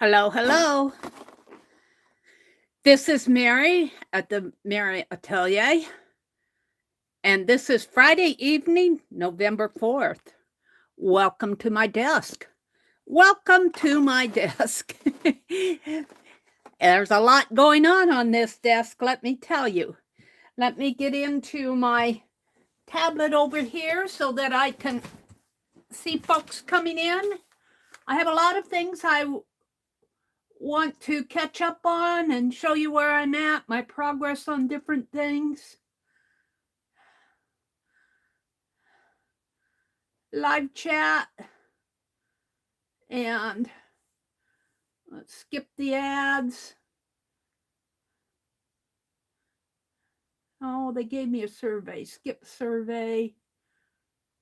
Hello, hello. This is Meri at the Meri Atelier, and this is Friday evening, November 4th. Welcome to my desk. Welcome to my desk. There's a lot going on this desk, let me tell you. Let me get into my tablet over here so that I can see folks coming in. I have a lot of things I want to catch up on and show you where I'm at, my progress on different things. Live chat. And let's skip the ads. Oh, they gave me a survey. Skip survey.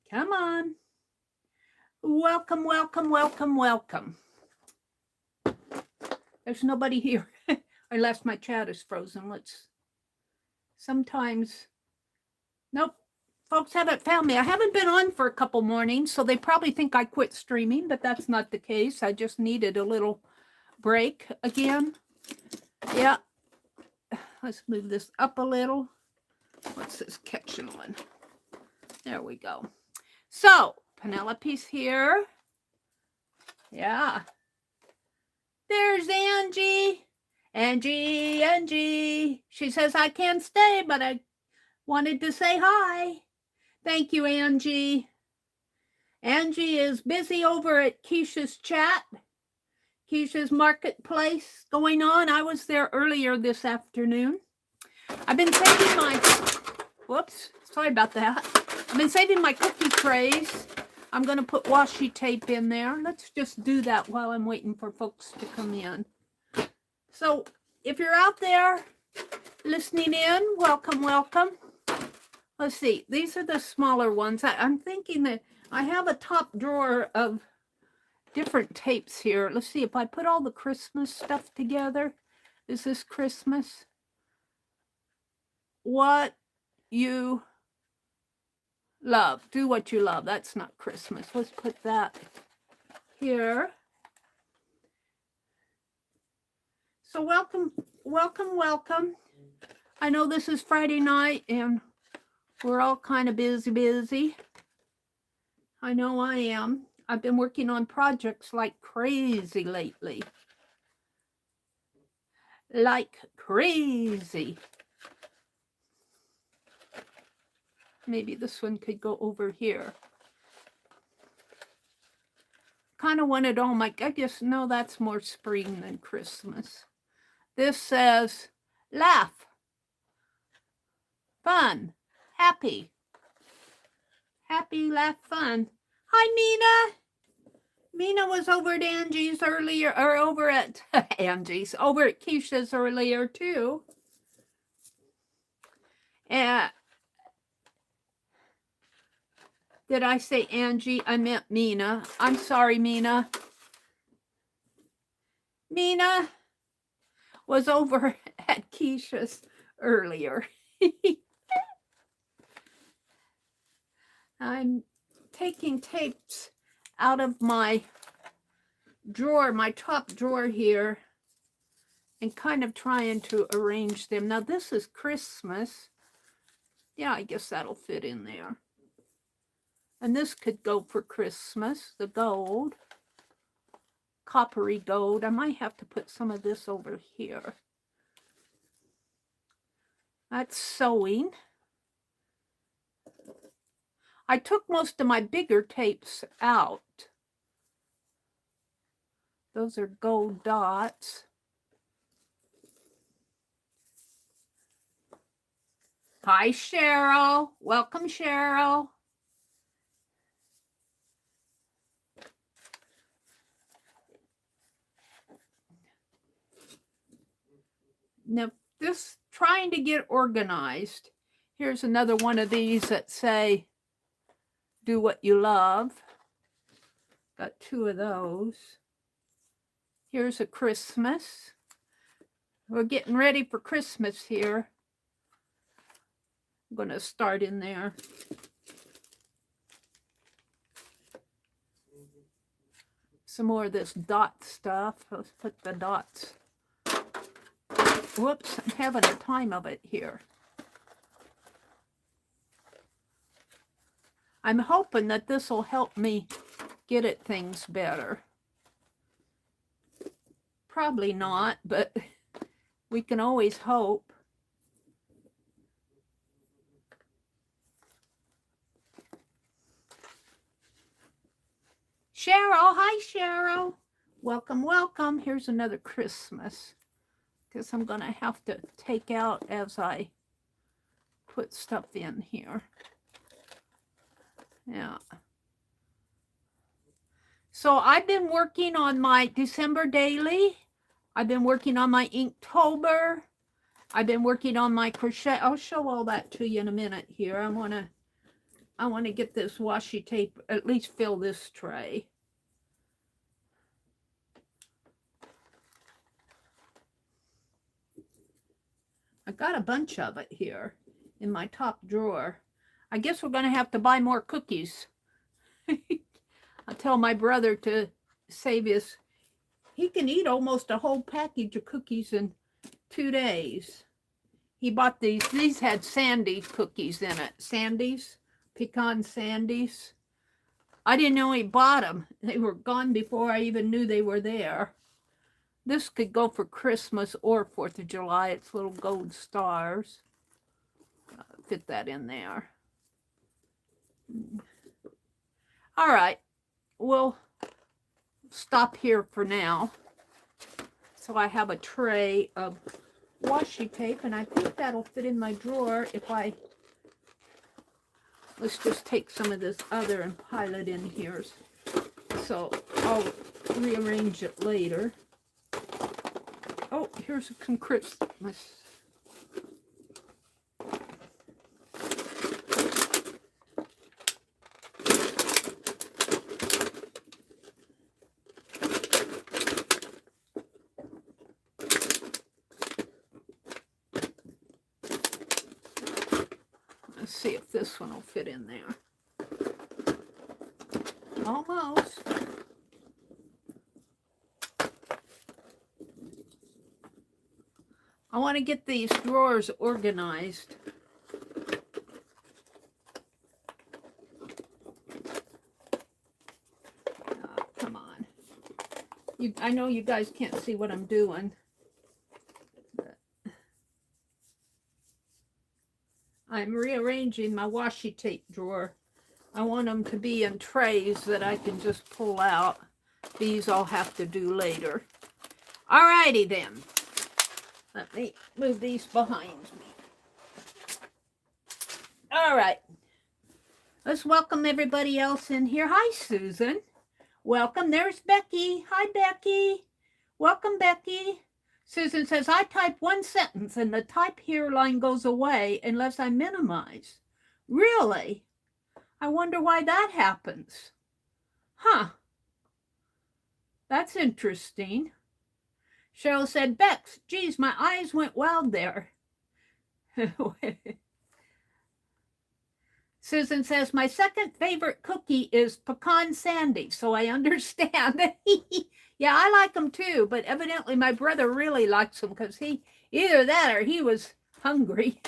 Come on. Welcome, welcome, welcome, welcome. There's nobody here. Unless my chat is frozen. Sometimes, nope, folks haven't found me. I haven't been on for a couple mornings, so they probably think I quit streaming, but that's not the case. I just needed a little break again. Yeah. Let's move this up a little. What's this catching one? There we go. So, Penelope's here. Yeah. There's Angie. Angie. She says, I can't stay, but I wanted to say hi. Thank you, Angie. Angie is busy over at Keisha's chat. Keisha's marketplace going on. I was there earlier this afternoon. I've been saving my, whoops, sorry about that. I've been saving my cookie trays. I'm going to put washi tape in there. Let's just do that while I'm waiting for folks to come in. So if you're out there listening in, welcome, welcome. Let's see. These are the smaller ones. I'm thinking that I have a top drawer of different tapes here. Let's see if I put all the Christmas stuff together. Is this Christmas? What you love. Do what you love. That's not Christmas. Let's put that here. So welcome, welcome, welcome. I know this is Friday night and we're all kind of busy. I know I am. I've been working on projects like crazy lately. Like crazy. Maybe this one could go over here. Kind of wanted all my, I guess, no, that's more spring than Christmas. This says, laugh, fun, happy. Happy, laugh, fun. Hi, Mina. Mina was over at Angie's earlier, or over at Angie's, over at Keisha's earlier too. Did I say Angie? I meant Mina. I'm sorry, Mina. Mina was over at Keisha's earlier. I'm taking tapes out of my drawer, my top drawer here, and kind of trying to arrange them. Now, this is Christmas. Yeah, I guess that'll fit in there. And this could go for Christmas, the gold, coppery gold. I might have to put some of this over here. That's sewing. I took most of my bigger tapes out. Those are gold dots. Hi, Cheryl. Welcome, Cheryl. Now, this trying to get organized. Here's another one of these that say, do what you love. Got two of those. Here's a Christmas. We're getting ready for Christmas here. I'm going to start in there. some more of this dot stuff. Let's put the dots. Whoops, I'm having a time of it here. I'm hoping that this will help me get at things better. Probably not, but we can always hope. Cheryl, hi Cheryl. Welcome, welcome. Here's another Christmas. Guess I'm gonna have to take out as I put stuff in here. Yeah. So I've been working on my December daily. I've been working on my Inktober. I've been working on my crochet. I'll show all that to you in a minute here. I want to get this washi tape, at least fill this tray. I got a bunch of it here in my top drawer. I guess we're going to have to buy more cookies. I'll tell my brother to save his. He can eat almost a whole package of cookies in 2 days. He bought these. These had Sandy cookies in it. Sandy's, pecan Sandy's. I didn't know he bought them. They were gone before I even knew they were there. This could go for Christmas or 4th of July. It's little gold stars. Fit that in there. All right. We'll stop here for now. So I have a tray of washi tape, and I think that'll fit in my drawer if I... Let's just take some of this other and pile it in here. So I'll rearrange it later. Oh, here's some Christmas. Let's see if this one will fit in there. Almost. I want to get these drawers organized. Come on. I know you guys can't see what I'm doing. I'm rearranging my washi tape drawer. I want them to be in trays that I can just pull out. These I'll have to do later. Alrighty then. Let me move these behind me. All right. Let's welcome everybody else in here. Hi, Susan. Welcome. There's Becky. Hi, Becky. Welcome, Becky. Susan says, I type one sentence and the type here line goes away unless I minimize. Really? I wonder why that happens. Huh. That's interesting. Cheryl said, Bex, geez, my eyes went wild there. Susan says, my second favorite cookie is pecan sandy, so I understand. Yeah, I like them too, but evidently my brother really likes them because either that or he was hungry.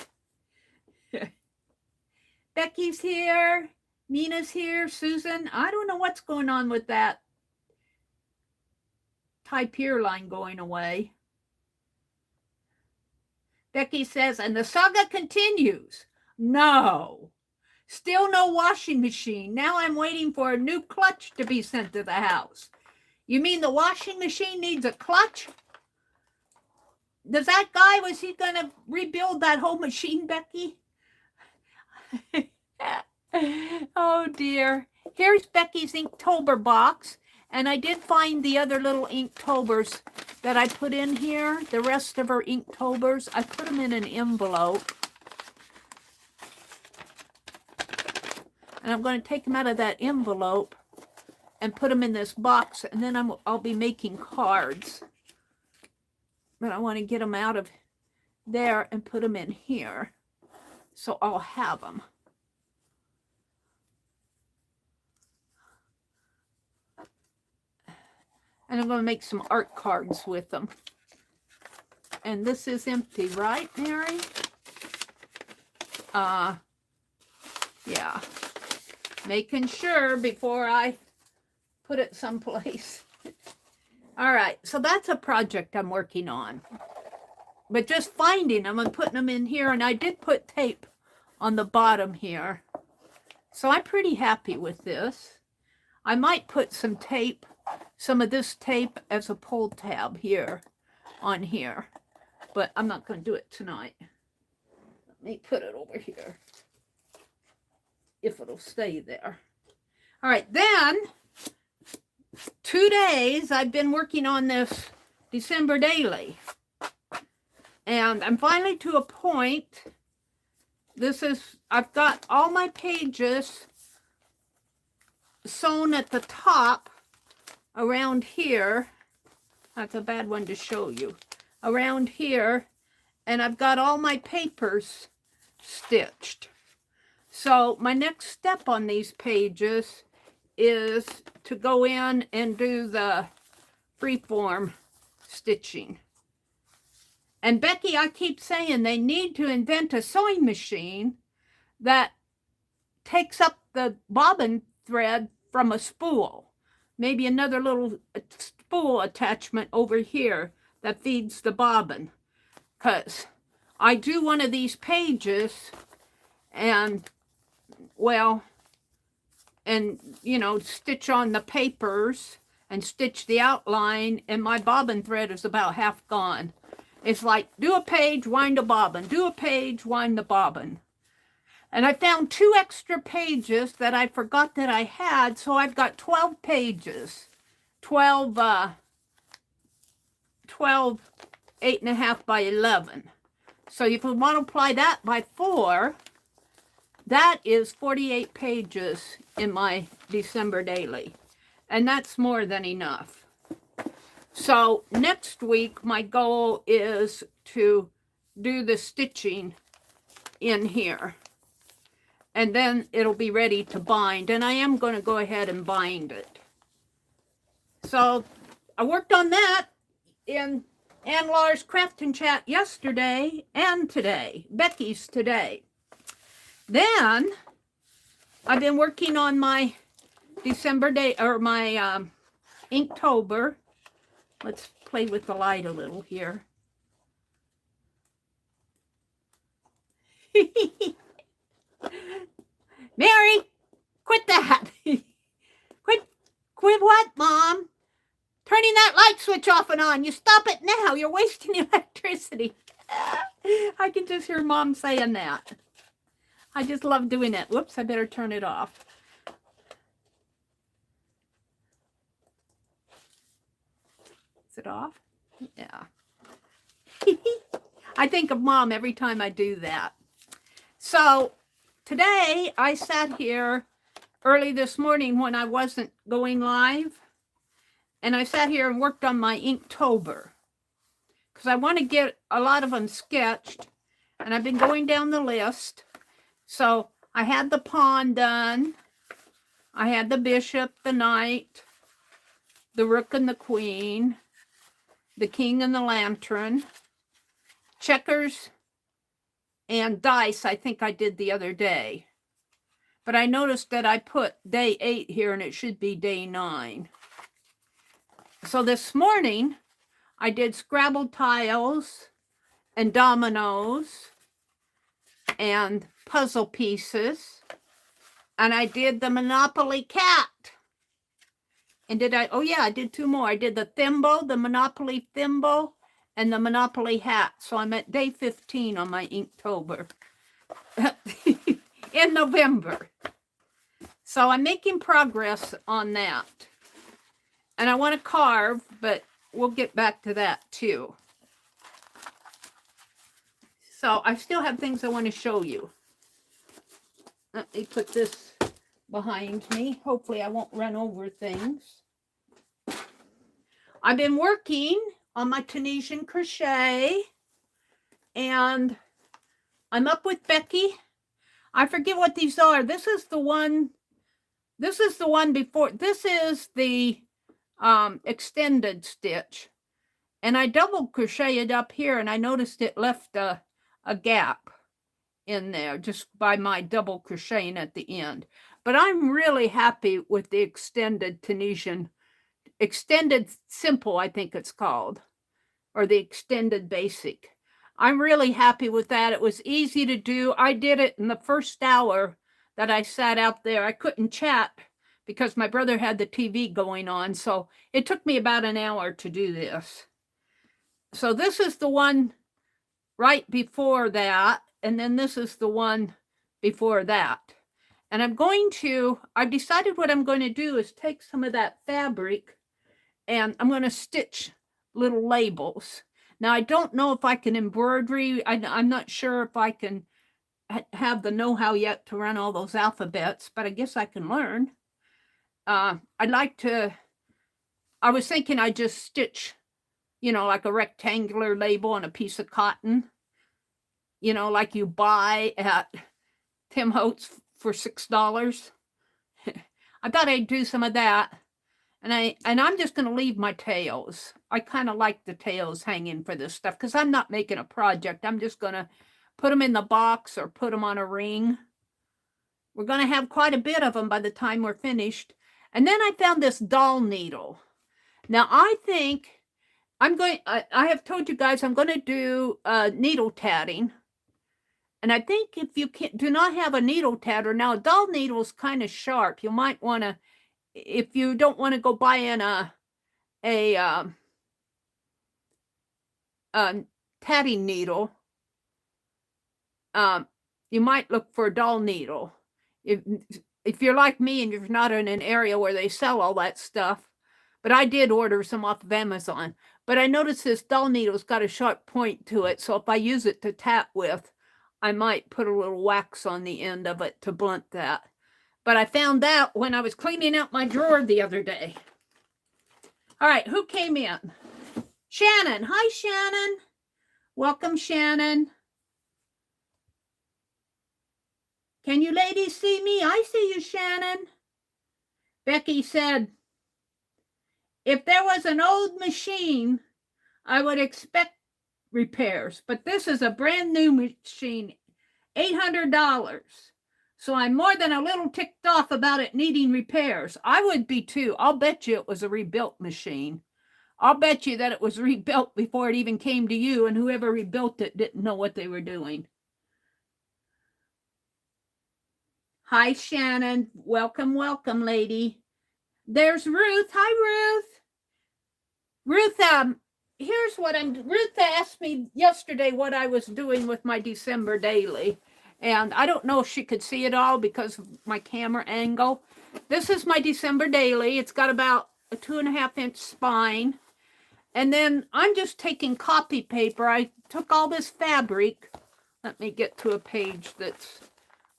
Becky's here. Mina's here. Susan, I don't know what's going on with that type here line going away. Becky says, and the saga continues. No. Still no washing machine. Now I'm waiting for a new clutch to be sent to the house. You mean the washing machine needs a clutch? Does that guy, was he going to rebuild that whole machine, Becky? Oh, dear. Here's Becky's Inktober box. And I did find the other little Inktobers that I put in here. The rest of her Inktobers. I put them in an envelope. And I'm going to take them out of that envelope and put them in this box. And then I'll be making cards. But I want to get them out of there and put them in here. So I'll have them. And I'm going to make some art cards with them. And this is empty, right, Mary? Yeah. Making sure before I put it someplace. All right, so that's a project I'm working on. But just finding them and putting them in here, and I did put tape on the bottom here. So I'm pretty happy with this. I might put some tape, some of this tape as a pull tab here on here, but I'm not going to do it tonight. Let me put it over here, if it'll stay there. All right, then 2 days I've been working on this December daily. And I'm finally to a point. I've got all my pages sewn at the top around here. That's a bad one to show you. Around here. And I've got all my papers stitched. So my next step on these pages is to go in and do the freeform stitching. And Becky, I keep saying they need to invent a sewing machine that takes up the bobbin thread from a spool. Maybe another little spool attachment over here that feeds the bobbin. Because I do one of these pages and, well, and, you know, stitch on the papers and stitch the outline, and my bobbin thread is about half gone. It's like, do a page, wind a bobbin, do a page, wind the bobbin. And I found 2 extra pages that I forgot that I had, so I've got 12 pages. 12 8.5 by 11. So if we multiply that by 4, that is 48 pages in my December daily. And that's more than enough. So next week, my goal is to do the stitching in here. And then it'll be ready to bind. And I am going to go ahead and bind it. So I worked on that in Ann Laur's Crafting Chat yesterday and today. Becky's today. Then I've been working on my December day, or my Inktober. Let's play with the light a little here. Mary, quit that. Quit what, Mom? Turning that light switch off and on. You stop it now. You're wasting electricity. I can just hear Mom saying that. I just love doing it. Whoops, I better turn it off. Is it off? Yeah. I think of Mom every time I do that. So today I sat here early this morning when I wasn't going live, and I sat here and worked on my Inktober because I want to get a lot of them sketched, and I've been going down the list. So I had the pawn done. I had the bishop, the knight, the rook and the queen, the king and the lantern, checkers and dice. I think I did the other day. But I noticed that I put day 8 here and it should be day 9. So this morning I did Scrabble tiles and dominoes and puzzle pieces. And I did the Monopoly cat. And did I? Oh yeah, I did 2 more. I did the thimble, the Monopoly thimble, and the Monopoly hat. So I'm at day 15 on my Inktober in November. So I'm making progress on that. And I want to carve, but we'll get back to that too. So I still have things I want to show you. Let me put this behind me. Hopefully I won't run over things. I've been working on my Tunisian crochet, and I'm up with Becky. I forget what these are. This is the one before. This is the extended stitch. And I double crocheted up here, and I noticed it left a gap in there just by my double crocheting at the end. But I'm really happy with the extended simple, I think it's called, or the extended basic. I'm really happy with that. It was easy to do. I did it in the first hour that I sat out there. I couldn't chat because my brother had the TV going on, so it took me about an hour to do this. So this is the one right before that, and then this is the one before that. And I've decided what I'm going to do is take some of that fabric and I'm going to stitch little labels. Now, I don't know if I can embroidery. I'm not sure if I can have the know-how yet to run all those alphabets, but I guess I can learn. I was thinking I'd just stitch, like a rectangular label on a piece of cotton, like you buy at Tim Holtz for $6. I thought I'd do some of that. And I'm just going to leave my tails. I kind of like the tails hanging for this stuff because I'm not making a project. I'm just going to put them in the box or put them on a ring. We're going to have quite a bit of them by the time we're finished. And then I found this doll needle. Now, I think I have told you guys I'm going to do needle tatting. And I think if you do not have a needle tatter, now a doll needle is kind of sharp. You might want to, if you don't want to go buy in a tatting needle, you might look for a doll needle. If you're like me and you're not in an area where they sell all that stuff, but I did order some off of Amazon. But I noticed this doll needle's got a sharp point to it, so if I use it to tat with, I might put a little wax on the end of it to blunt that. But I found that when I was cleaning out my drawer the other day. All right, who came in? Shannon. Hi, Shannon. Welcome, Shannon. Can you ladies see me? I see you, Shannon. Becky said, if there was an old machine, I would expect repairs, but this is a brand new machine, $800. So I'm more than a little ticked off about it needing repairs. I would be too. I'll bet you it was a rebuilt machine. I'll bet you that it was rebuilt before it even came to you, and whoever rebuilt it didn't know what they were doing. Hi, Shannon. Welcome, welcome, lady. There's Ruth. Hi, Ruth. Ruth, here's what Ruth asked me yesterday what I was doing with my December daily. And I don't know if she could see it all because of my camera angle. This is my December daily. It's got about a 2.5-inch spine. And then I'm just taking copy paper. I took all this fabric. Let me get to a page that's,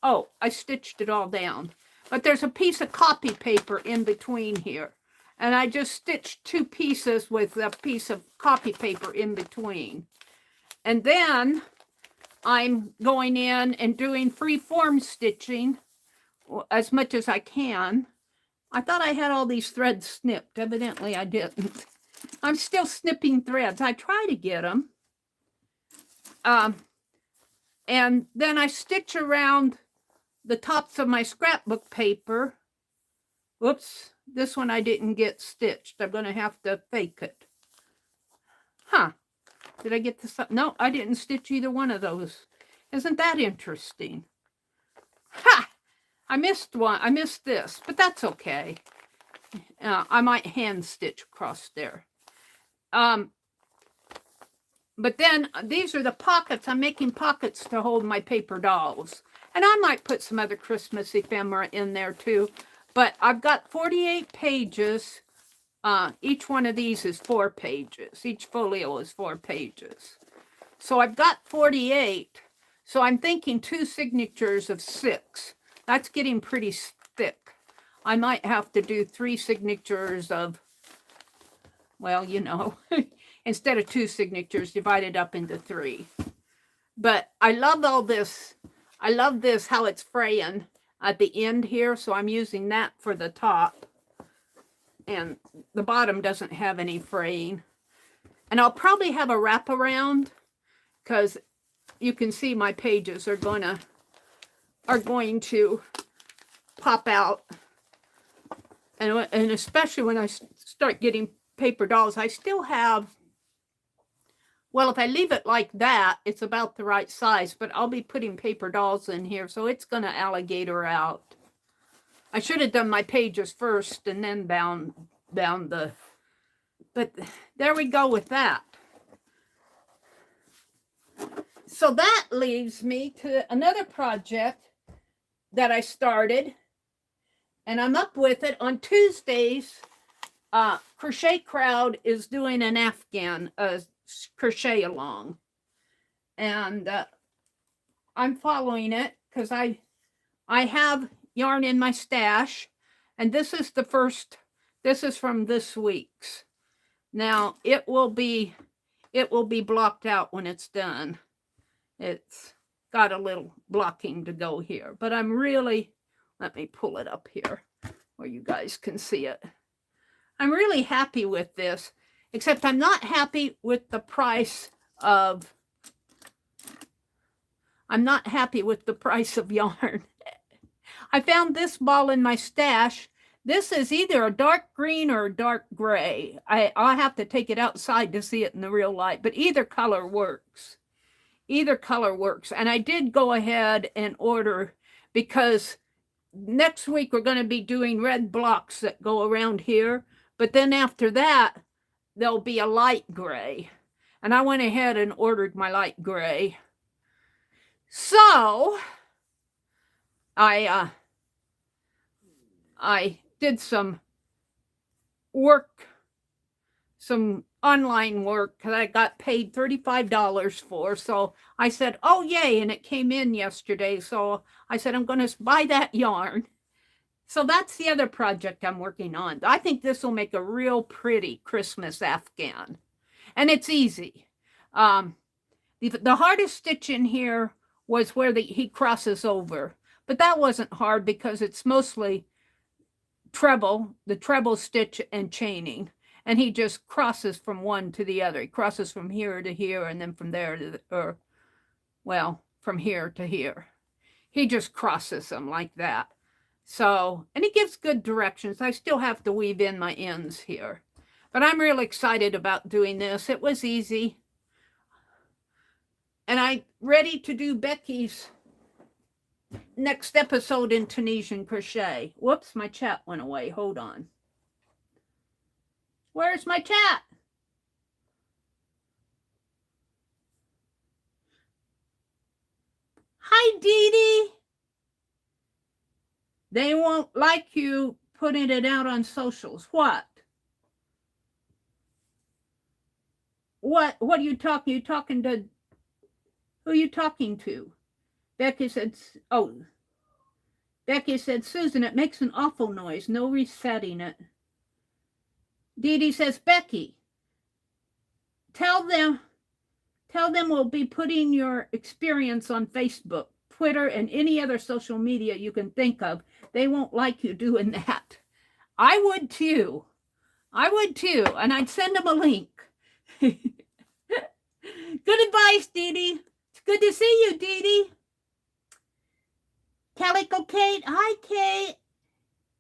oh, I stitched it all down. But there's a piece of copy paper in between here. And I just stitched 2 pieces with a piece of copy paper in between. And then I'm going in and doing free form stitching as much as I can. I thought I had all these threads snipped. Evidently I didn't. I'm still snipping threads. I try to get them. And then I stitch around the tops of my scrapbook paper. Whoops, this one I didn't get stitched. I'm going to have to fake it. Huh. Did I get this up? No, I didn't stitch either one of those. Isn't that interesting? Ha! I missed one. I missed this, but that's okay. I might hand stitch across there. But then these are the pockets. I'm making pockets to hold my paper dolls. And I might put some other Christmas ephemera in there too. But I've got 48 pages. Each one of these is 4 pages. Each folio is 4 pages. So I've got 48. So I'm thinking 2 signatures of 6. That's getting pretty thick. I might have to do 3 signatures of, well, you know, instead of 2 signatures, divided up into 3. But I love all this. I love this, how it's fraying at the end here. So I'm using that for the top. and the bottom doesn't have any fraying. And I'll probably have a wraparound because you can see my pages are going to pop out. And especially when I start getting paper dolls, I still have, well, if I leave it like that, it's about the right size, but I'll be putting paper dolls in here, so it's going to alligator out. I should have done my pages first and then bound the, but there we go with that. So that leaves me to another project that I started, and I'm up with it on Tuesdays. Crochet Crowd is doing an Afghan crochet along, and I'm following it because I have yarn in my stash, and this is the first. This is from this week's. Now it will be blocked out when it's done. It's got a little blocking to go here, but I'm really, let me pull it up here where you guys can see it. I'm really happy with this, except I'm not happy with the price of, yarn. I found this ball in my stash. This is either a dark green or a dark gray. I'll have to take it outside to see it in the real light, but either color works. Either color works. And I did go ahead and order, because next week we're going to be doing red blocks that go around here. But then after that, there'll be a light gray. And I went ahead and ordered my light gray. So I did some work, some online work that I got paid $35 for. So I said, oh, yay. And it came in yesterday. So I said, I'm going to buy that yarn. So that's the other project I'm working on. I think this will make a real pretty Christmas Afghan. And it's easy. The hardest stitch in here was where he crosses over. But that wasn't hard because it's mostly the treble stitch and chaining. And he just crosses from one to the other. He crosses from here to here and then from there to, from here to here. He just crosses them like that. So, and he gives good directions. I still have to weave in my ends here. But I'm really excited about doing this. It was easy. And I'm ready to do Becky's next episode in Tunisian crochet. Whoops, my chat went away. Hold on. Where's my chat? Hi, Dee Dee. They won't like you putting it out on socials. What? What are you talking? You talking to? Who are you talking to? Becky said, Becky said, Susan, it makes an awful noise. No resetting it. Dee Dee says, Becky, tell them we'll be putting your experience on Facebook, Twitter, and any other social media you can think of. They won't like you doing that. I would too. And I'd send them a link. Good advice, Dee Dee. It's good to see you, Dee Dee. Calico Kate. Hi, Kate.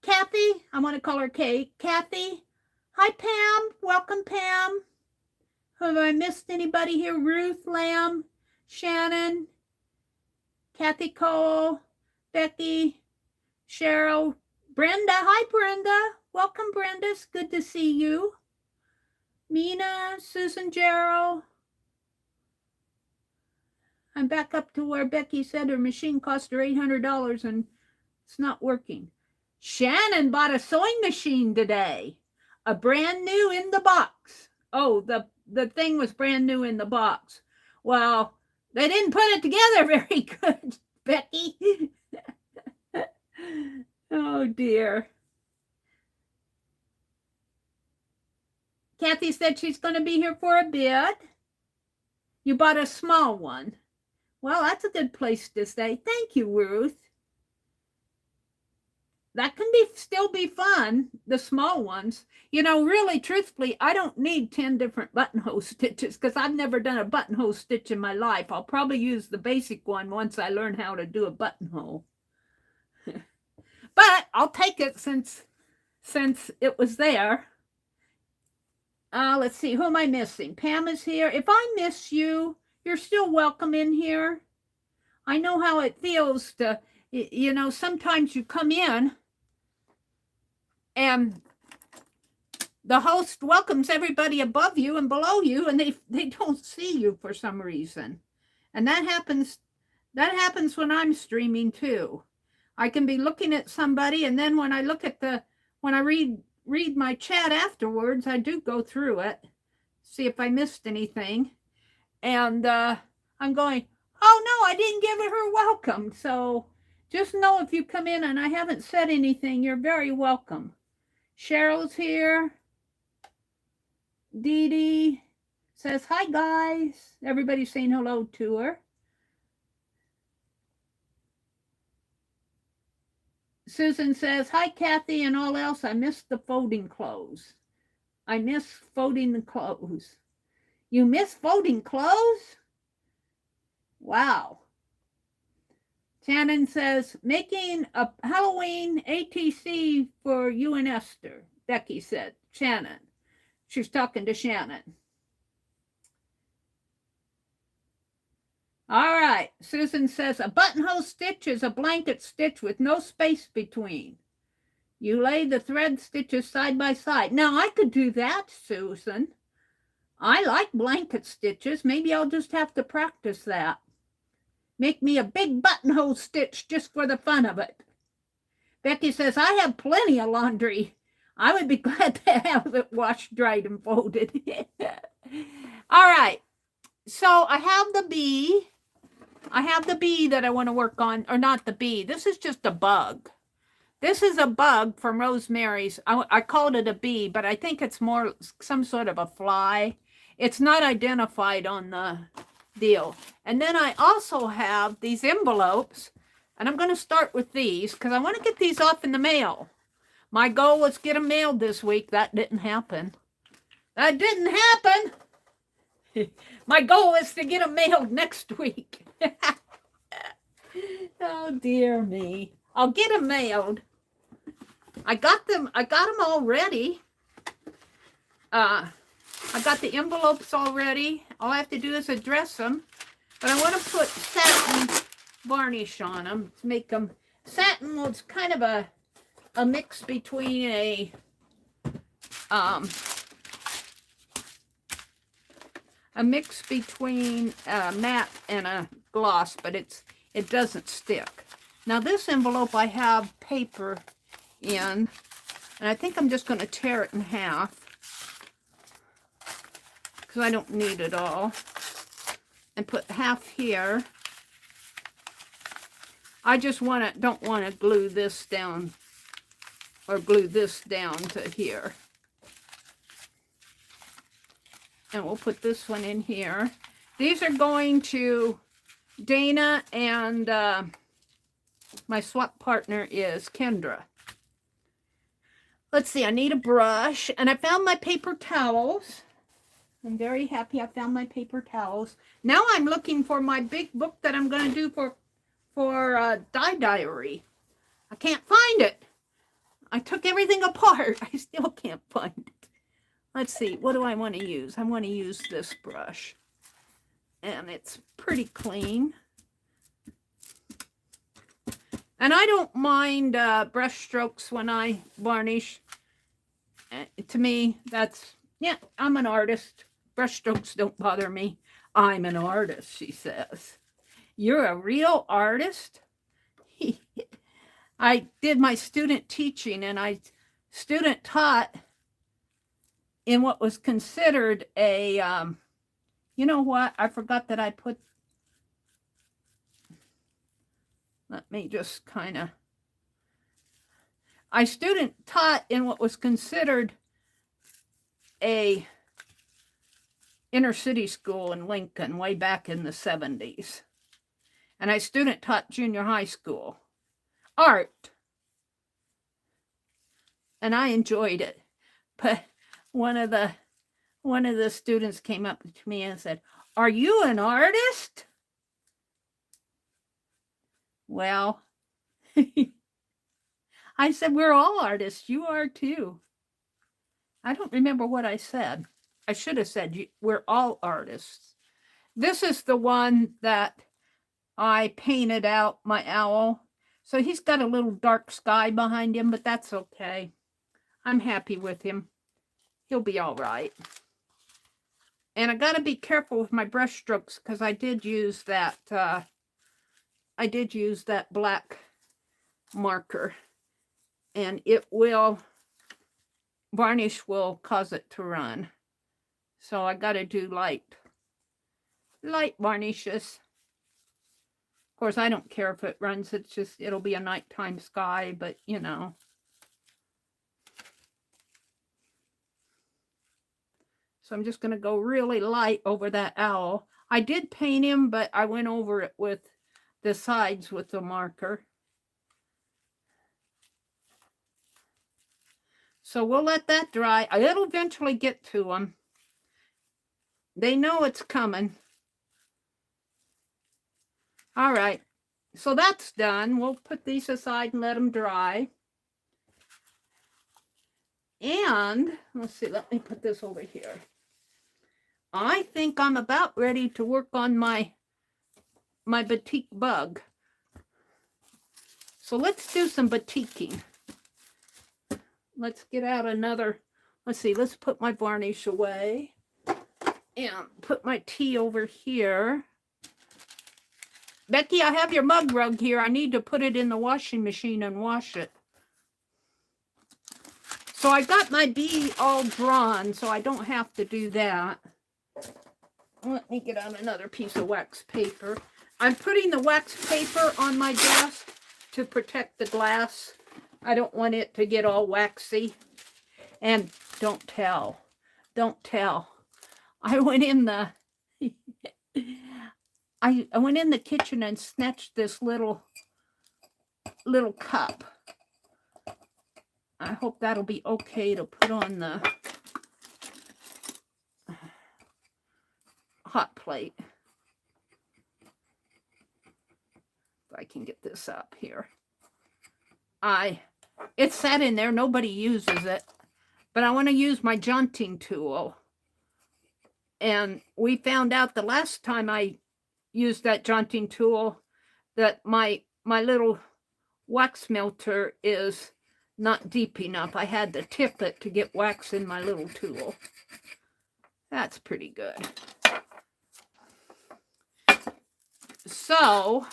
Kathy. I want to call her Kate. Kathy. Hi, Pam. Welcome, Pam. Have I missed anybody here? Ruth Lamb, Shannon, Kathy Cole, Becky, Cheryl, Brenda. Hi, Brenda. Welcome, Brenda. It's good to see you. Mina, Susan Gerald. I'm back up to where Becky said her machine cost her $800 and it's not working. Shannon bought a sewing machine today. A brand new in the box. Oh, the thing was brand new in the box. Well, they didn't put it together very good, Becky. Oh, dear. Kathy said she's going to be here for a bit. You bought a small one. Well, that's a good place to stay. Thank you, Ruth. that can still be fun, the small ones. You know, really, truthfully, I don't need 10 different buttonhole stitches because I've never done a buttonhole stitch in my life. I'll probably use the basic one once I learn how to do a buttonhole. But I'll take it since it was there. Let's see, who am I missing? Pam is here. If I miss you, you're still welcome in here. I know how it feels to, you know, sometimes you come in and the host welcomes everybody above you and below you, and they don't see you for some reason. And that happens when I'm streaming too. I can be looking at somebody, and then when I look at when I read my chat afterwards, I do go through it, see if I missed anything. And I'm going, oh no, I didn't give her welcome. So just know if you come in and I haven't said anything, you're very welcome. Cheryl's here. Dee Dee says, hi guys. Everybody's saying hello to her. Susan says, hi Kathy and all else. I miss the folding clothes. I miss folding the clothes. You miss folding clothes? Wow. Shannon says, making a Halloween ATC for you and Esther. Becky said, Shannon. She's talking to Shannon. All right. Susan says, a buttonhole stitch is a blanket stitch with no space between. You lay the thread stitches side by side. Now, I could do that, Susan. I like blanket stitches. Maybe I'll just have to practice that. Make me a big buttonhole stitch just for the fun of it. Becky says, I have plenty of laundry. I would be glad to have it washed, dried, and folded. All right. So I have the bee. I have the bee that I want to work on, or not the bee. This is just a bug. This is a bug from Rosemary's. I called it a bee, but I think it's more some sort of a fly. It's not identified on the deal. And then I also have these envelopes, and I'm going to start with these because I want to get these off in the mail. My goal was get them mailed this week. That didn't happen. That didn't happen. My goal is to get them mailed next week. Oh, dear me. I'll get them mailed. I got them all ready. I got the envelopes all ready. All I have to do is address them. But I want to put satin varnish on them to make them. Satin was kind of a mix between a matte and a gloss, but it doesn't stick. Now this envelope I have paper in, and I think I'm just going to tear it in half because I don't need it all, and put half here. I just don't want to glue this down or glue this down to here. And we'll put this one in here. These are going to Dana, and my swap partner is Kendra. Let's see, I need a brush, and I found my paper towels. I'm very happy I found my paper towels. Now I'm looking for my big book that I'm going to do for dye diary. I can't find it. I took everything apart. I still can't find it. Let's see, what do I want to use? I want to use this brush. And it's pretty clean. And I don't mind brush strokes when I varnish. To me, yeah, I'm an artist. Brush strokes don't bother me. I'm an artist, she says. You're a real artist? I did my student teaching, and I student taught in what was considered a, you know what? I forgot that I put, let me just kind of, I student taught in what was considered a inner city school in Lincoln way back in the 70s. And I student taught junior high school art. and I enjoyed it. But one of the students came up to me and said, "Are you an artist?" Well, I said, "We're all artists. You are too." I don't remember what I said. I should have said, "We're all artists." This is the one that I painted out, my owl. So he's got a little dark sky behind him, but that's okay. I'm happy with him. He'll be all right. And I got to be careful with my brush strokes because I did use that black marker, and varnish will cause it to run. So I got to do light varnishes. Of course, I don't care if it runs. It'll be a nighttime sky, but you know. So I'm just going to go really light over that owl. I did paint him, but I went over it with the sides with the marker. So we'll let that dry. It'll eventually get to them. They know it's coming. All right. So that's done. We'll put these aside and let them dry. And let's see, let me put this over here. I think I'm about ready to work on my batik bug. So let's do some batiking. Let's get out another, let's see, let's put my varnish away and put my tea over here. Becky, I have your mug rug here. I need to put it in the washing machine and wash it. So I got my bee all drawn, so I don't have to do that. Let me get out another piece of wax paper. I'm putting the wax paper on my desk to protect the glass. I don't want it to get all waxy. And don't tell. I went in the I went in the kitchen and snatched this little cup. I hope that'll be okay to put on the hot plate. If I can get this up here. It sat in there, nobody uses it, but I want to use my jaunting tool. And we found out the last time I used that jaunting tool that my little wax melter is not deep enough. I had to tip it to get wax in my little tool. That's pretty good. So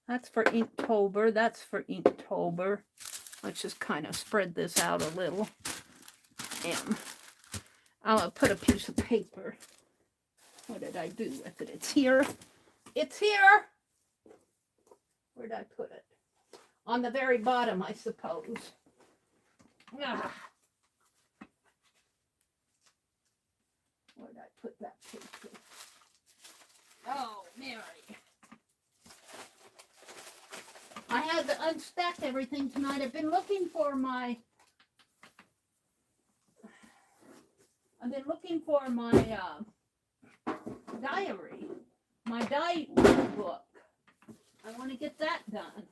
that's for Inktober. That's for Inktober. Let's just kind of spread this out a little. And I'll put a piece of paper. What did I do with it? It's here. It's here. Where did I put it? On the very bottom, I suppose. Ah. Where did I put that paper? Oh, Mary. I had to unstack everything tonight. I've been looking for my diary, my diary book. I want to get that done.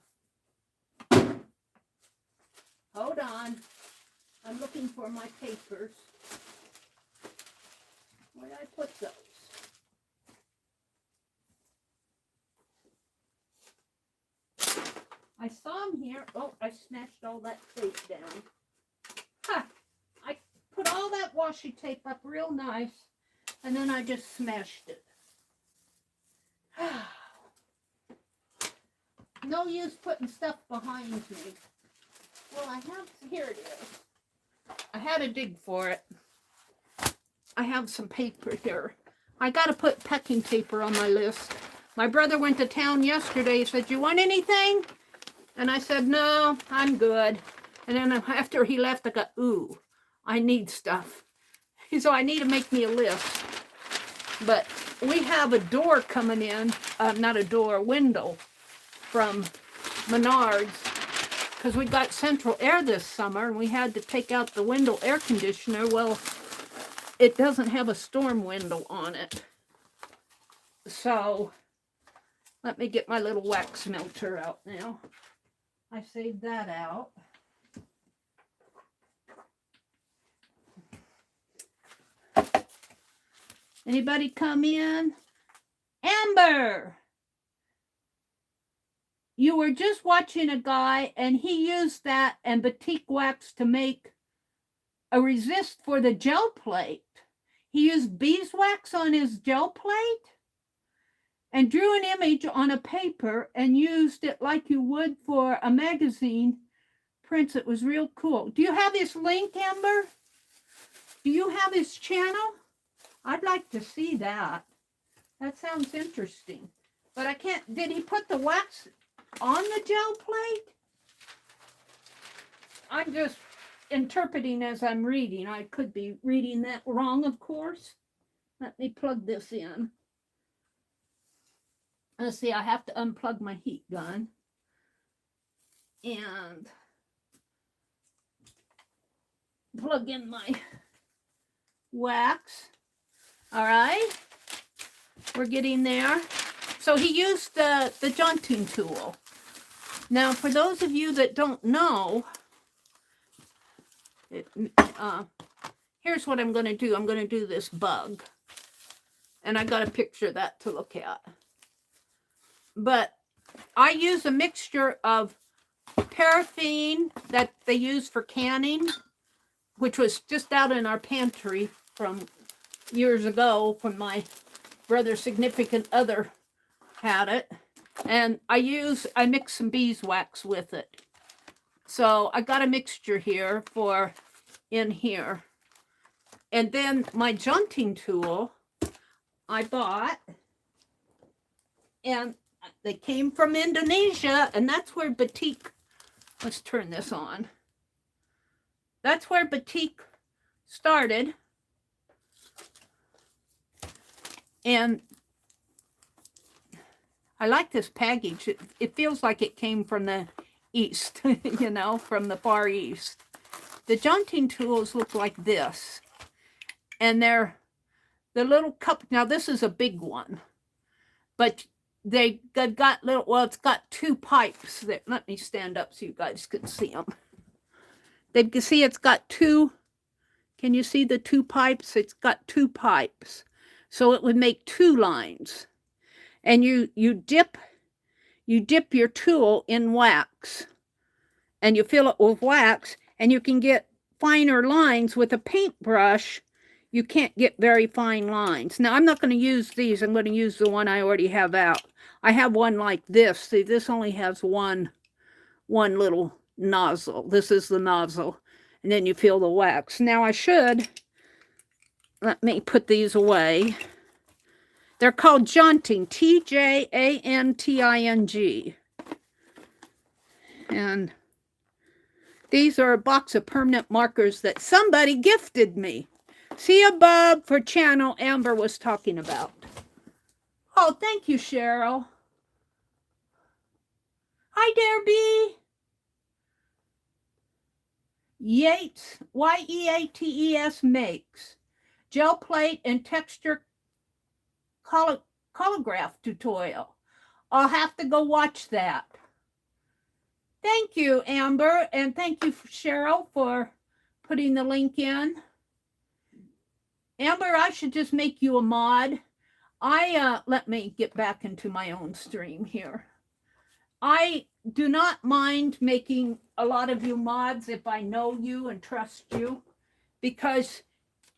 Hold on. I'm looking for my papers. Where did I put those? I saw them here. Oh, I snatched all that tape down. Ha! I put all that washi tape up real nice, and then I just smashed it. No use putting stuff behind me. Well, here it is. I had to dig for it. I have some paper here. I got to put packing paper on my list. My brother went to town yesterday. He said, "You want anything?" And I said, "No, I'm good." And then after he left, I got, ooh, I need stuff. So I need to make me a list. But we have a door coming in, not a door, a window from Menards because we got central air this summer and we had to take out the window air conditioner. Well, it doesn't have a storm window on it. So let me get my little wax melter out now. I saved that out. Anybody come in? Amber! You were just watching a guy and he used that and batik wax to make a resist for the gel plate. He used beeswax on his gel plate and drew an image on a paper and used it like you would for a magazine prints. It was real cool. Do you have his link, Amber? Do you have his channel? I'd like to see that. That sounds interesting. But I can't, did he put the wax on the gel plate? I'm just interpreting as I'm reading. I could be reading that wrong, of course. Let me plug this in. Let's see, I have to unplug my heat gun. And plug in my wax. All right. We're getting there. So he used the jaunting tool. Now, for those of you that don't know, here's what I'm going to do. I'm going to do this bug. And I got a picture of that to look at. But I use a mixture of paraffin that they use for canning, which was just out in our pantry from years ago when my brother's significant other had it. And I mix some beeswax with it. So I got a mixture here for in here. And then my jaunting tool I bought, and they came from Indonesia, and that's where batik, let's turn this on. That's where batik started. And I like this package. It feels like it came from the East, you know, from the Far East. The jaunting tools look like this. And they're the little cup. Now, this is a big one. But they got little, well, it's got two pipes. That, let me stand up so you guys can see them. They can see it's got two. Can you see the two pipes? It's got two pipes. So it would make two lines. And you dip your tool in wax. And you fill it with wax. And you can get finer lines with a paintbrush. You can't get very fine lines. Now, I'm not going to use these. I'm going to use the one I already have out. I have one like this. See, this only has one little nozzle. This is the nozzle. And then you fill the wax. Now, I should, let me put these away. They're called jaunting, T-J-A-N-T-I-N-G. And these are a box of permanent markers that somebody gifted me. See above for channel Amber was talking about. Oh, thank you, Cheryl. Hi, Derbie. Yates, Y-E-A-T-E-S makes gel plate and texture colograph tutorial. I'll have to go watch that. Thank you, Amber, and thank you, Cheryl, for putting the link in. Amber, I should just make you a mod. Let me get back into my own stream here. I do not mind making a lot of you mods if I know you and trust you, because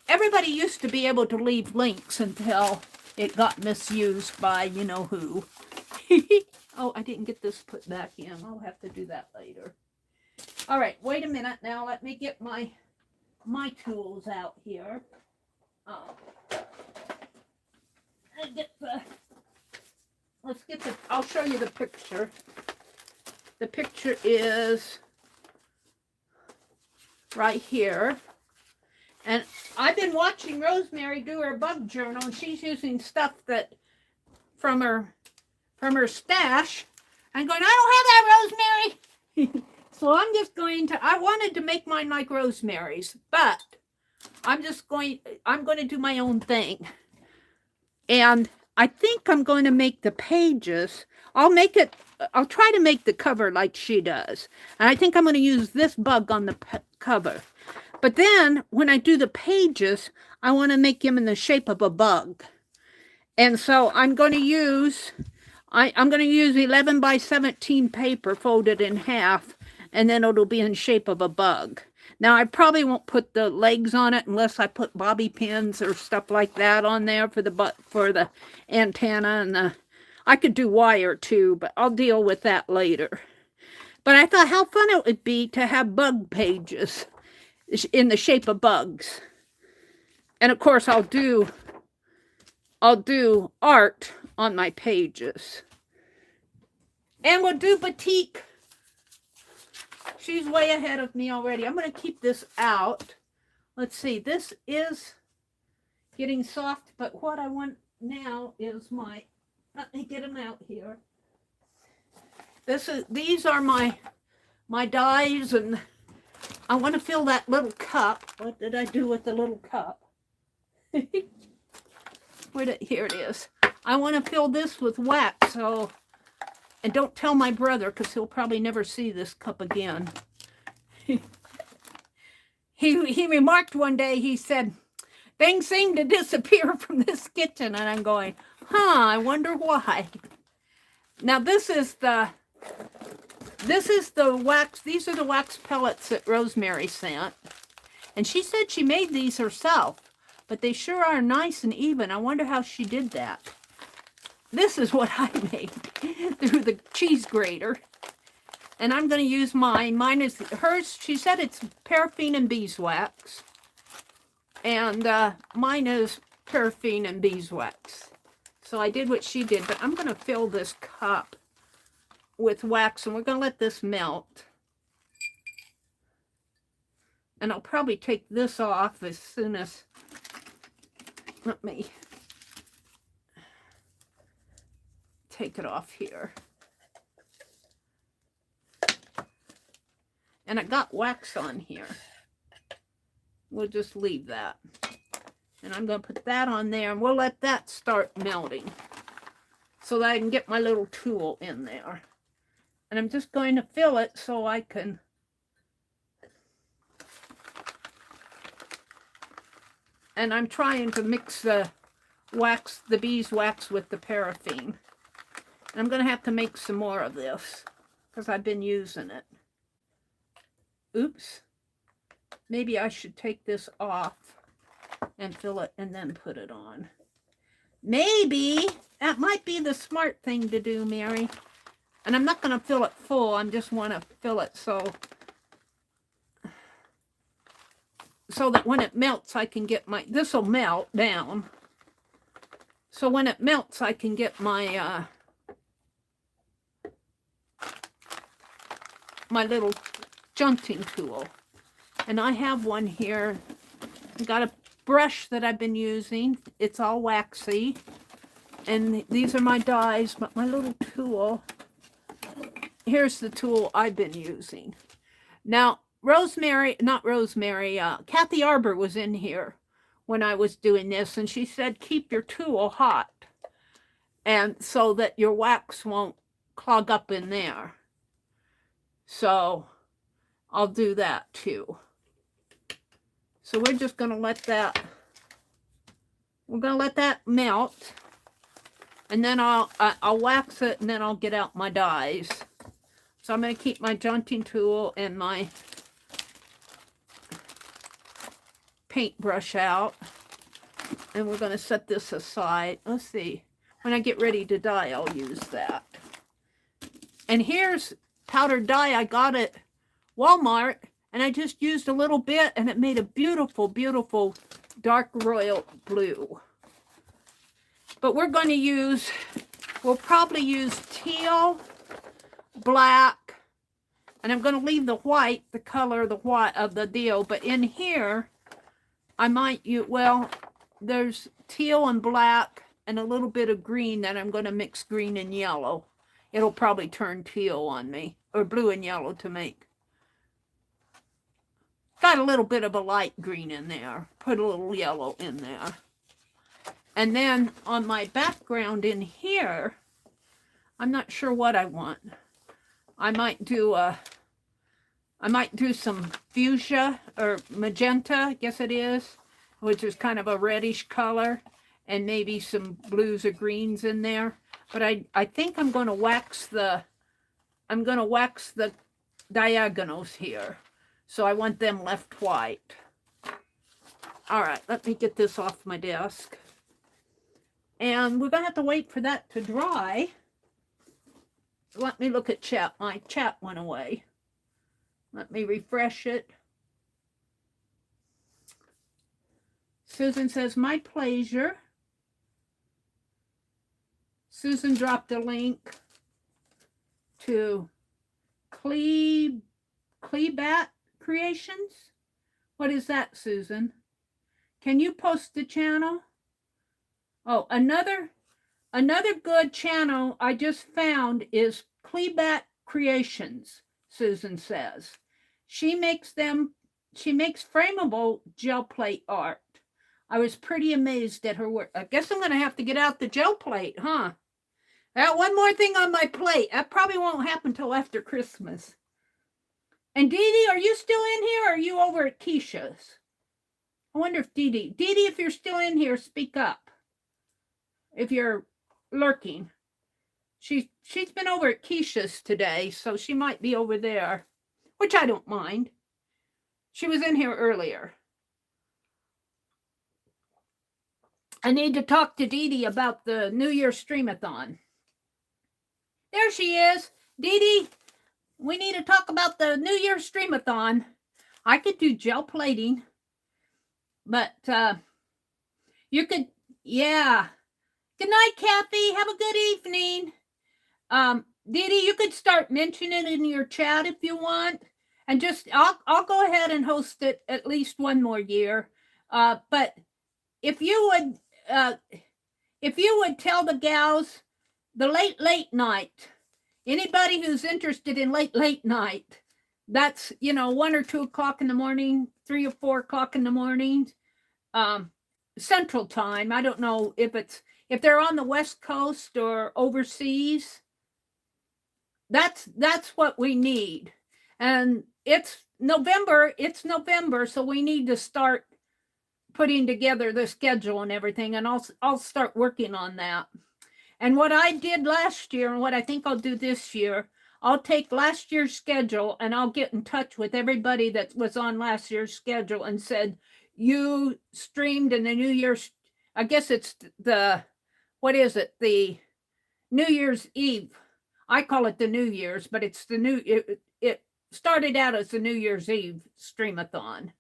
everybody used to be able to leave links until it got misused by you know who. Oh, I didn't get this put back in. I'll have to do that later. All right, wait a minute now. Let me get my tools out here. I'll show you the picture. The picture is right here. And I've been watching Rosemary do her bug journal, and she's using stuff that from her stash. I'm going, I don't have that, Rosemary. So I'm just going to, I wanted to make mine like Rosemary's, but I'm going to do my own thing. And I think I'm going to make the pages, I'll try to make the cover like she does. And I think I'm going to use this bug on the cover. But then when I do the pages, I want to make them in the shape of a bug. And so I'm going to use, I'm going to use 11 by 17 paper folded in half, and then it'll be in shape of a bug. Now, I probably won't put the legs on it unless I put bobby pins or stuff like that on there for the antenna, and I could do wire too, but I'll deal with that later. But I thought how fun it would be to have bug pages in the shape of bugs. And of course, I'll do art on my pages. And we'll do Batik. She's way ahead of me already. I'm going to keep this out. Let's see. This is getting soft, but what I want now is let me get them out here. These are my dies, and I want to fill that little cup. What did I do with the little cup? Here it is. I want to fill this with wax, and don't tell my brother, because he'll probably never see this cup again. He remarked one day, he said, things seem to disappear from this kitchen. And I'm going, I wonder why. Now this is the wax. These are the wax pellets that Rosemary sent. And she said she made these herself, but they sure are nice and even. I wonder how she did that. This is what I made through the cheese grater. And I'm going to use mine. Mine is hers. She said it's paraffin and beeswax. And mine is paraffin and beeswax. So I did what she did. But I'm going to fill this cup with wax. And we're going to let this melt. And I'll probably take this off as soon as... Let me take it off here. And I got wax on here. We'll just leave that. And I'm going to put that on there, and we'll let that start melting so that I can get my little tool in there. And I'm just going to fill it so I can... And I'm trying to mix the wax, the beeswax with the paraffin. And I'm going to have to make some more of this because I've been using it. Oops. Maybe I should take this off and fill it and then put it on. Maybe. That might be the smart thing to do, Mary. And I'm not going to fill it full. I just want to fill it so that when it melts, I can get my... This will melt down. So when it melts, I can get my... my little junting tool. And I have one here. I got a brush that I've been using. It's all waxy. And these are my dies, but my little tool, here's the tool I've been using. Now, Kathy Arbor was in here when I was doing this, and she said, keep your tool hot, and so that your wax won't clog up in there. So I'll do that too. So we're just going to let that, melt, and then I'll wax it, and then I'll get out my dies. So I'm going to keep my junting tool and my paintbrush out, and we're going to set this aside. Let's see. When I get ready to dye, I'll use that. And here's powdered dye I got at Walmart, and I just used a little bit, and it made a beautiful, beautiful dark royal blue. But we're going to use, we'll probably use teal, black, and I'm going to leave the white, the color of the white of the deal, but in here I might use, well, there's teal and black and a little bit of green that I'm going to mix green and yellow. It'll probably turn teal on me, or blue and yellow to make got a little bit of a light green in there. Put a little yellow in there. And then on my background in here, I'm not sure what I want. I might do some fuchsia or magenta, I guess it is, which is kind of a reddish color, and maybe some blues or greens in there. But I think I'm going to wax the diagonals here. So I want them left white. All right, let me get this off my desk. And we're going to have to wait for that to dry. Let me look at chat. My chat went away. Let me refresh it. Susan says, my pleasure. Susan dropped a link to Clebat Creations. What is that, Susan? Can you post the channel? Oh, another good channel I just found is Clebat Creations, Susan says. She makes frameable gel plate art. I was pretty amazed at her work. I guess I'm going to have to get out the gel plate, huh? One more thing on my plate. That probably won't happen till after Christmas. And Dee Dee, are you still in here, or are you over at Keisha's? I wonder if Dee Dee, if you're still in here, speak up. If you're lurking. She's been over at Keisha's today, so she might be over there, which I don't mind. She was in here earlier. I need to talk to Dee Dee about the New Year's Streamathon. There she is. Dee Dee, we need to talk about the New Year's Streamathon. I could do gel plating, but you could, yeah. Good night, Kathy. Have a good evening. Dee Dee, you could start mentioning it in your chat if you want. And just, I'll go ahead and host it at least one more year. But if you would tell the gals, the late night, anybody who's interested in late night, that's, 1 or 2 o'clock in the morning, 3 or 4 o'clock in the morning, Central Time. I don't know if they're on the West Coast or overseas. That's what we need. And it's November, so we need to start putting together the schedule and everything, and I'll start working on that. And what I did last year and what I think I'll do this year, I'll take last year's schedule and I'll get in touch with everybody that was on last year's schedule and said, you streamed in the New Year's, I guess it's the New Year's Eve. I call it the New Year's, but it's it started out as the New Year's Eve streamathon.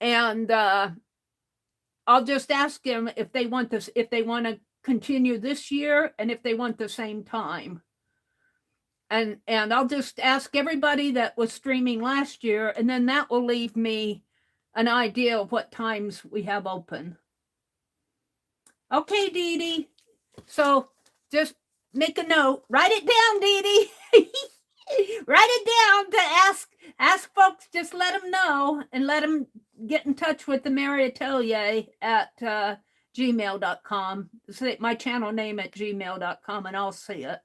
And I'll just ask them if they want this, if they want to continue this year and if they want the same time. And I'll just ask everybody that was streaming last year, and then that will leave me an idea of what times we have open. Okay, Dee Dee. So just make a note. Write it down, Dee Dee. Write it down to ask folks. Just let them know and let them get in touch with the Meri Atelier at gmail.com. Say my channel name at gmail.com and I'll see it.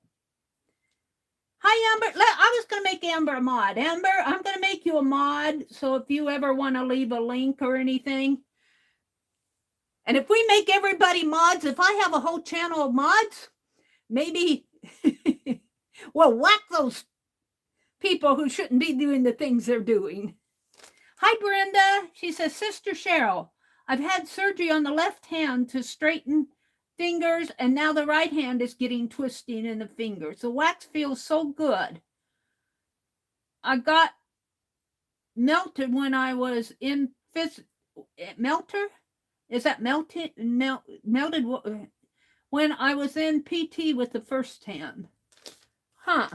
Hi, Amber. I was going to make Amber a mod. Amber, I'm going to make you a mod. So if you ever want to leave a link or anything. And if we make everybody mods, if I have a whole channel of mods, maybe we'll whack those people who shouldn't be doing the things they're doing. Hi, Brenda. She says, Sister Cheryl, I've had surgery on the left hand to straighten fingers, and now the right hand is getting twisting in the fingers. The wax feels so good. I got melted when I was in melter? Is that melted? Melted when I was in PT with the first hand. Huh.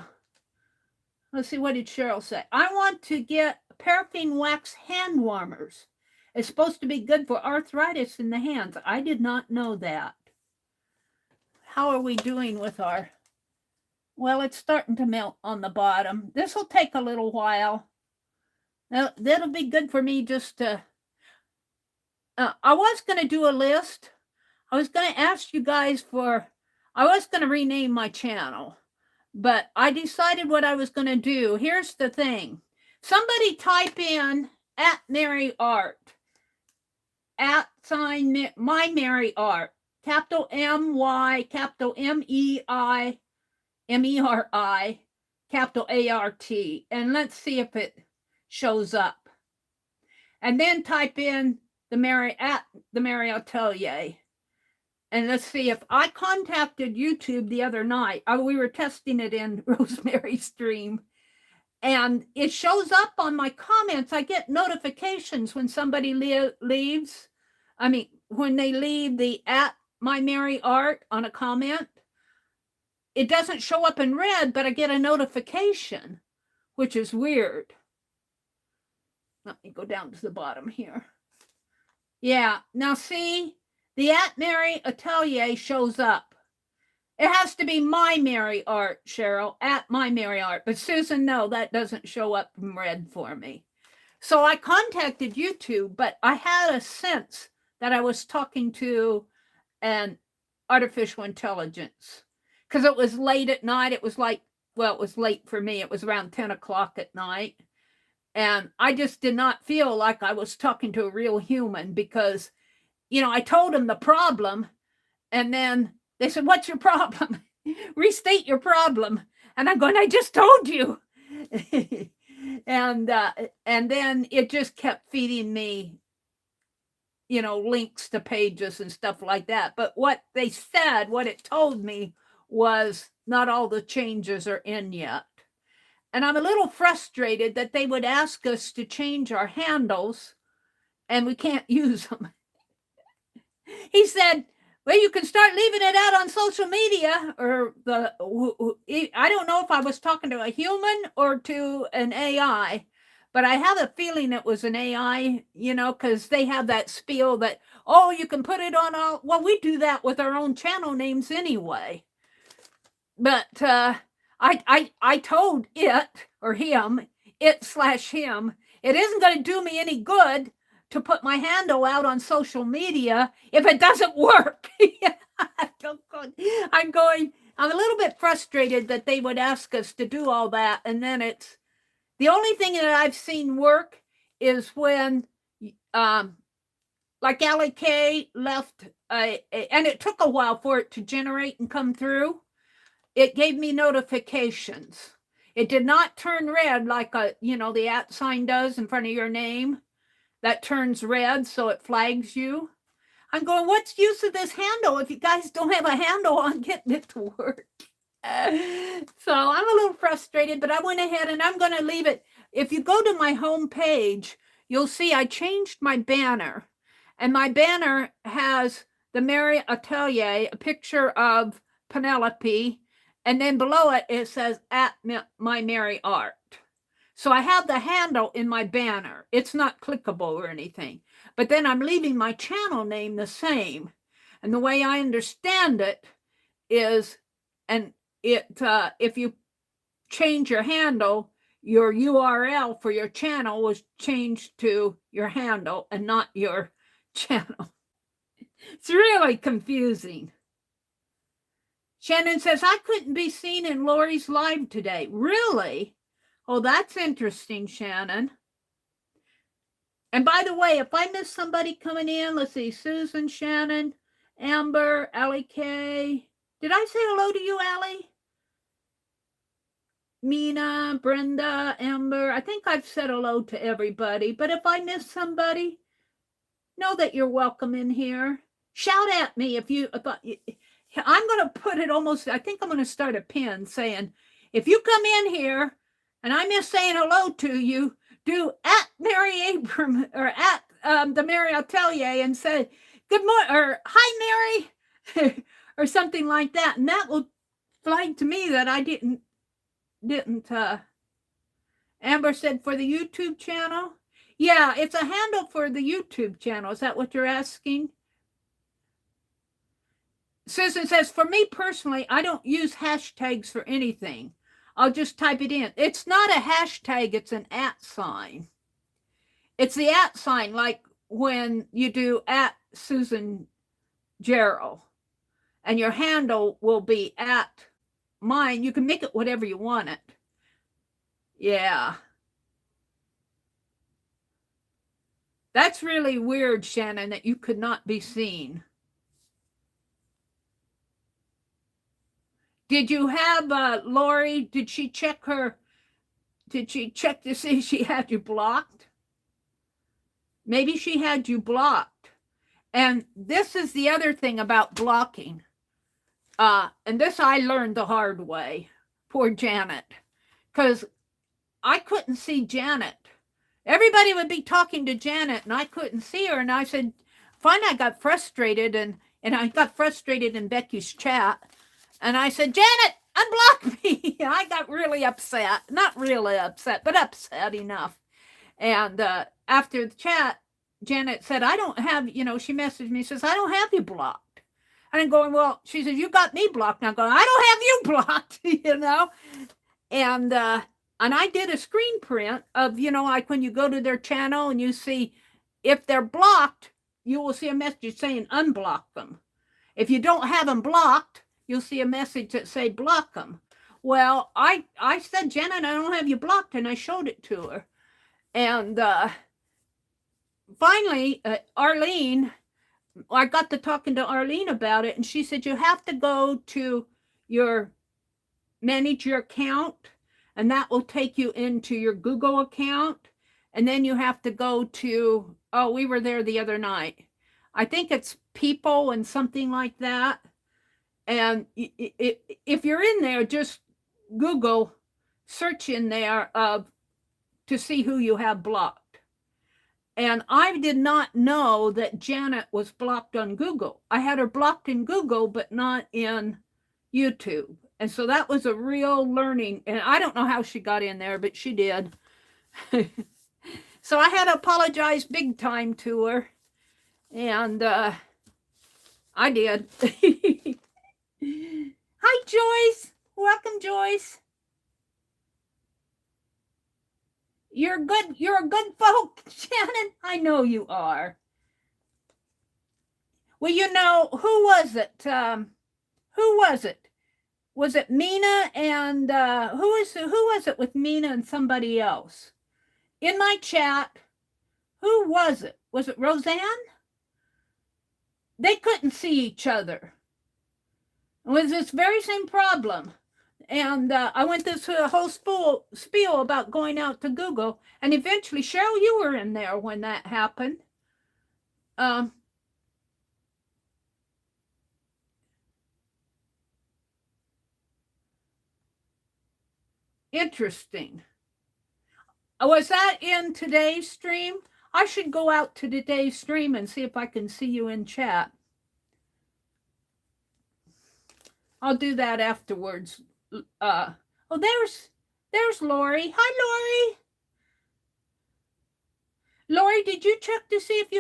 Let's see, what did Cheryl say? I want to get paraffin wax hand warmers. It's supposed to be good for arthritis in the hands. I did not know that. How are we doing with our... Well, it's starting to melt on the bottom. This will take a little while. That'll be good for me just to... I was going to do a list. I was going to ask you guys for... I was going to rename my channel, but I decided what I was going to do. Here's the thing. Somebody type in @MeriArt, @ my Meri Art, capital M-Y, capital M-E-I, M-E-R-I, capital A-R-T, and let's see if it shows up. And then type in the @TheMeriAtelier. And let's see if I contacted YouTube the other night. We were testing it in Rosemary's stream. And it shows up on my comments. I get notifications when somebody leaves. I mean, when they leave the @MyMeriArt on a comment. It doesn't show up in red, but I get a notification, which is weird. Let me go down to the bottom here. Yeah, now see, the @MeriAtelier shows up. It has to be my Meri Art, Cheryl, @MyMeriArt. But Susan, no, that doesn't show up in red for me. So I contacted YouTube, but I had a sense that I was talking to an artificial intelligence because it was late at night. It was like, well, it was late for me. It was around 10 o'clock at night. And I just did not feel like I was talking to a real human because, you know, I told them the problem and then they said, what's your problem? Restate your problem. And I'm going, I just told you. And then it just kept feeding me, you know, links to pages and stuff like that. But what they said, what it told me was not all the changes are in yet. And I'm a little frustrated that they would ask us to change our handles and we can't use them. He said, well, you can start leaving it out on social media or I don't know if I was talking to a human or to an AI, but I have a feeling it was an AI, you know, because they have that spiel that, oh, you can put it on all, well, we do that with our own channel names anyway. But I told it or him, it/him, it isn't going to do me any good to put my handle out on social media if it doesn't work. I'm a little bit frustrated that they would ask us to do all that. And then it's the only thing that I've seen work is when, like Ali K left, and it took a while for it to generate and come through. It gave me notifications. It did not turn red like the @ sign does in front of your name. That turns red, so it flags you. I'm going, what's the use of this handle if you guys don't have a handle on getting it to work? So I'm a little frustrated, but I went ahead and I'm going to leave it. If you go to my home page, you'll see I changed my banner. And my banner has the Meri Atelier, a picture of Penelope, and then below it, it says @MyMeriArt. So I have the handle in my banner. It's not clickable or anything. But then I'm leaving my channel name the same. And the way I understand it is, if you change your handle, your URL for your channel was changed to your handle and not your channel. It's really confusing. Shannon says, I couldn't be seen in Lori's live today. Really? Oh, that's interesting, Shannon. And by the way, if I miss somebody coming in, let's see, Susan, Shannon, Amber, Allie K. Did I say hello to you, Allie? Mina, Brenda, Amber. I think I've said hello to everybody. But if I miss somebody, know that you're welcome in here. Shout at me if I'm going to put it almost, I think I'm going to start a pin saying, if you come in here and I miss saying hello to you, do @Meri Abrams or @TheMeriAtelier and say, good morning, or hi, Mary, or something like that. And that will flag to me that I didn't. Amber said for the YouTube channel. Yeah, it's a handle for the YouTube channel. Is that what you're asking? Susan says, for me personally, I don't use hashtags for anything. I'll just type it in. It's not a hashtag, it's an @ sign. It's the @ sign, like when you do @Susan Gerald, and your handle will be @mine. You can make it whatever you want it. Yeah. That's really weird, Shannon, that you could not be seen. Did you have Lori? Did she check to see if she had you blocked? Maybe she had you blocked. And this is the other thing about blocking. And this I learned the hard way. Poor Janet. Because I couldn't see Janet. Everybody would be talking to Janet and I couldn't see her. And I said, finally I got frustrated and I got frustrated in Becky's chat. And I said, Janet, unblock me. I got really upset. Not really upset, but upset enough. And after the chat, Janet said, I don't have, she messaged me, says, I don't have you blocked. And I'm going, well, she says, you got me blocked. And I'm going, I don't have you blocked, And I did a screen print of, like when you go to their channel and you see if they're blocked, you will see a message saying unblock them. If you don't have them blocked, you'll see a message that say block them. Well, I said, Janet, I don't have you blocked, and I showed it to her. And finally, Arlene, I got to talking to Arlene about it, and she said, you have to go to manage your account, and that will take you into your Google account. And then you have to go to, we were there the other night. I think it's people and something like that. And if you're in there, just Google, search in there to see who you have blocked. And I did not know that Janet was blocked on Google. I had her blocked in Google, but not in YouTube. And so that was a real learning. And I don't know how she got in there, but she did. So I had to apologize big time to her. And I did. Hi, Joyce. Welcome, Joyce. You're good. You're a good folk, Shannon. I know you are. Well, who was it? Who was it? Was it Mina and who was it with Mina and somebody else? In my chat, who was it? Was it Roseanne? They couldn't see each other. It was this very same problem. And I went through a whole spiel about going out to Google. And eventually, Cheryl, you were in there when that happened. Interesting. Was that in today's stream? I should go out to today's stream and see if I can see you in chat. I'll do that afterwards. There's Lori. Hi, Lori. Lori, did you check to see if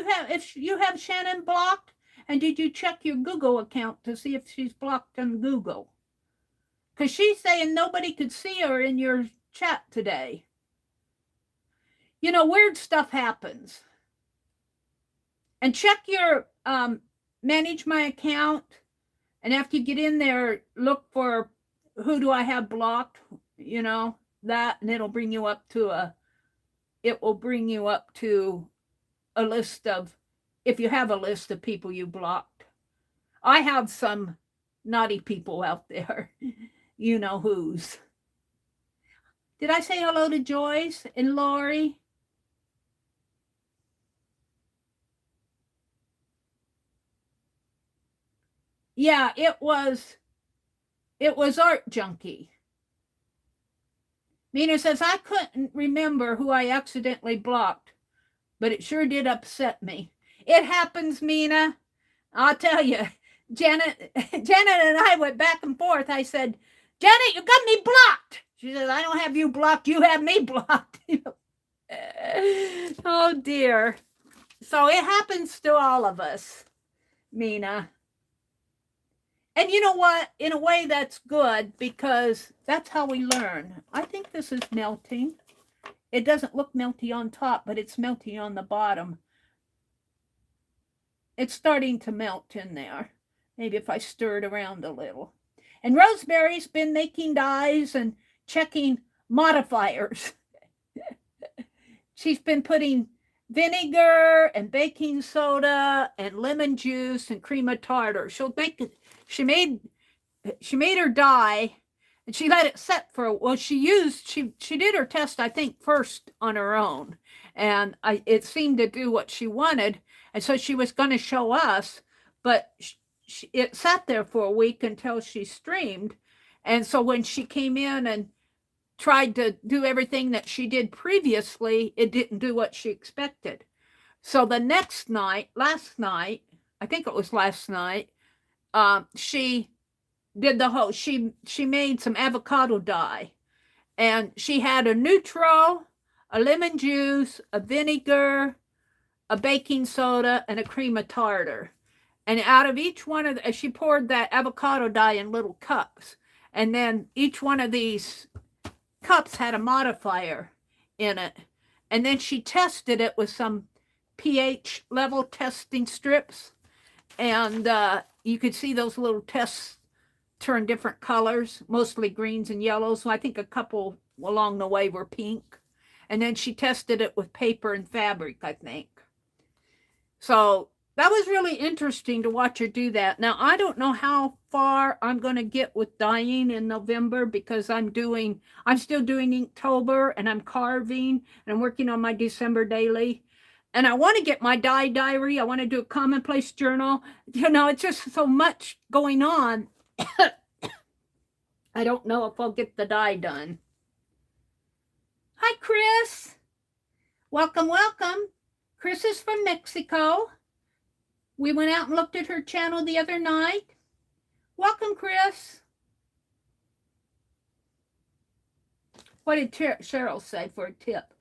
you have Shannon blocked? And did you check your Google account to see if she's blocked on Google? Because she's saying nobody could see her in your chat today. Weird stuff happens. And check your manage my account. And after you get in there, look for who do I have blocked, that, and it'll bring you up to a list of, if you have a list of people you blocked. I have some naughty people out there, you know whose. Did I say hello to Joyce and Lori? Yeah, it was Art Junkie. Mina says, I couldn't remember who I accidentally blocked, but it sure did upset me. It happens, Mina. I'll tell you, Janet and I went back and forth. I said, Janet, you got me blocked. She says, I don't have you blocked. You have me blocked. Oh, dear. So it happens to all of us, Mina. And you know what? In a way, that's good because that's how we learn. I think this is melting. it doesn't look melty on top, but it's melty on the bottom. It's starting to melt in there. Maybe if I stir it around a little. And Rosemary's been making dyes and checking modifiers. She's been putting vinegar and baking soda and lemon juice and cream of tartar. She made her dye and she let it set for, well, she did her test, I think, first on her own. And it seemed to do what she wanted. And so she was going to show us, but it sat there for a week until she streamed. And so when she came in and tried to do everything that she did previously, it didn't do what she expected. So the next night, last night, I think it was last night, she did the whole, she made some avocado dye. And she had a neutral, a lemon juice, a vinegar, a baking soda, and a cream of tartar. And out of each one of she poured that avocado dye in little cups. And then each one of these cups had a modifier in it. And then she tested it with some pH level testing strips. And you could see those little tests turn different colors, mostly greens and yellows. So I think a couple along the way were pink. And then she tested it with paper and fabric, I think. So that was really interesting to watch her do that. Now, I don't know how far I'm going to get with dyeing in November because I'm still doing Inktober and I'm carving and I'm working on my December daily. And I want to get my dye diary. I want to do a commonplace journal. You know, it's just so much going on. I don't know if I'll get the dye done. Hi, Chris. Welcome, welcome. Chris is from Mexico. We went out and looked at her channel the other night. Welcome, Chris. What did Cheryl say for a tip?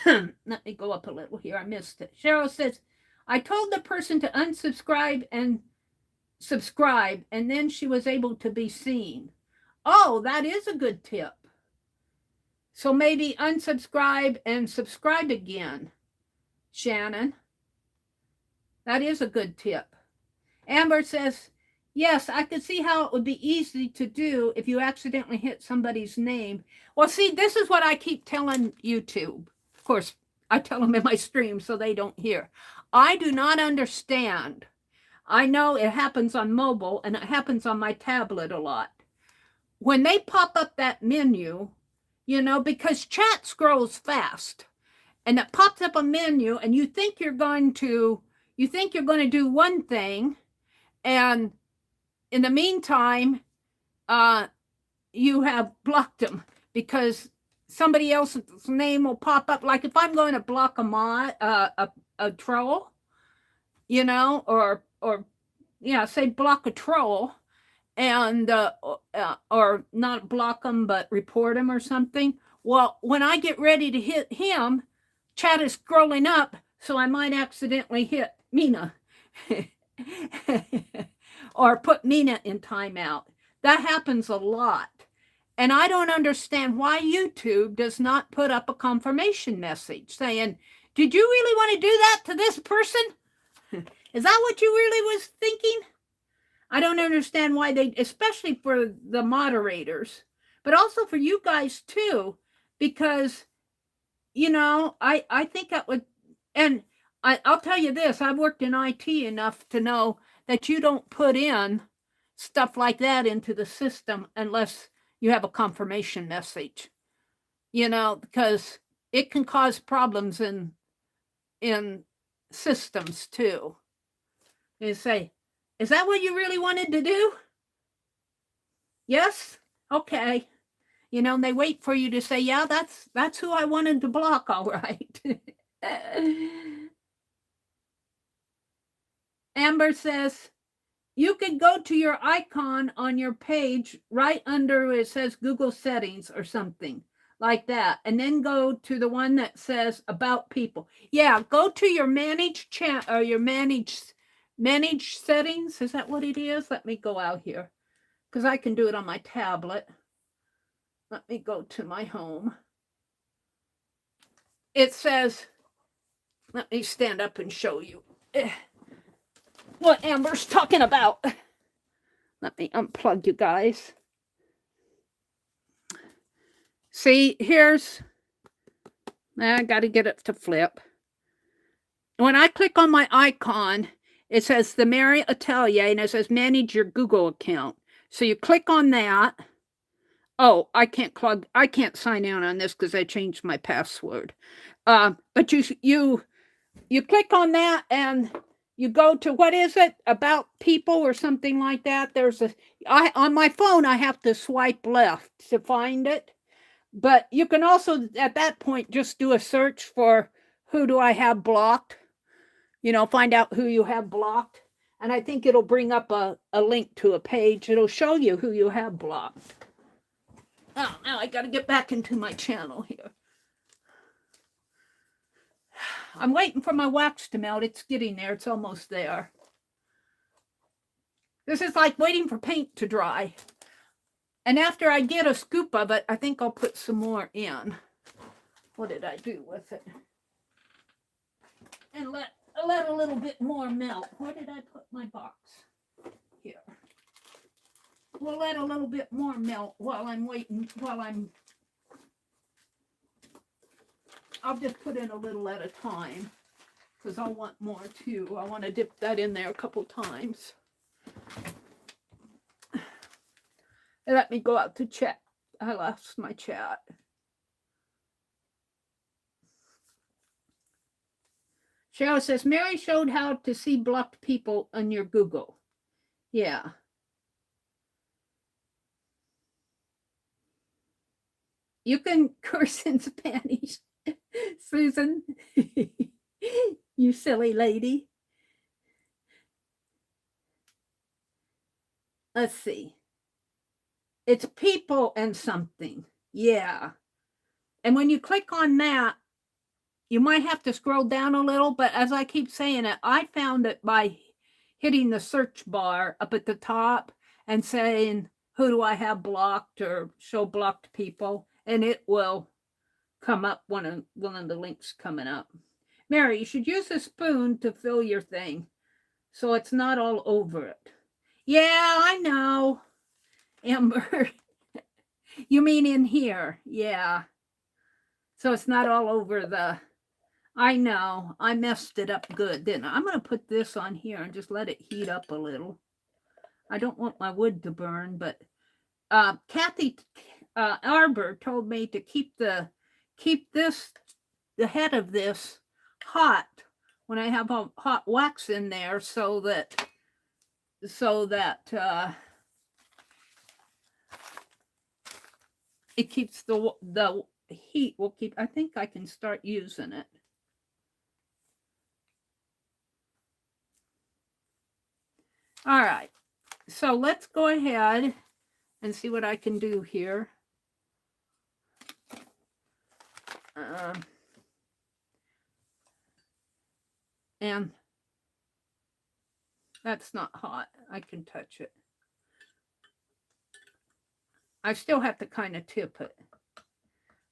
Let me go up a little here. I missed it. Cheryl says, I told the person to unsubscribe and subscribe, and then she was able to be seen. Oh, that is a good tip. So maybe unsubscribe and subscribe again, Shannon. That is a good tip. Amber says, yes, I could see how it would be easy to do if you accidentally hit somebody's name. Well, see, this is what I keep telling YouTube. Of course, I tell them in my stream so they don't hear. I do not understand. I know it happens on mobile and it happens on my tablet a lot. When they pop up that menu, you know, because chat scrolls fast and it pops up a menu and you think you're going to do one thing, and in the meantime, you have blocked them because somebody else's name will pop up. Like if I'm going to block a troll, you know, or say block a troll, and or not block them but report them or something. Well, when I get ready to hit him, chat is scrolling up, so I might accidentally hit Mina or put Mina in timeout. That happens a lot. And I don't understand why YouTube does not put up a confirmation message saying, did you really want to do that to this person? Is that what you really was thinking? I don't understand why they, especially for the moderators, but also for you guys too, because, you know, I think that would, and I'll tell you this, I've worked in IT enough to know that you don't put in stuff like that into the system unless you have a confirmation message, you know, because it can cause problems in systems too. You say, is that what you really wanted to do? Yes? Okay. You know, and they wait for you to say, yeah, that's who I wanted to block, all right. Amber says, you could go to your icon on your page right under it says Google settings or something like that. And then go to the one that says about people. Yeah, go to your manage chat or your manage settings. Is that what it is? Let me go out here because I can do it on my tablet. Let me go to my home. it says, let me stand up and show you what Amber's talking about. Let me unplug you guys. See, here's, I got to get it to flip. When I click on my icon, it says the Meri Atelier, and it says manage your Google account. So you click on that. Oh, I can't sign in on this because I changed my password. But you click on that and you go to, what is it, about people or something like that. There's on my phone I have to swipe left to find it. But you can also at that point just do a search for who do I have blocked. You know, find out who you have blocked. And I think it'll bring up a link to a page. It'll show you who you have blocked. Oh, now I got to get back into my channel here. I'm waiting for my wax to melt. It's getting there. It's almost there. This is like waiting for paint to dry. And after I get a scoop of it, I think I'll put some more in. What did I do with it? And let a little bit more melt. Where did I put my box? Here. We'll let a little bit more melt while I'm waiting, I'll just put in a little at a time because I'll want more too. I want to dip that in there a couple times. Let me go out to chat. I lost my chat. Cheryl says, Meri showed how to see blocked people on your Google. Yeah. You can curse in Spanish, Susan. You silly lady. Let's see. It's people and something. Yeah. And when you click on that, you might have to scroll down a little, but as I keep saying it, I found it by hitting the search bar up at the top and saying, who do I have blocked or show blocked people? And it will come up, one of the links coming up. Meri, you should use a spoon to fill your thing so it's not all over it. Yeah, I know, Amber. You mean in here? Yeah. So it's not all over the... I know. I messed it up good, didn't I? I'm going to put this on here and just let it heat up a little. I don't want my wood to burn, but Kathy Arbor told me to keep the head of this hot when I have a hot wax in there so that it keeps the heat will keep. I think I can start using it. All right, so let's go ahead and see what I can do here. And that's not hot. I can touch it. I still have to kind of tip it.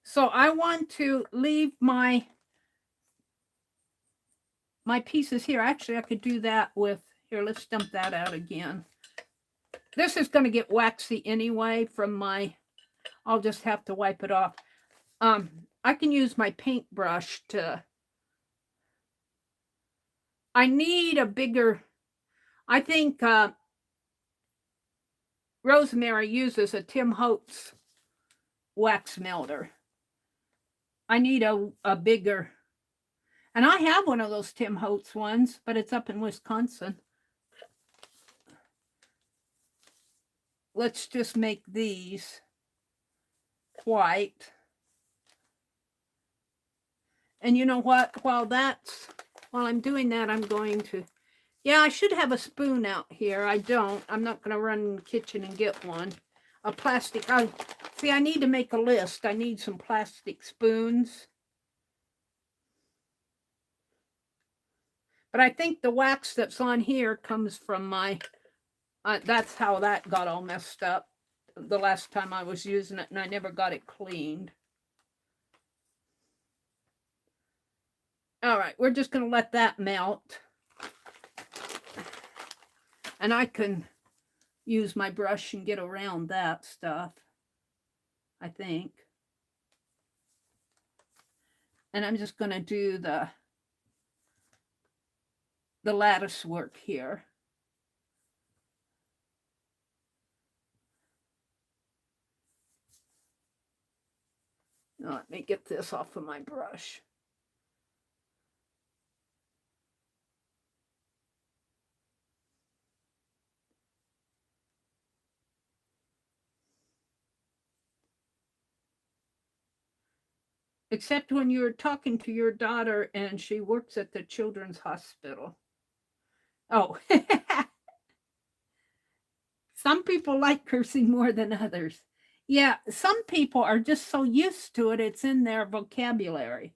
So I want to leave my pieces here. Actually, I could do that with, here, let's dump that out again. This is going to get waxy anyway from my, I'll just have to wipe it off. I can use my paintbrush to, I need a bigger, I think Rosemary uses a Tim Holtz wax melter. I need a bigger, and I have one of those Tim Holtz ones, but it's up in Wisconsin. Let's just make these white. And you know what? While I'm doing that, I'm going to, yeah, I should have a spoon out here. I don't. I'm not going to run in the kitchen and get one. A plastic. See, I need to make a list. I need some plastic spoons. But I think the wax that's on here comes from my, that's how that got all messed up the last time I was using it, and I never got it cleaned. All right, we're just going to let that melt. And I can use my brush and get around that stuff, I think. And I'm just going to do the lattice work here. Let me get this off of my brush. Except when you're talking to your daughter and she works at the children's hospital. Oh, some people like cursing more than others. Yeah, some people are just so used to it, it's in their vocabulary.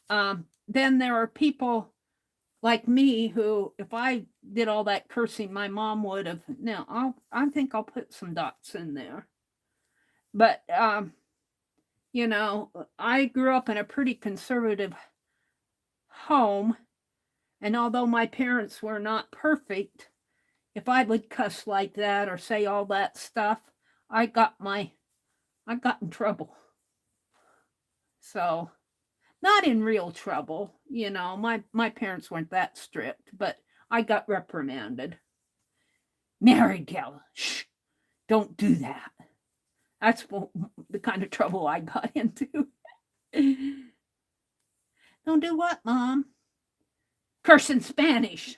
Then there are people like me who, if I did all that cursing, my mom would have. Now, I think I'll put some dots in there. But, you know, I grew up in a pretty conservative home. And although my parents were not perfect, if I would cuss like that or say all that stuff, I got in trouble. So, not in real trouble, you know, my parents weren't that strict, but I got reprimanded. Meridel, shh, don't do that. That's the kind of trouble I got into. Don't do what, Mom? Curse in Spanish.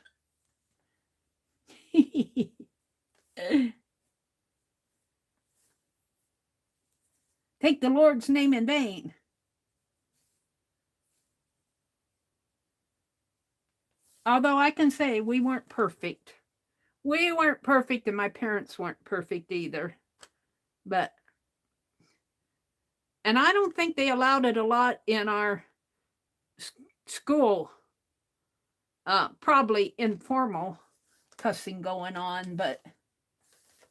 Take the Lord's name in vain. Although I can say we weren't perfect. We weren't perfect, and my parents weren't perfect either. But, and I don't think they allowed it a lot in our school. Probably informal cussing going on, but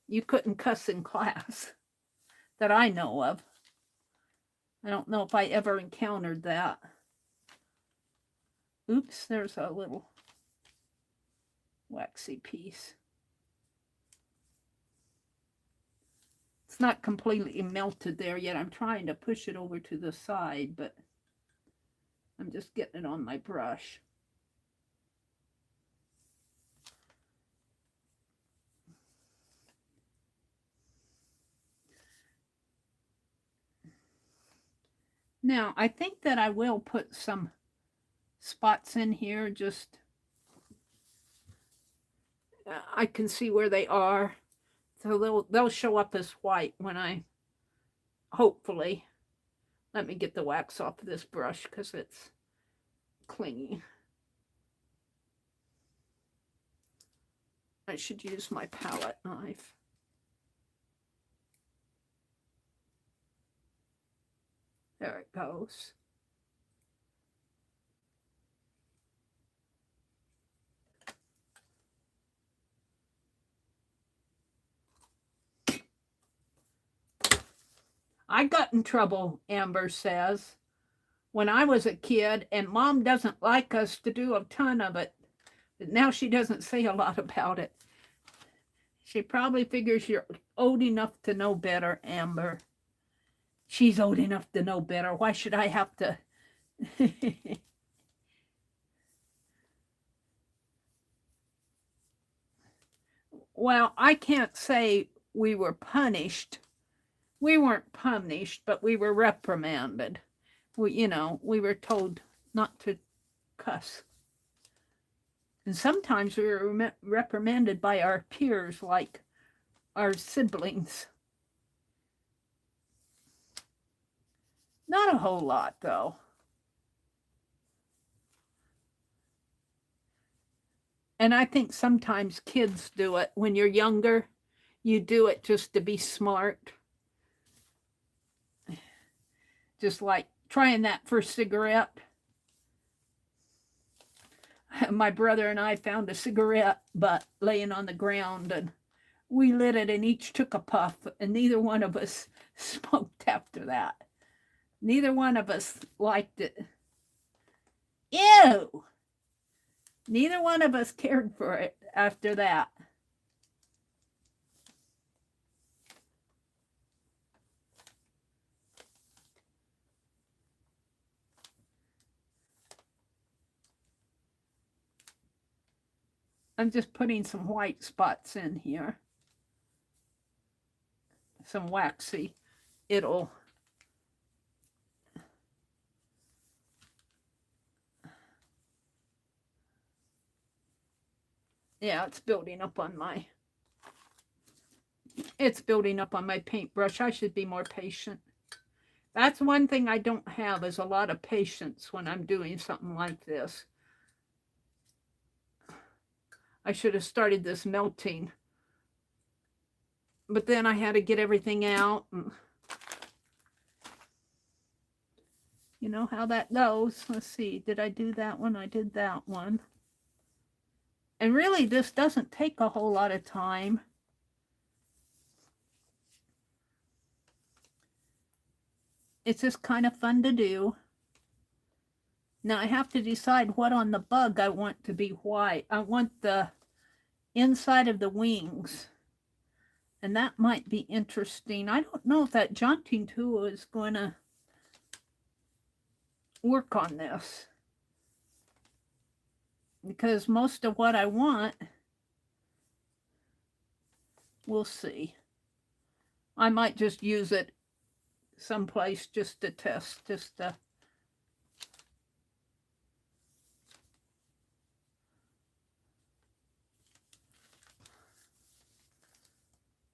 you couldn't cuss in class that I know of. I don't know if I ever encountered that. Oops, there's a little waxy piece. It's not completely melted there yet. I'm trying to push it over to the side, but I'm just getting it on my brush. Now, I think that I will put some spots in here, just I can see where they are. So they'll show up as white when I, hopefully, let me get the wax off of this brush because it's clingy. I should use my palette knife. There it goes. I got in trouble, Amber says, when I was a kid, and Mom doesn't like us to do a ton of it. But now she doesn't say a lot about it. She probably figures you're old enough to know better, Amber. She's old enough to know better. Why should I have to? Well, I can't say we were punished. We weren't punished, but we were reprimanded. We were told not to cuss. And sometimes we were reprimanded by our peers, like our siblings. Not a whole lot, though. And I think sometimes kids do it. When you're younger, you do it just to be smart. Just like trying that first cigarette. My brother and I found a cigarette butt laying on the ground, and we lit it and each took a puff, and neither one of us smoked after that. Neither one of us liked it. Ew! Neither one of us cared for it after that. I'm just putting some white spots in here. Some waxy. It'll... Yeah, it's building up on my... It's building up on my paintbrush. I should be more patient. That's one thing I don't have, is a lot of patience when I'm doing something like this. I should have started this melting. But then I had to get everything out. And you know how that goes. Let's see. Did I do that one? I did that one. And really, this doesn't take a whole lot of time. It's just kind of fun to do. Now I have to decide what on the bug I want to be white. I want the inside of the wings. And that might be interesting. I don't know if that jaunting tool is going to work on this. Because most of what I want, we'll see. I might just use it someplace just to test, just to...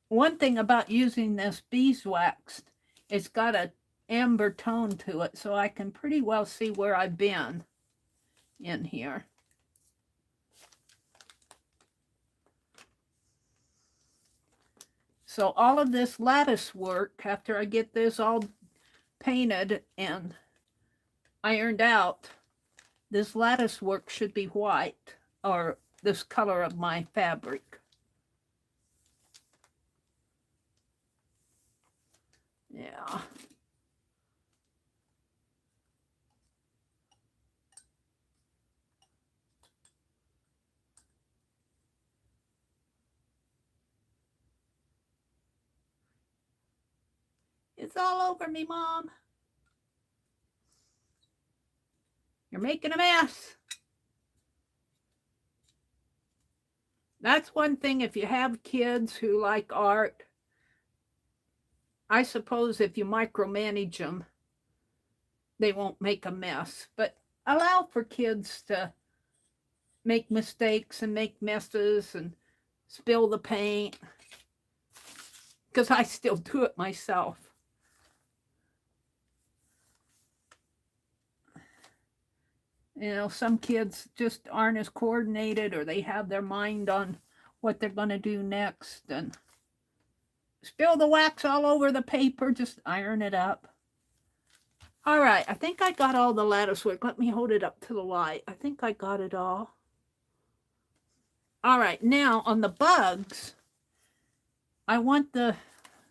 One thing about using this beeswax, it's got an amber tone to it, so I can pretty well see where I've been in here. So all of this lattice work, after I get this all painted and ironed out, this lattice work should be white, or this color of my fabric. Yeah. It's all over me, Mom. You're making a mess. That's one thing, if you have kids who like art, I suppose if you micromanage them, they won't make a mess. But allow for kids to make mistakes and make messes and spill the paint. Because I still do it myself. You know, some kids just aren't as coordinated, or they have their mind on what they're going to do next, and spill the wax all over the paper, just iron it up. All right, I think I got all the lattice work. Let me hold it up to the light. I think I got it all. All right, now on the bugs, I want the,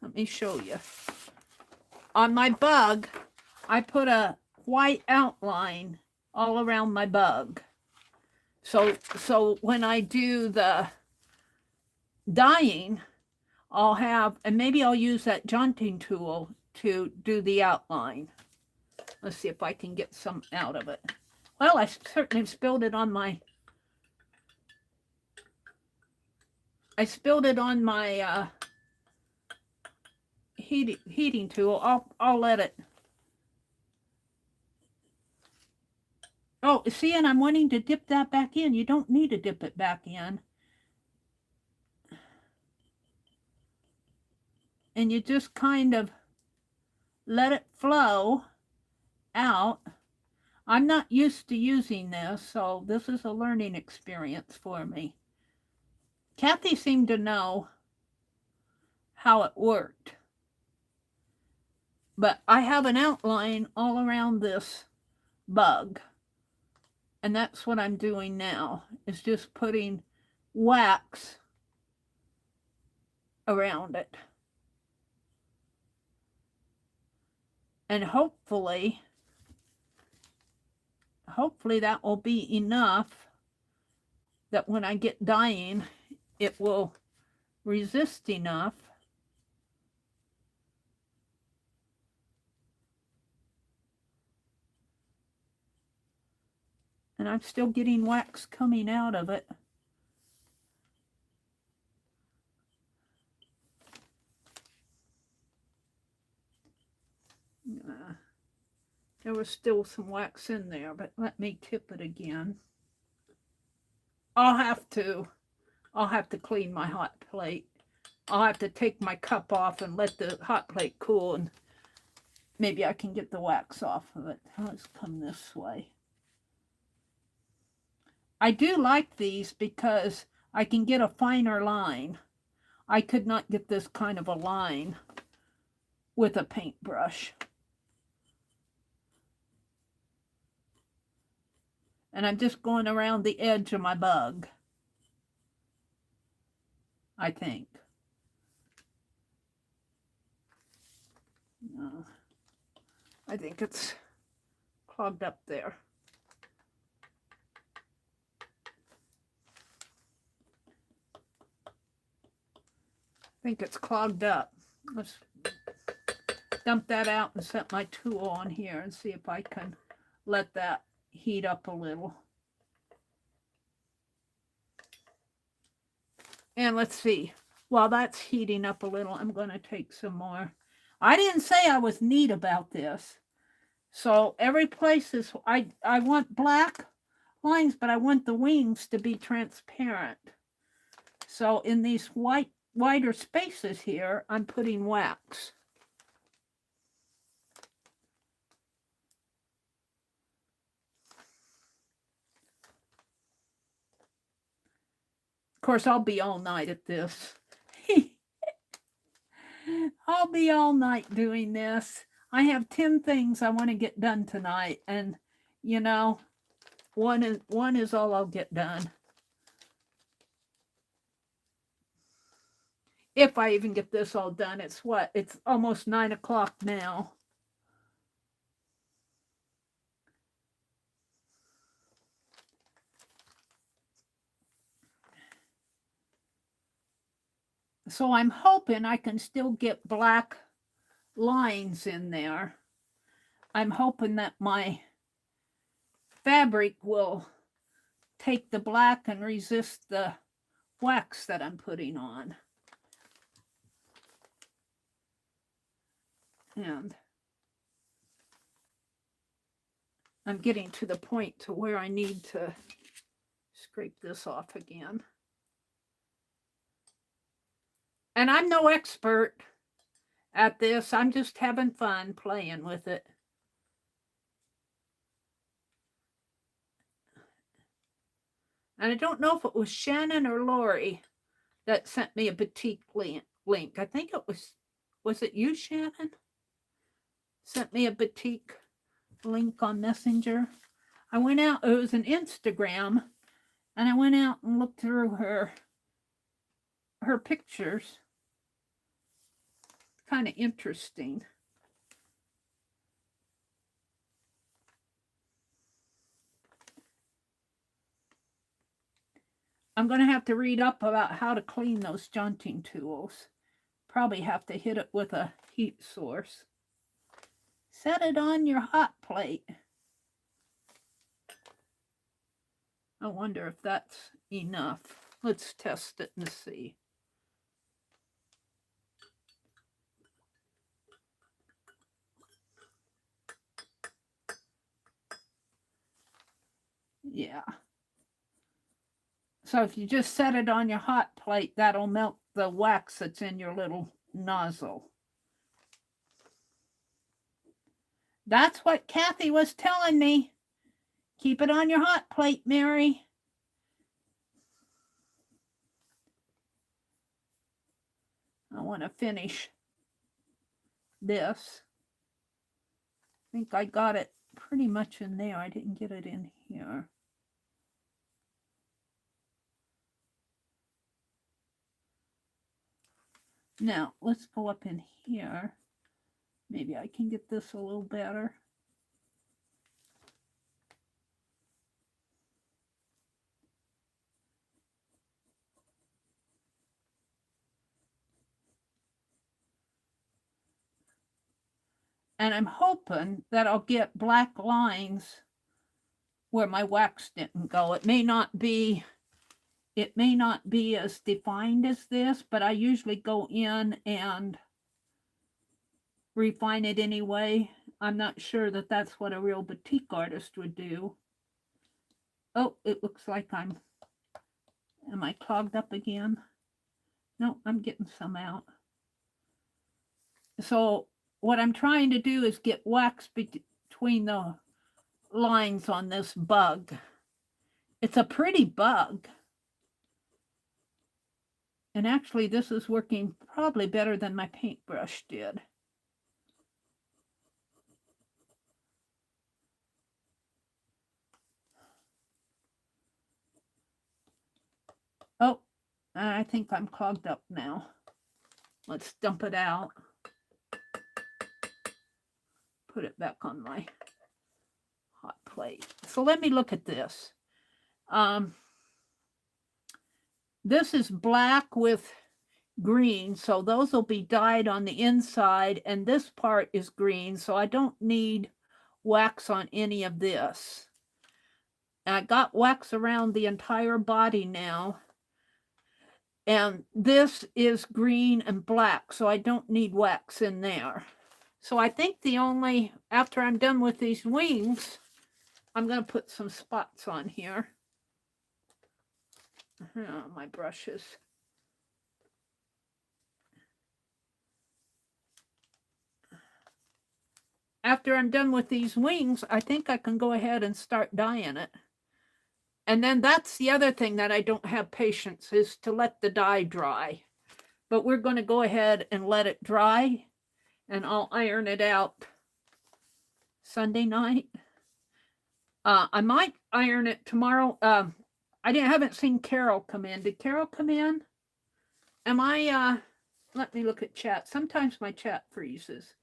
let me show you. On my bug, I put a white outline all around my bug. So when I do the dyeing, I'll have, and maybe I'll use that jaunting tool to do the outline. Let's see if I can get some out of it. Well, I certainly spilled it on my, heating tool. I'll let it. Oh, see, and I'm wanting to dip that back in. You don't need to dip it back in. And you just kind of let it flow out. I'm not used to using this, so this is a learning experience for me. Kathy seemed to know how it worked. But I have an outline all around this bug. And that's what I'm doing now, is just putting wax around it. And hopefully hopefully that will be enough that when I get dyeing, it will resist enough. And I'm still getting wax coming out of it. There was still some wax in there, but let me tip it again. I'll have to clean my hot plate. I'll have to take my cup off and let the hot plate cool, and maybe I can get the wax off of it. Let's come this way. I do like these because I can get a finer line. I could not get this kind of a line with a paintbrush. And I'm just going around the edge of my bug, I think. No, I think it's clogged up there. I think it's clogged up. Let's dump that out and set my tool on here and see if I can let that heat up a little. And let's see, while that's heating up a little, I'm going to take some more. I didn't say I was neat about this. So every place is, I want black lines, but I want the wings to be transparent. So in these wider spaces here, I'm putting wax. Of course, I'll be all night at this. I'll be all night doing this. I have 10 things I want to get done tonight, and you know, one is all I'll get done. If I even get this all done. It's what? It's almost 9 o'clock now. So I'm hoping I can still get black lines in there. I'm hoping that my fabric will take the black and resist the wax that I'm putting on. And I'm getting to the point to where I need to scrape this off again. And I'm no expert at this. I'm just having fun playing with it. And I don't know if it was Shannon or Lori that sent me a Batik link. I think it was it you, Shannon? Sent me a Batik link on Messenger. I went out, it was an Instagram, and I went out and looked through her pictures. Kind of interesting. I'm going to have to read up about how to clean those jaunting tools. Probably have to hit it with a heat source. Set it on your hot plate. I wonder if that's enough. Let's test it and see. Yeah. So if you just set it on your hot plate, that'll melt the wax that's in your little nozzle. That's what Kathy was telling me. Keep it on your hot plate, Meri. I want to finish this. I think I got it pretty much in there. I didn't get it in here. Now, let's go up in here. Maybe I can get this a little better. And I'm hoping that I'll get black lines where my wax didn't go. It may not be as defined as this, but I usually go in and refine it anyway. I'm not sure that that's what a real batik artist would do. Oh, it looks like am I clogged up again? No, I'm getting some out. So what I'm trying to do is get wax between the lines on this bug. It's a pretty bug. And actually, this is working probably better than my paintbrush did. Oh, I think I'm clogged up now. Let's dump it out. Put it back on my hot plate. So let me look at this. This is black with green, so those will be dyed on the inside, and this part is green, so I don't need wax on any of this. I got wax around the entire body now, and this is green and black, so I don't need wax in there. So I think after I'm done with these wings, I'm going to put some spots on here. My brushes. After I'm done with these wings, I think I can go ahead and start dyeing it. And then that's the other thing that I don't have patience, is to let the dye dry. But we're going to go ahead and let it dry, and I'll iron it out Sunday night. I might iron it tomorrow. I haven't seen Carol come in. Did Carol come in? Let me look at chat. Sometimes my chat freezes.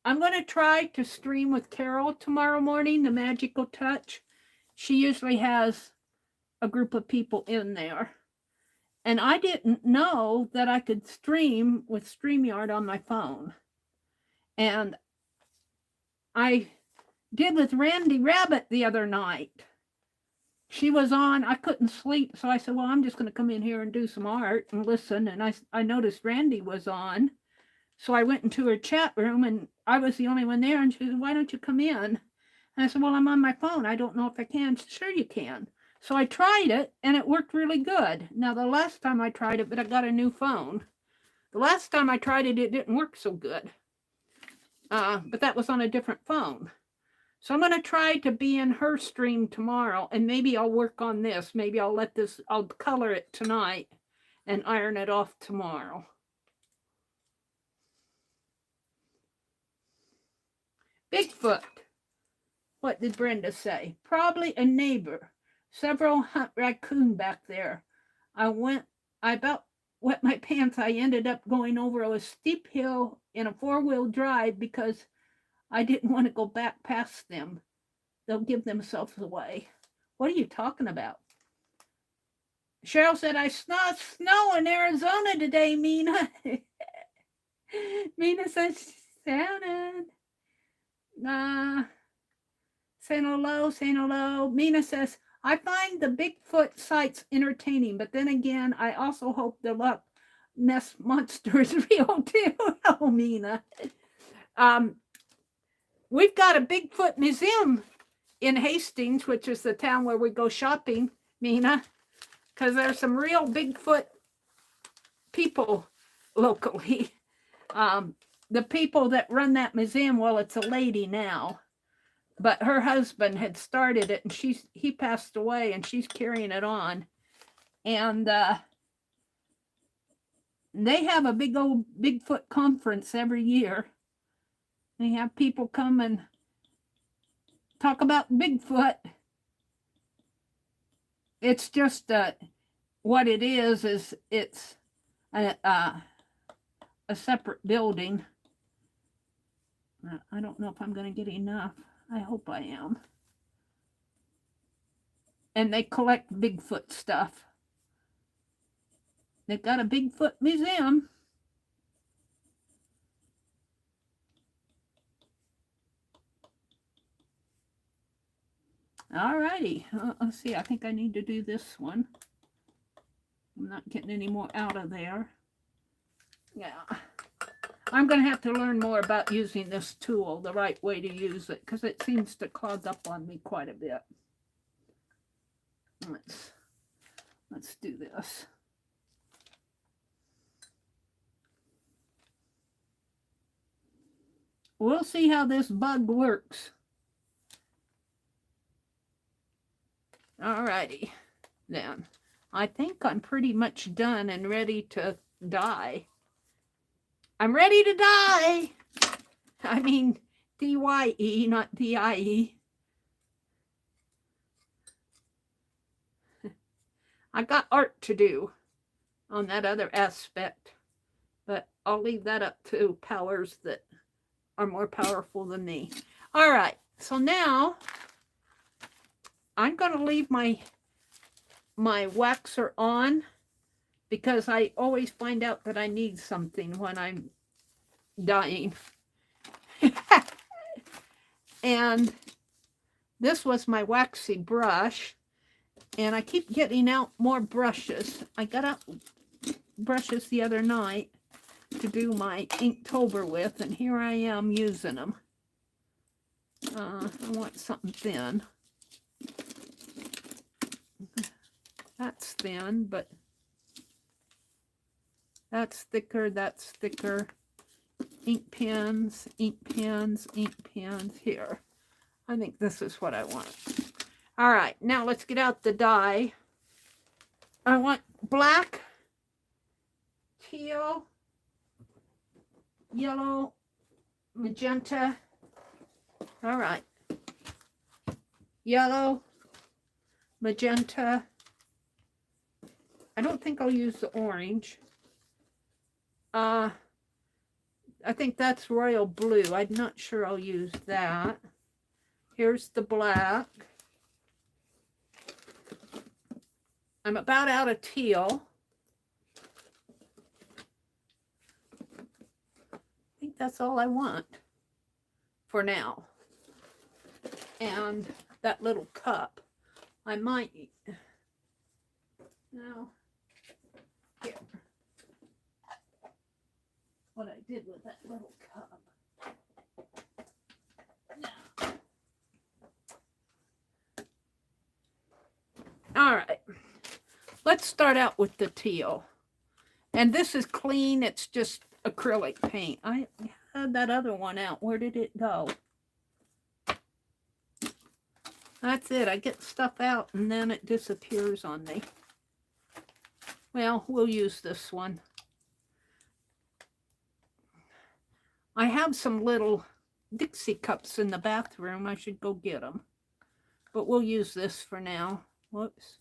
I'm going to try to stream with Carol tomorrow morning, the Magical Touch. She usually has a group of people in there. And I didn't know that I could stream with StreamYard on my phone. And I did with Randy Rabbit the other night. She was on, I couldn't sleep, so I said, well, I'm just going to come in here and do some art and listen. And I noticed Randy was on. So I went into her chat room, and I was the only one there, and she said, why don't you come in? And I said, well, I'm on my phone. I don't know if I can. She said, sure you can. So I tried it, and it worked really good. Now, the last time I tried it, but I got a new phone. The last time I tried it, it didn't work so good. But that was on a different phone. So I'm going to try to be in her stream tomorrow, and maybe I'll work on this. Maybe I'll color it tonight and iron it off tomorrow. Bigfoot. What did Brenda say? Probably a neighbor. Several hunt raccoon back there. I about wet my pants. I ended up going over a steep hill in a 4-wheel drive because I didn't want to go back past them. They'll give themselves away. What are you talking about? Cheryl said, I saw snow in Arizona today, Mina. Mina says, Shannon. Saying hello. Mina says, I find the Bigfoot sites entertaining, but then again, I also hope the Loch Ness Monster is real too. Oh, Mina. We've got a Bigfoot museum in Hastings, which is the town where we go shopping, Mina, because there's some real Bigfoot people locally. The people that run that museum, well, it's a lady now, but her husband had started it, and he passed away, and she's carrying it on. And they have a big old Bigfoot conference every year. They have people come and talk about Bigfoot. It's just what it is it's a separate building. I don't know if I'm going to get enough. I hope I am. And they collect Bigfoot stuff. They've got a Bigfoot museum. Alrighty, let's see. I think I need to do this one. I'm not getting any more out of there. Yeah. I'm going to have to learn more about using this tool, the right way to use it, because it seems to clog up on me quite a bit. Let's do this. We'll see how this bug works. Alrighty, then. I think I'm pretty much done and ready to dye. I'm ready to dye. I mean, D-Y-E, not D-I-E. I got art to do on that other aspect, but I'll leave that up to powers that are more powerful than me. All right, so now I'm going to leave my waxer on because I always find out that I need something when I'm dyeing. And this was my waxy brush, and I keep getting out more brushes. I got out brushes the other night to do my Inktober with, and here I am using them. I want something thin. That's thin, but that's thicker, that's thicker. Ink pens, ink pens, ink pens. Here. I think this is what I want. All right, now let's get out the dye. I want black, teal, yellow, magenta. All right. Yellow, magenta. I don't think I'll use the orange. I think that's royal blue. I'm not sure I'll use that. Here's the black. I'm about out of teal. I think that's all I want for now. And that little cup, I might, no, here. What I did with that little cup. Now. All right, let's start out with the teal. And this is clean, it's just acrylic paint. I had that other one out. Where did it go? That's it. I get stuff out and then it disappears on me. Well, we'll use this one. I have some little Dixie cups in the bathroom. I should go get them. But we'll use this for now. Whoops.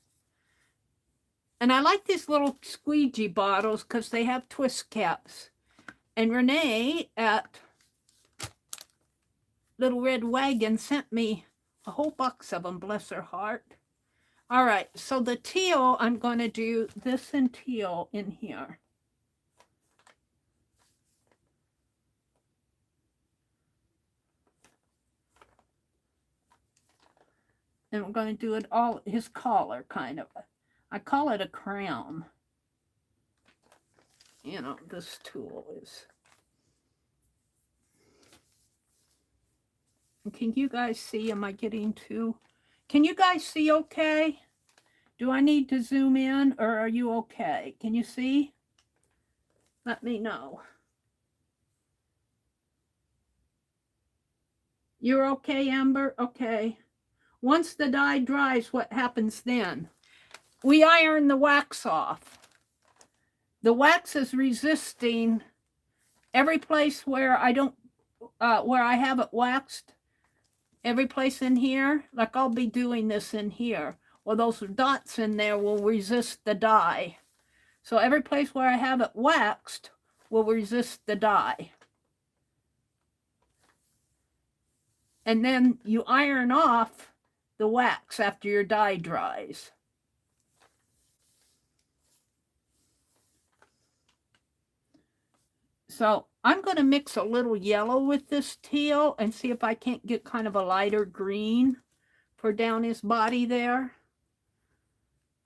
And I like these little squeegee bottles because they have twist caps. And Renee at Little Red Wagon sent me a whole box of them, bless her heart. All right, so the teal, I'm going to do this in teal in here. And we're going to do it all, his collar, kind of. I call it a crown. You know, this tool is. Can you guys see? Am I getting too? Can you guys see okay? Do I need to zoom in or are you okay? Can you see? Let me know. You're okay, Amber? Okay. Once the dye dries, what happens then? We iron the wax off. The wax is resisting every place where I don't, where I have it waxed. Every place in here, like I'll be doing this in here. Well, those dots in there will resist the dye. So every place where I have it waxed will resist the dye. And then you iron off the wax after your dye dries. So I'm going to mix a little yellow with this teal and see if I can't get kind of a lighter green for down his body there.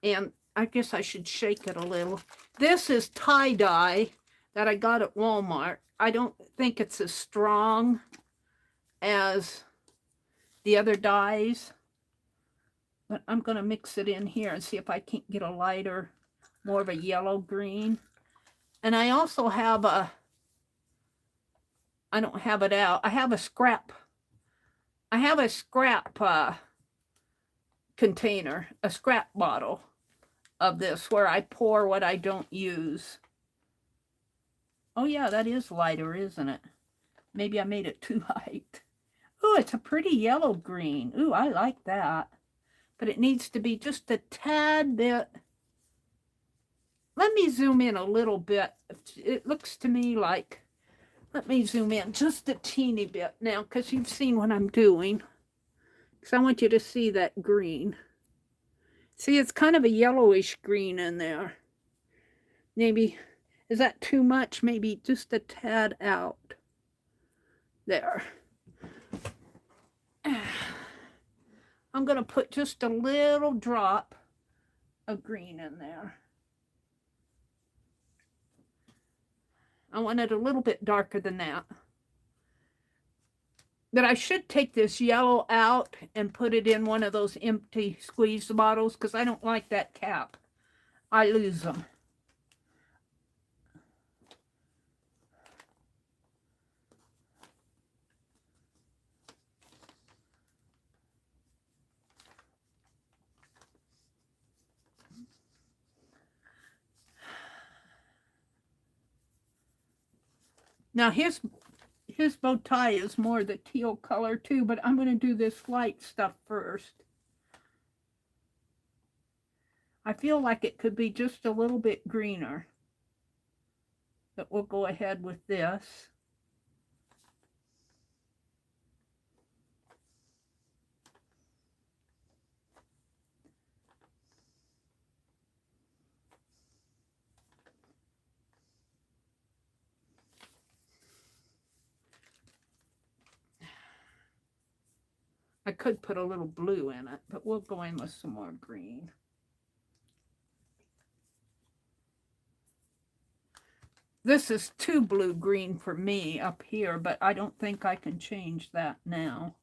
And I guess I should shake it a little. This is tie-dye that I got at Walmart. I don't think it's as strong as the other dyes, but I'm going to mix it in here and see if I can't get a lighter, more of a yellow green. And I also have a, I don't have it out, I have a scrap container, a scrap bottle of this where I pour what I don't use. Oh yeah, that is lighter, isn't it? Maybe I made it too light. Ooh, it's a pretty yellow green. Ooh, I like that. But it needs to be just a tad bit. Let me zoom in a little bit. It looks to me like, let me zoom in just a teeny bit now, because you've seen what I'm doing. Because I want you to see that green. See, it's kind of a yellowish green in there. Maybe, is that too much? Maybe just a tad out. There. I'm going to put just a little drop of green in there. I want it a little bit darker than that. But I should take this yellow out and put it in one of those empty squeeze bottles because I don't like that cap. I lose them. Now his bow tie is more the teal color too, but I'm going to do this light stuff first. I feel like it could be just a little bit greener, but we'll go ahead with this. I could put a little blue in it, but we'll go in with some more green. This is too blue-green for me up here, but I don't think I can change that now.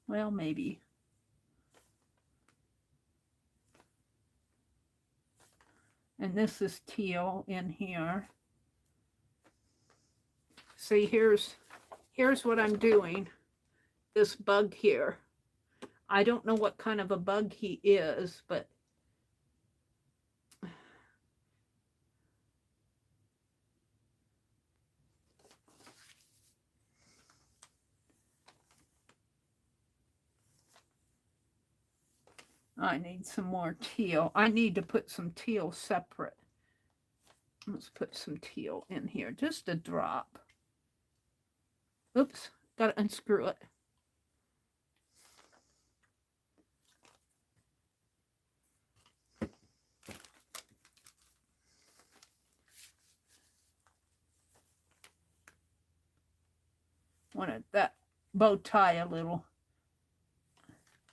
Well, maybe. And this is teal in here. See, here's what I'm doing. This bug here. I don't know what kind of a bug he is, but I need some more teal. I need to put some teal separate. Let's put some teal in here, just a drop. Oops, got to unscrew it. Wanted that bow tie a little.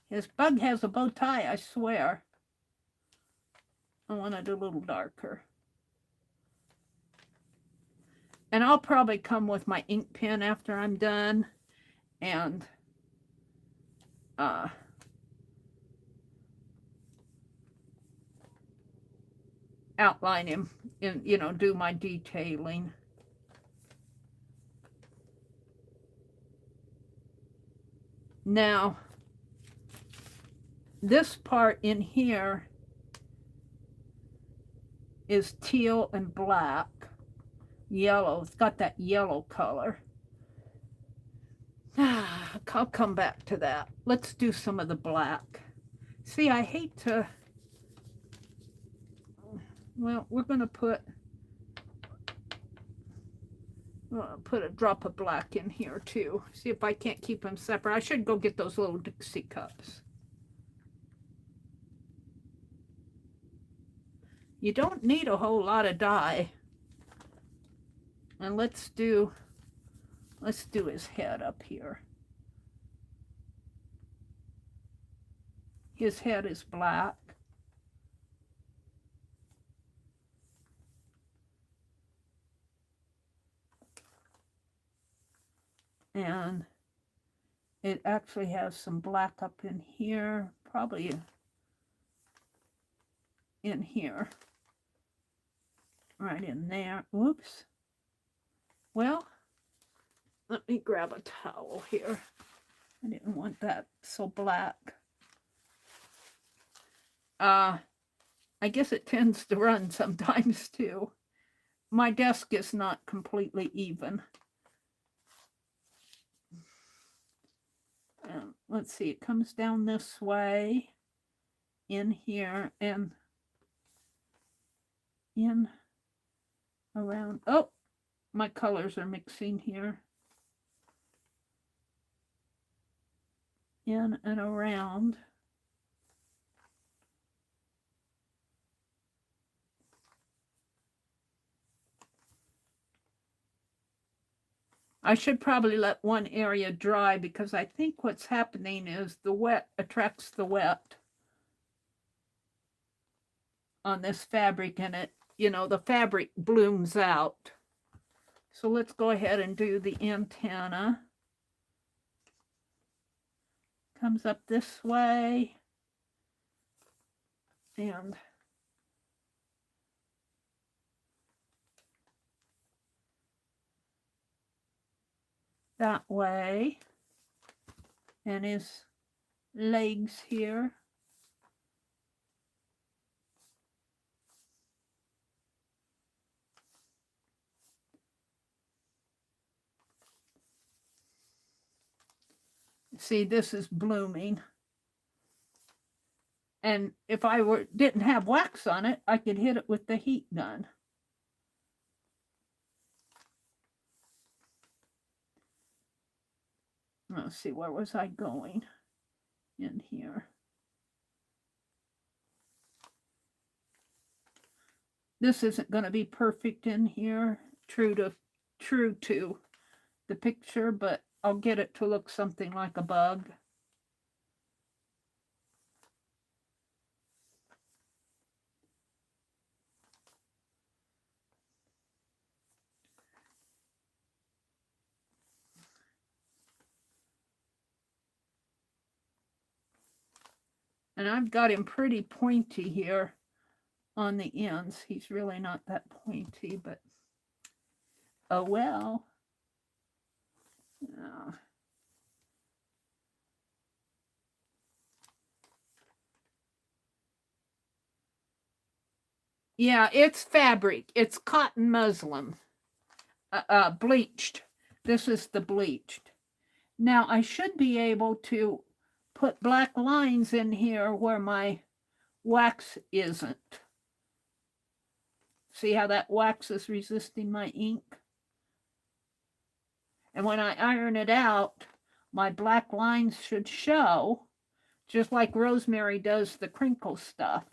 His bug has a bow tie, I swear. I want it a little darker. And I'll probably come with my ink pen after I'm done and outline him and, you know, do my detailing. Now, this part in here is teal and black. Yellow. It's got that yellow color. I'll come back to that. Let's do some of the black. See, I hate to... Well, we're going to put a drop of black in here too. See if I can't keep them separate. I should go get those little Dixie cups. You don't need a whole lot of dye. And let's do his head up here. His head is black. And it actually has some black up in here, probably in here, right in there. Oops. Well, let me grab a towel here. I didn't want that so black. I guess it tends to run sometimes too. My desk is not completely even. Let's see, it comes down this way, in here, and in, around. Oh, my colors are mixing here. In and around. I should probably let one area dry because I think what's happening is the wet attracts the wet on this fabric, and it, you know, the fabric blooms out. So let's go ahead and do the antenna. Comes up this way and that way, and his legs here. See, this is blooming. And if I didn't have wax on it, I could hit it with the heat gun. Let's see, where was I going? In here. This isn't going to be perfect in here, true to the picture, but I'll get it to look something like a bug. And I've got him pretty pointy here on the ends. He's really not that pointy, but oh well. Yeah, it's fabric. It's cotton muslin, bleached. This is the bleached. Now I should be able to put black lines in here where my wax isn't. See how that wax is resisting my ink? And when I iron it out, my black lines should show, just like Rosemary does the crinkle stuff.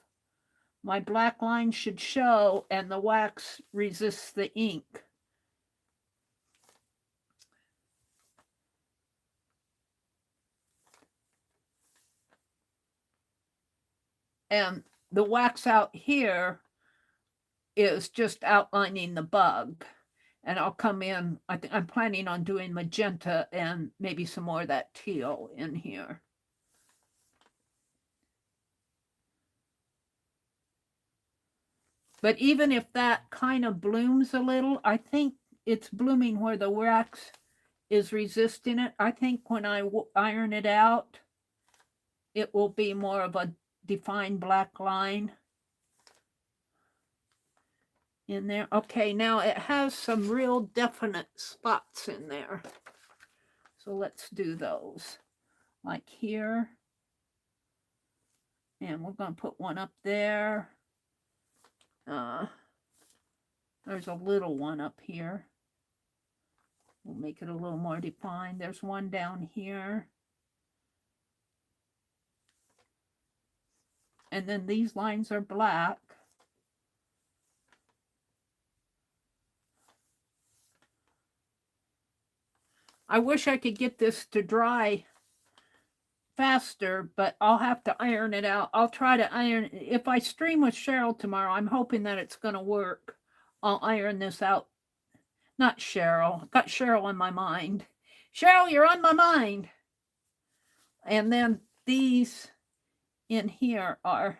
My black lines should show and the wax resists the ink. And the wax out here is just outlining the bug. And I'll come in, I'm planning on doing magenta and maybe some more of that teal in here. But even if that kind of blooms a little, I think it's blooming where the wax is resisting it. I think when I iron it out, it will be more of a defined black line in there. Okay, now it has some real definite spots in there. So let's do those. Like here. And we're going to put one up there. There's a little one up here. We'll make it a little more defined. There's one down here. And then these lines are black. I wish I could get this to dry faster, but I'll have to iron it out. I'll try to iron. If I stream with Cheryl tomorrow, I'm hoping that it's going to work. I'll iron this out. Not Cheryl. I've got Cheryl on my mind. Cheryl, you're on my mind. And then these in here are,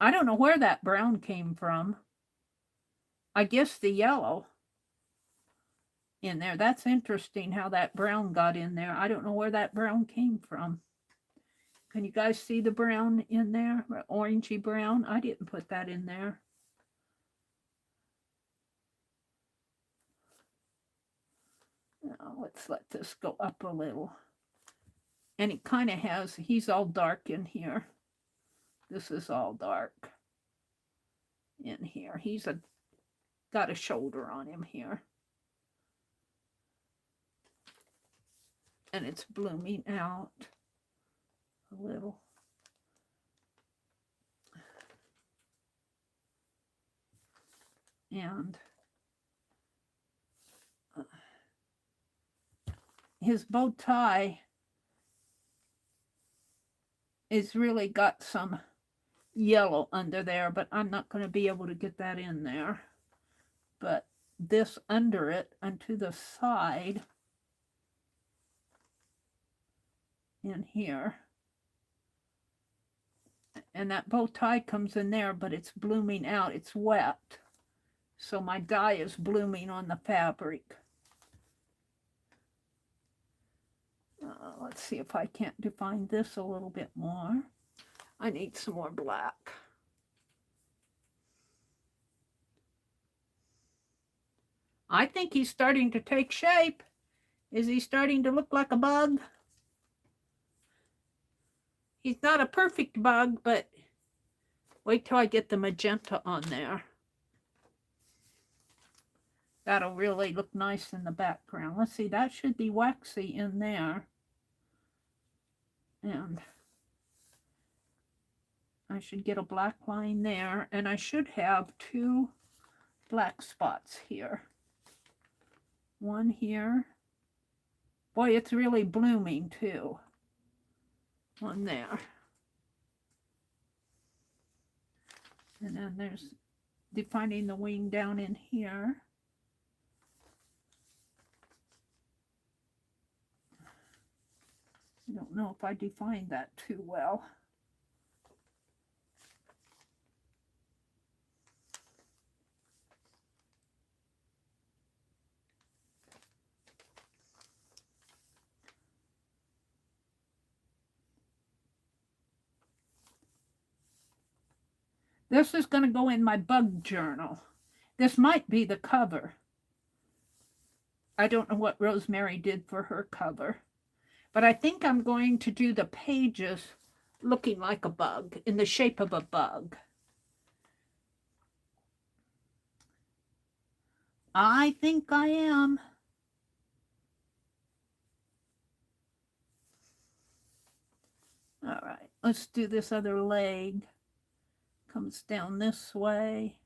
I don't know where that brown came from. I guess the yellow in there. That's interesting how that brown got in there. I don't know where that brown came from. Can you guys see the brown in there? Orangey brown. I didn't put that in there. Now, let's let this go up a little. And it kind of has, he's all dark in here. This is all dark in here. He's got a shoulder on him here. And it's blooming out a little. And his bow tie is really got some yellow under there, but I'm not going to be able to get that in there. But this under it and to the side in here, and that bow tie comes in there, but it's blooming out. It's wet, so my dye is blooming on the fabric. Let's see if I can't define this a little bit more. I need some more black. I think he's starting to take shape. Is he starting to look like a bug? He's not a perfect bug, but wait till I get the magenta on there. That'll really look nice in the background. Let's see, that should be waxy in there. And I should get a black line there, and I should have 2 black spots here. One here. Boy, it's really blooming too. One there. And then there's defining the wing down in here. I don't know if I defined that too well. This is going to go in my bug journal. This might be the cover. I don't know what Rosemary did for her cover. But I think I'm going to do the pages looking like a bug, in the shape of a bug. I think I am. All right, let's do this other leg. Comes down this way.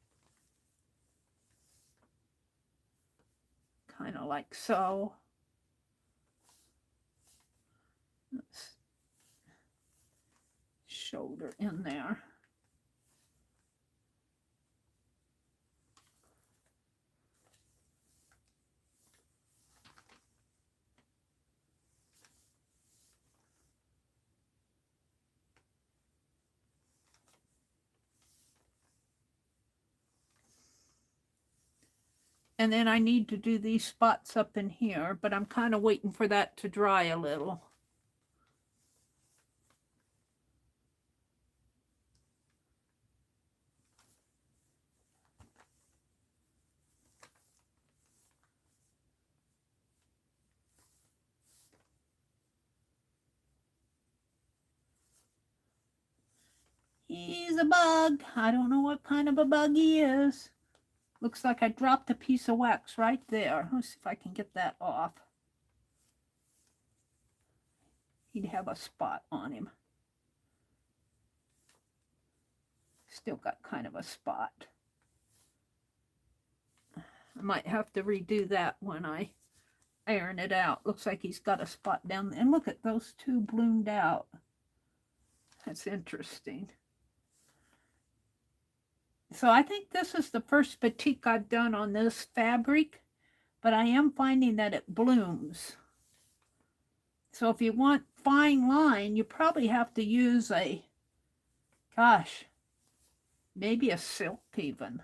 Kind of like so. Shoulder in there. And then I need to do these spots up in here, but I'm kind of waiting for that to dry a little. He's a bug. I don't know what kind of a bug he is. Looks like I dropped a piece of wax right there. Let's see if I can get that off. He'd have a spot on him. Still got kind of a spot. I might have to redo that when I iron it out. Looks like he's got a spot down there. And look at those two bloomed out. That's interesting. So I think this is the first batik I've done on this fabric, but I am finding that it blooms. So if you want fine line, you probably have to use a, gosh, maybe a silk even.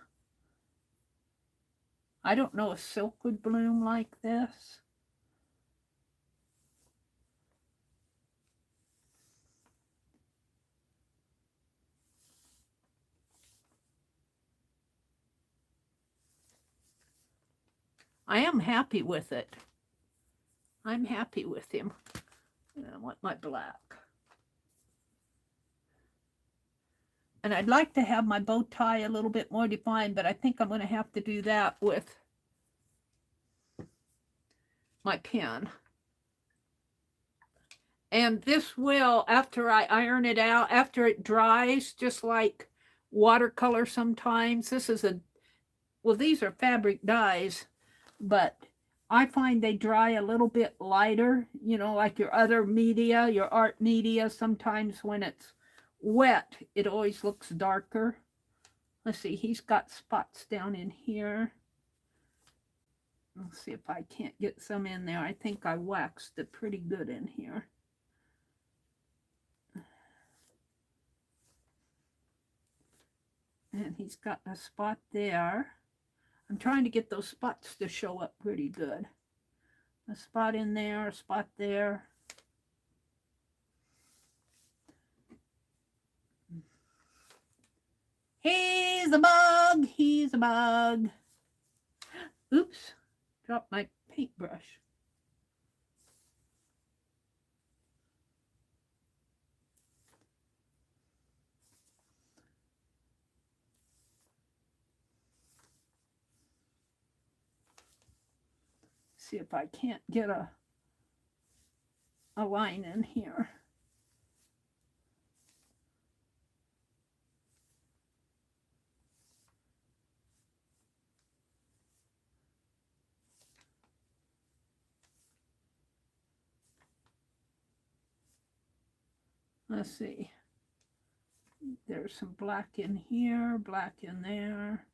I don't know if silk would bloom like this. I am happy with it. I'm happy with him. I want my black. And I'd like to have my bow tie a little bit more defined, but I think I'm going to have to do that with my pen. And this will, after I iron it out, after it dries, just like watercolor sometimes, this is a, well, these are fabric dyes, but I find they dry a little bit lighter, you know, like your other media, your art media. Sometimes when it's wet, it always looks darker. Let's see, he's got spots down in here. Let's see if I can't get some in there. I think I waxed it pretty good in here. And he's got a spot there. I'm trying to get those spots to show up pretty good. A spot in there, a spot there. He's a bug, he's a bug. Oops, dropped my paintbrush. See if I can't get a line in here. Let's see. There's some black in here, black in there.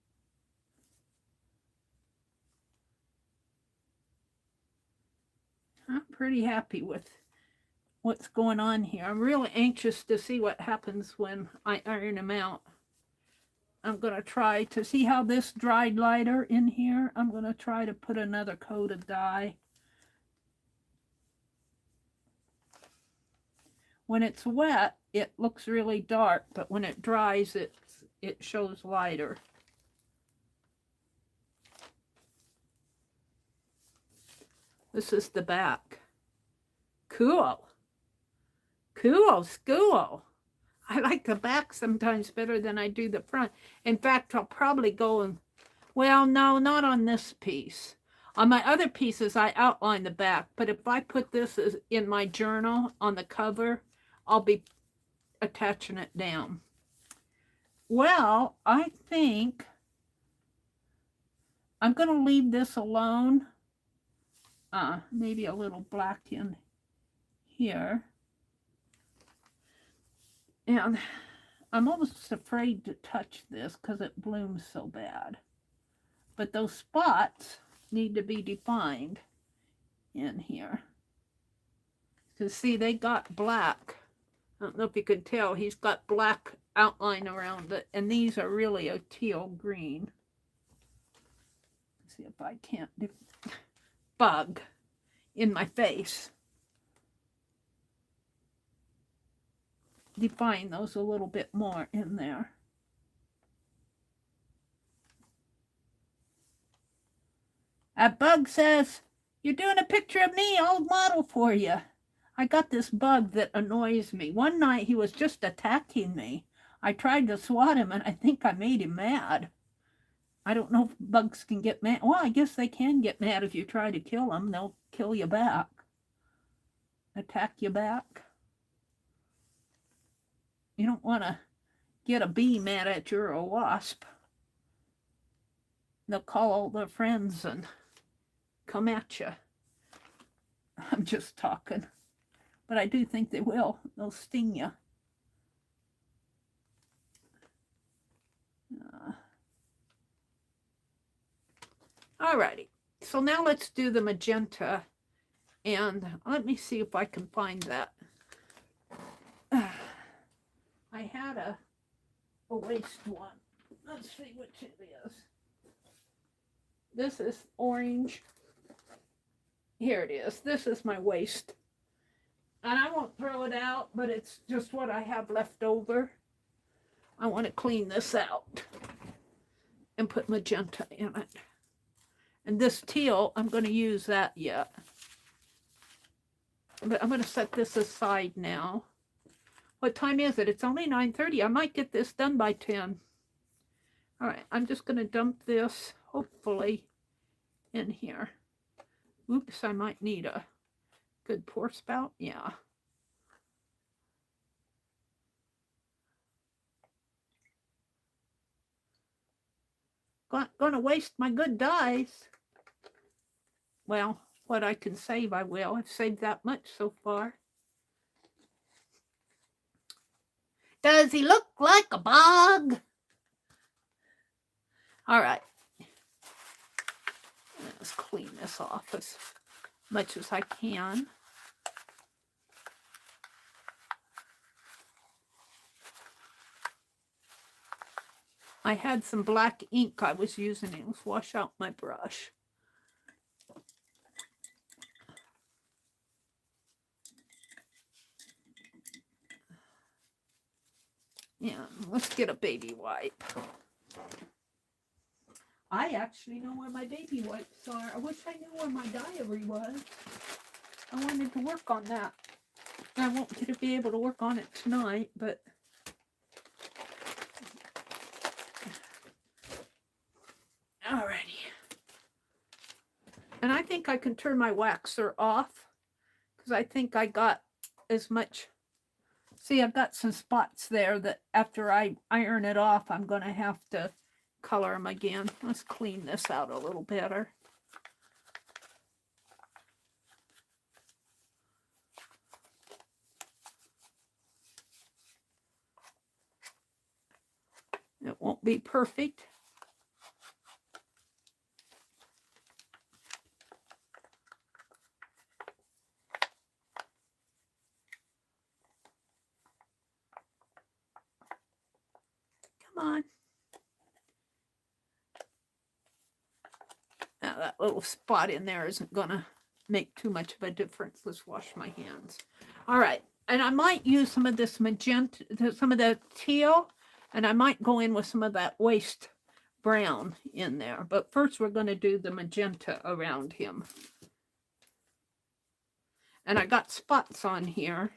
I'm pretty happy with what's going on here. I'm really anxious to see what happens when I iron them out. I'm going to try to see how this dried lighter in here. I'm going to try to put another coat of dye. When it's wet, it looks really dark, but when it dries, it shows lighter. This is the back. Cool. Cool, school. I like the back sometimes better than I do the front. In fact, I'll probably go and, well, no, not on this piece. On my other pieces, I outline the back, but if I put this in my journal on the cover, I'll be attaching it down. Well, I think I'm going to leave this alone. Maybe a little black in here. And I'm almost afraid to touch this because it blooms so bad. But those spots need to be defined in here. Because see, they got black. I don't know if you can tell, he's got black outline around it. And these are really a teal green. Let's see if I can't bug in my face. Define those a little bit more in there. A bug says, "You're doing a picture of me, I'll model for you." I got this bug that annoys me. One night he was just attacking me. I tried to swat him and I think I made him mad. I don't know if bugs can get mad. Well, I guess they can get mad if you try to kill them. They'll kill you back. Attack you back. You don't want to get a bee mad at you or a wasp. They'll call all their friends and come at you. I'm just talking. But I do think they will. They'll sting you. Alrighty. So now let's do the magenta. And let me see if I can find that. I had a waist one. Let's see which it is. This is orange. Here it is. This is my waist. And I won't throw it out, but it's just what I have left over. I want to clean this out and put magenta in it. And this teal, I'm going to use that yet. But I'm going to set this aside now. What time is it? It's only 9:30. I might get this done by 10. All right, I'm just going to dump this, hopefully, in here. Oops, I might need a good pour spout. Yeah. Gonna waste my good dyes. Well, what I can save, I will. I've saved that much so far. Does he look like a bug? All right. Let's clean this off as much as I can. I had some black ink I was using. Let's wash out my brush. Yeah, let's get a baby wipe. I actually know where my baby wipes are. I wish I knew where my diary was. I wanted to work on that. I won't get to be able to work on it tonight, but alrighty. And I think I can turn my waxer off because I think I got as much. See, I've got some spots there that after I iron it off, I'm going to have to color them again. Let's clean this out a little better. It won't be perfect. Come on. Now that little spot in there isn't going to make too much of a difference. Let's wash my hands. All right. And I might use some of this magenta, some of the teal, and I might go in with some of that waist brown in there. But first we're going to do the magenta around him. And I got spots on here.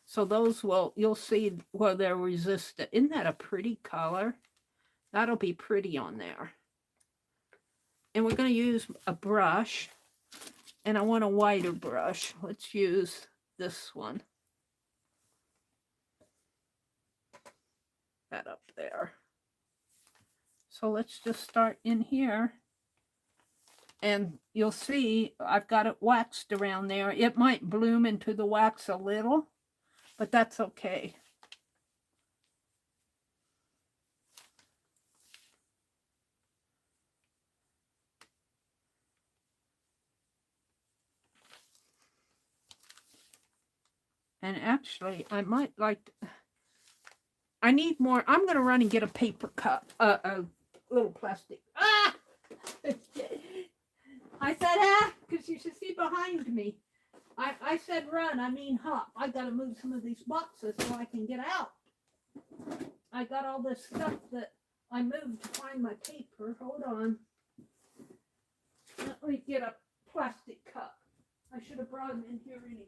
So those will, you'll see where they're resistant. Isn't that a pretty color? That'll be pretty on there. And we're going to use a brush. And I want a wider brush. Let's use this one. That up there. So let's just start in here. And you'll see I've got it waxed around there. It might bloom into the wax a little, but that's okay. And actually, I might like, I need more. I'm going to run and get a paper cup, a little plastic. Ah! I said, because you should see behind me. I said run, I mean hop. I got to move some of these boxes so I can get out. I got all this stuff that I moved to find my paper. Hold on. Let me get a plastic cup. I should have brought them in here anyway.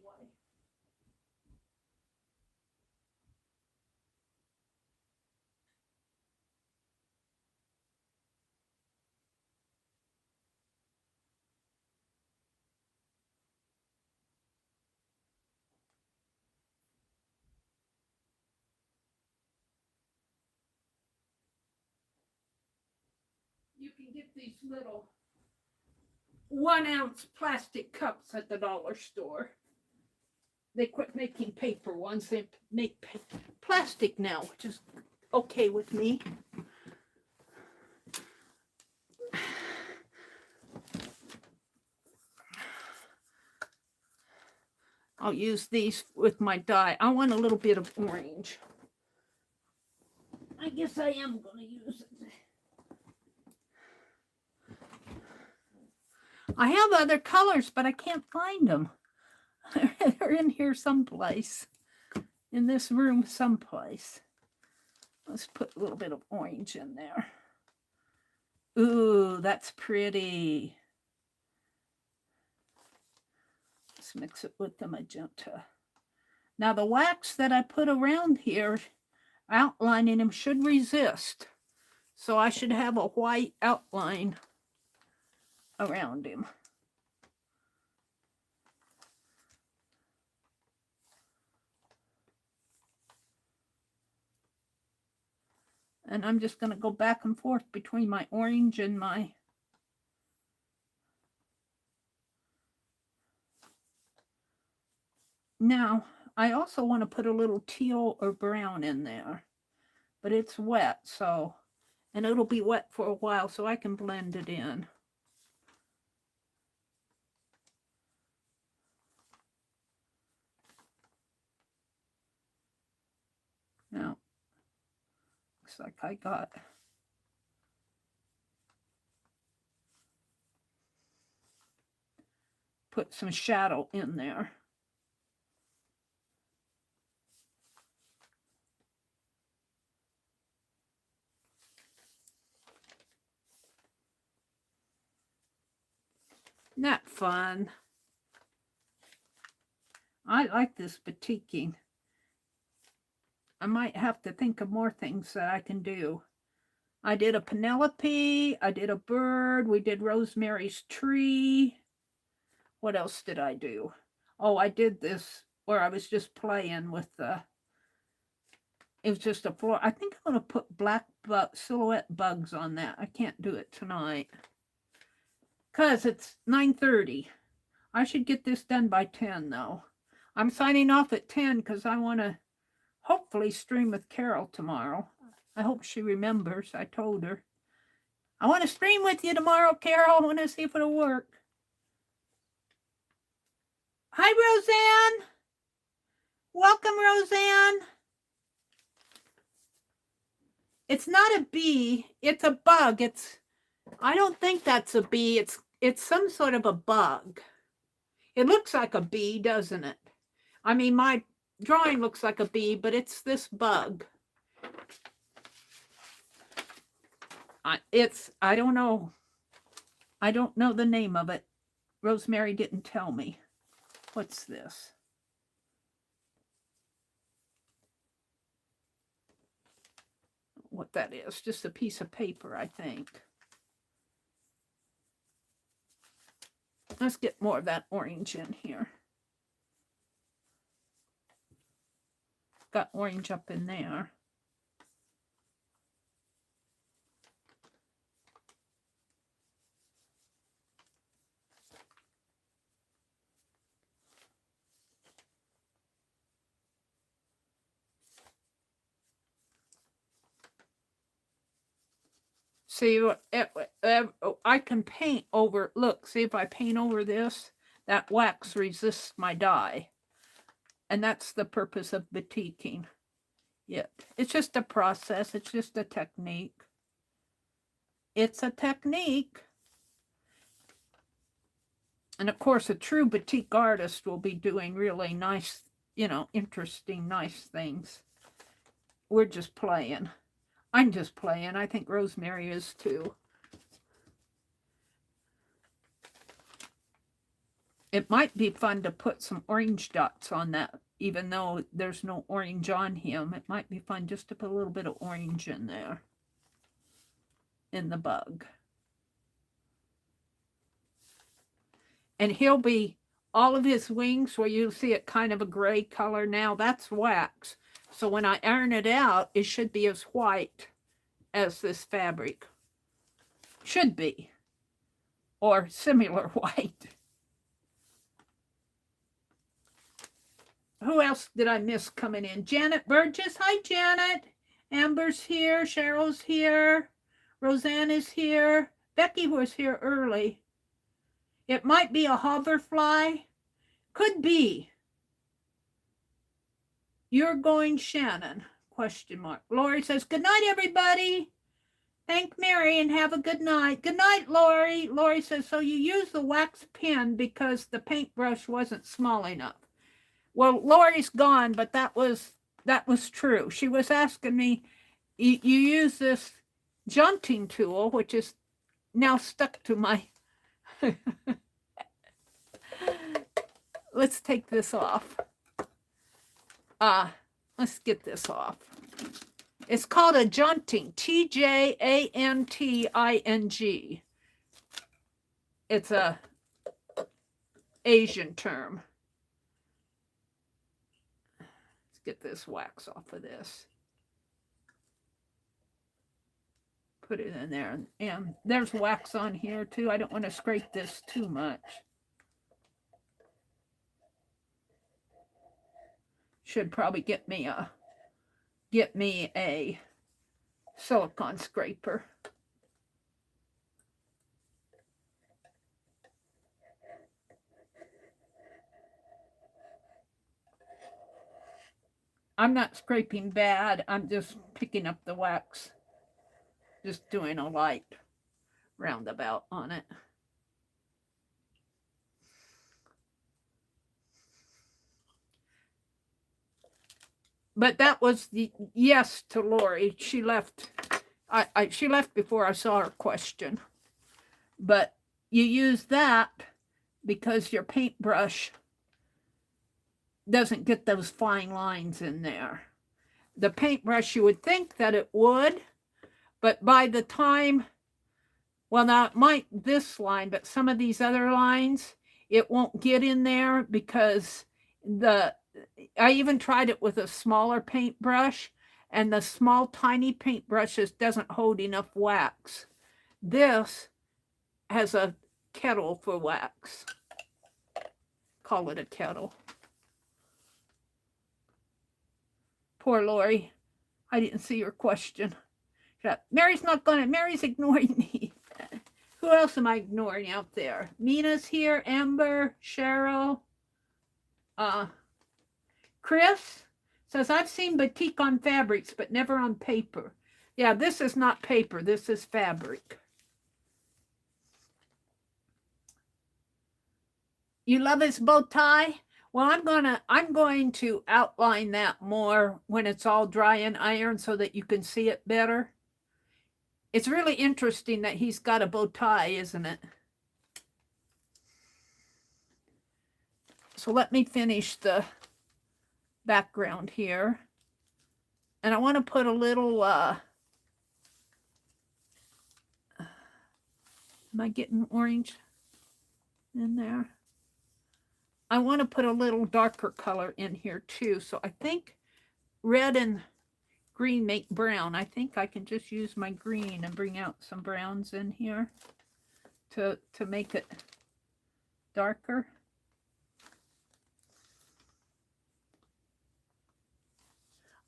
You can get these little 1-ounce plastic cups at the dollar store. They quit making paper ones. They make plastic now, which is okay with me. I'll use these with my dye. I want a little bit of orange. I guess I am going to use it. I have other colors, but I can't find them. They're in here someplace. In this room someplace. Let's put a little bit of orange in there. Ooh, that's pretty. Let's mix it with the magenta. Now the wax that I put around here, outlining him, should resist. So I should have a white outline around him. And I'm just going to go back and forth between my orange and my now I also want to put a little teal or brown in there, but it's wet, so, and it'll be wet for a while, so I can blend it in. Now, looks like I got put some shadow in there. Isn't that fun? I like this batiking. I might have to think of more things that I can do. I did a Penelope. I did a bird. We did Rosemary's tree. What else did I do? Oh, I did this where I was just playing with the, it was just a floor. I think I'm going to put black silhouette bugs on that. I can't do it tonight because it's 9:30. I should get this done by 10 though. I'm signing off at 10 because I want to hopefully stream with Carol tomorrow. I hope she remembers. I told her. I want to stream with you tomorrow, Carol. I want to see if it'll work. Hi, Roseanne. Welcome, Roseanne. It's not a bee. It's a bug. I don't think that's a bee. It's some sort of a bug. It looks like a bee, doesn't it? I mean, my drawing looks like a bee, but it's this bug. I don't know. I don't know the name of it. Rosemary didn't tell me. What's this? What that is, just a piece of paper, I think. Let's get more of that orange in here. Got orange up in there. See, I can paint over, look, see if I paint over this, that wax resists my dye. And that's the purpose of batiking. Yeah, it's just a process. It's just a technique. It's a technique. And of course, a true batik artist will be doing really nice, interesting, nice things. We're just playing. I'm just playing. I think Rosemary is too. It might be fun to put some orange dots on that, even though there's no orange on him. It might be fun just to put a little bit of orange in there, in the bug. And he'll be, all of his wings, where you see it kind of a gray color now, that's wax. So when I iron it out, it should be as white as this fabric. Should be. or similar white. Who else did I miss coming in? Janet Burgess. Hi, Janet. Amber's here. Cheryl's here. Roseanne is here. Becky was here early. It might be a hoverfly. Could be. You're going Shannon? Question mark. Lori says, good night, everybody. Thank Mary and have a good night. Good night, Lori. Lori says, so you use the wax pen because the paintbrush wasn't small enough. Well, Lori's gone, but that was true. She was asking me, you use this junting tool, which is now stuck to my... Let's take this off. Let's get this off. It's called a junting, T-J-A-N-T-I-N-G. It's a Asian term. Let's get this wax off of this. Put it in there. And there's wax on here too. I don't want to scrape this too much. Should probably get me a silicone scraper. I'm not scraping bad. I'm just picking up the wax. Just doing a light roundabout on it. But that was the yes to Lori. She left. She left before I saw her question. But you use that because your paintbrush doesn't get those fine lines in there. The paintbrush, you would think that it would, but by the time, well, now it might this line, but some of these other lines, it won't get in there because I even tried it with a smaller paintbrush, and the small, tiny paintbrushes doesn't hold enough wax. This has a kettle for wax. Call it a kettle. Poor Lori. I didn't see your question. Mary's ignoring me. Who else am I ignoring out there? Mina's here, Amber, Cheryl, Chris says, I've seen batik on fabrics, but never on paper. Yeah, this is not paper. This is fabric. You love his bow tie? Well, I'm going to outline that more when it's all dry and iron so that you can see it better. It's really interesting that he's got a bow tie, isn't it? So let me finish the background here. And I want to put a little, am I getting orange in there? I want to put a little darker color in here too. So I think red and green make brown. I think I can just use my green and bring out some browns in here to make it darker.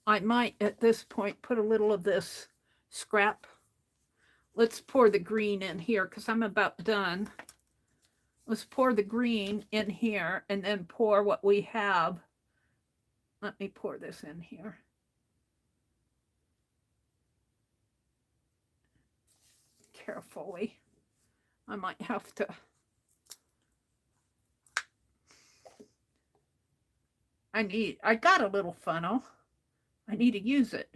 I might, at this point, put a little of this scrap. Let's pour the green in here because I'm about done. Let's pour the green in here and then pour what we have. Let me pour this in here. Carefully. I might have to. I got a little funnel. I need to use it.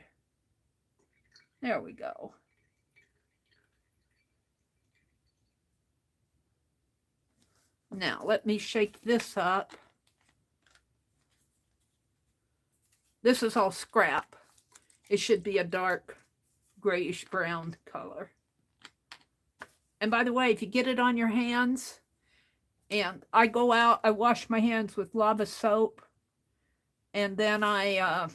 There we go. Now, let me shake this up. This is all scrap. It should be a dark grayish brown color. And by the way, if you get it on your hands, and I go out, I wash my hands with lava soap, and then I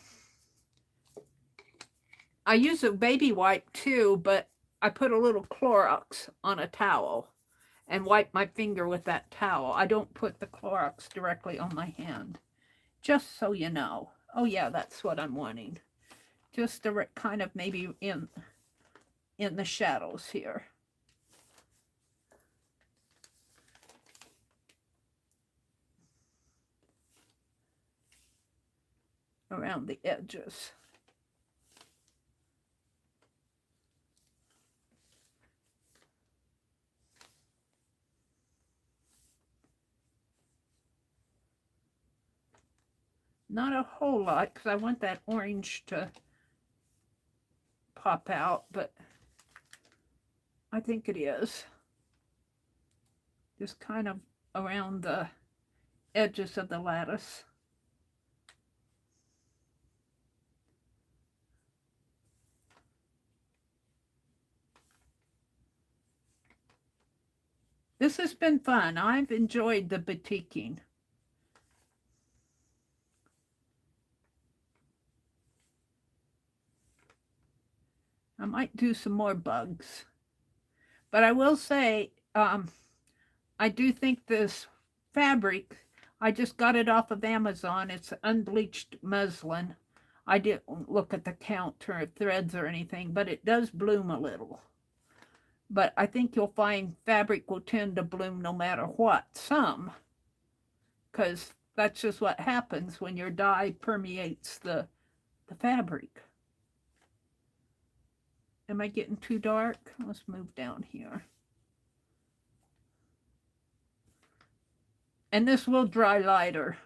use a baby wipe too, but I put a little Clorox on a towel. and wipe my finger with that towel. I don't put the Clorox directly on my hand, just so you know. Oh yeah, that's what I'm wanting. Just to kind of maybe in the shadows here. Around the edges. Not a whole lot, because I want that orange to pop out, but I think it is. Just kind of around the edges of the lattice. This has been fun. I've enjoyed the batiking. I might do some more bugs. But I will say, I do think this fabric, I just got it off of Amazon. It's unbleached muslin. I didn't look at the count or threads or anything, but it does bloom a little. But I think you'll find fabric will tend to bloom no matter what, some. Because that's just what happens when your dye permeates the fabric. Am I getting too dark? Let's move down here. And this will dry lighter.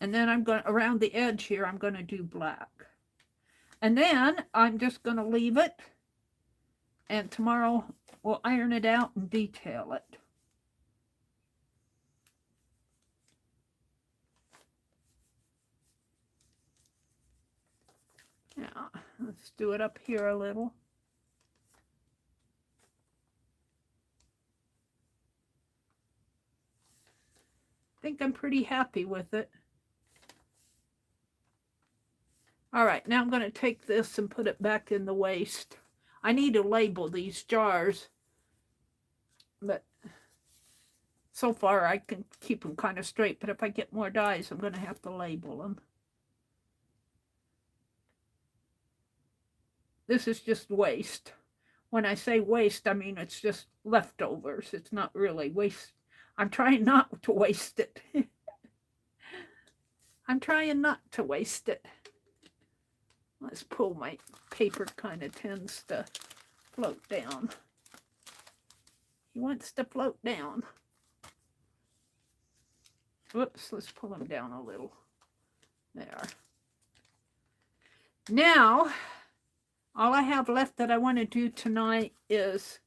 And then I'm going, around the edge here, I'm going to do black. And then I'm just going to leave it. And tomorrow we'll iron it out and detail it. Now, let's do it up here a little. I think I'm pretty happy with it. All right, now I'm going to take this and put it back in the waste. I need to label these jars, but so far I can keep them kind of straight, but if I get more dyes, I'm going to have to label them. This is just waste. When I say waste, I mean it's just leftovers. It's not really waste. I'm trying not to waste it. I'm trying not to waste it. Let's pull, my paper kind of tends to float down. He wants to float down. Whoops, let's pull him down a little. There. Now, all I have left that I want to do tonight is,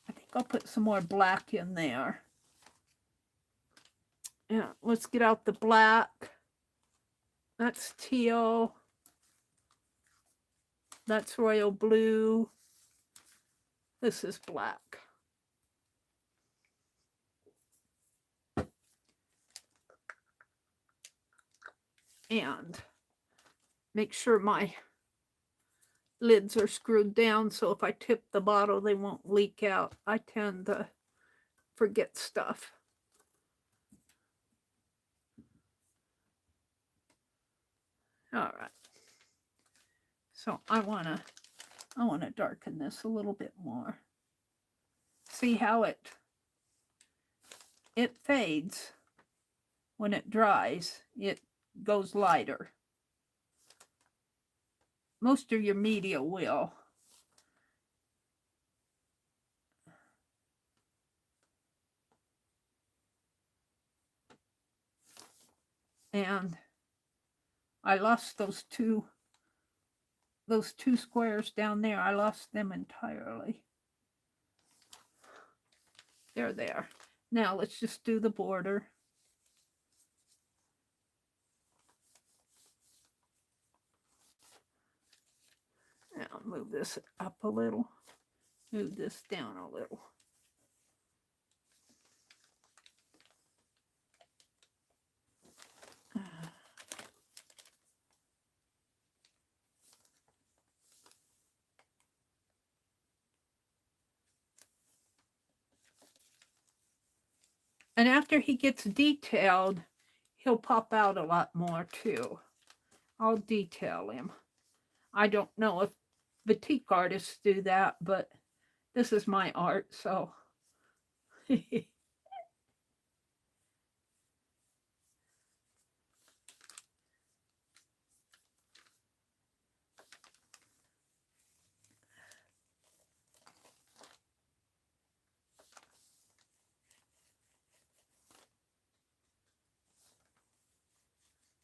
I think I'll put some more black in there. Yeah, let's get out the black. That's teal. That's royal blue. This is black. And make sure my lids are screwed down so if I tip the bottle, they won't leak out. I tend to forget stuff. All right. So I wanna darken this a little bit more. See how it fades when it dries. It goes lighter. Most of your media will. And I lost those two squares down there. I lost them entirely. They're there. Now let's just do the border. Now move this up a little. Move this down a little. And after he gets detailed, he'll pop out a lot more too. I'll detail him. I don't know if batik artists do that, but this is my art, so.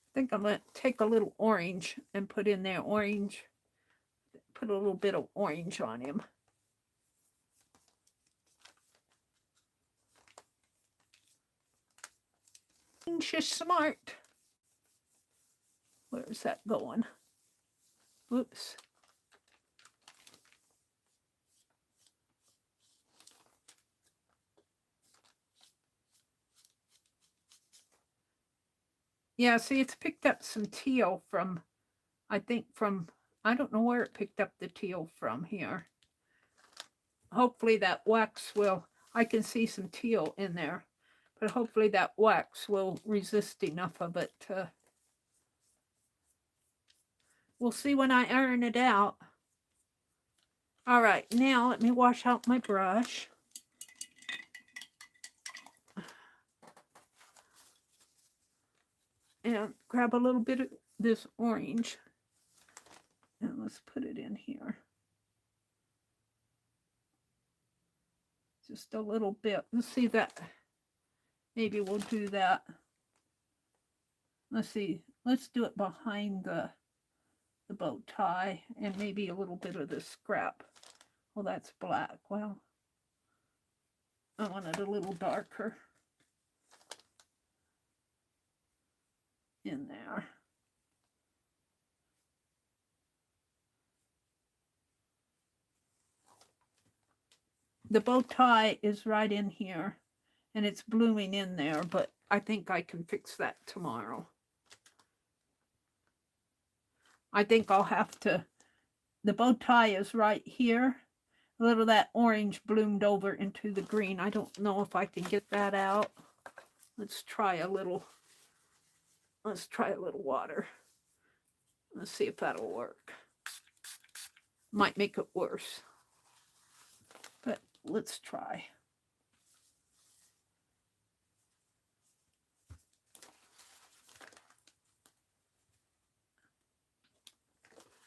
I think I'm going to take a little orange and put in there orange. Put a little bit of orange on him. Orange is smart. Where's that going? Oops. Yeah, see, it's picked up some teal from, I think from, I don't know where it picked up the teal from here. Hopefully that wax will, I can see some teal in there, but hopefully that wax will resist enough of it to, we'll see when I iron it out. All right, now let me wash out my brush. And grab a little bit of this orange. And let's put it in here. Just a little bit. Let's see that. Maybe we'll do that. Let's see. Let's do it behind the bow tie and maybe a little bit of this scrap. Well, that's black. Well, I want it a little darker in there. The bow tie is right in here and it's blooming in there, but I think I can fix that tomorrow. I think I'll have to, the bow tie is right here. A little of that orange bloomed over into the green. I don't know if I can get that out. Let's try a little water. Let's see if that'll work. Might make it worse, but let's try.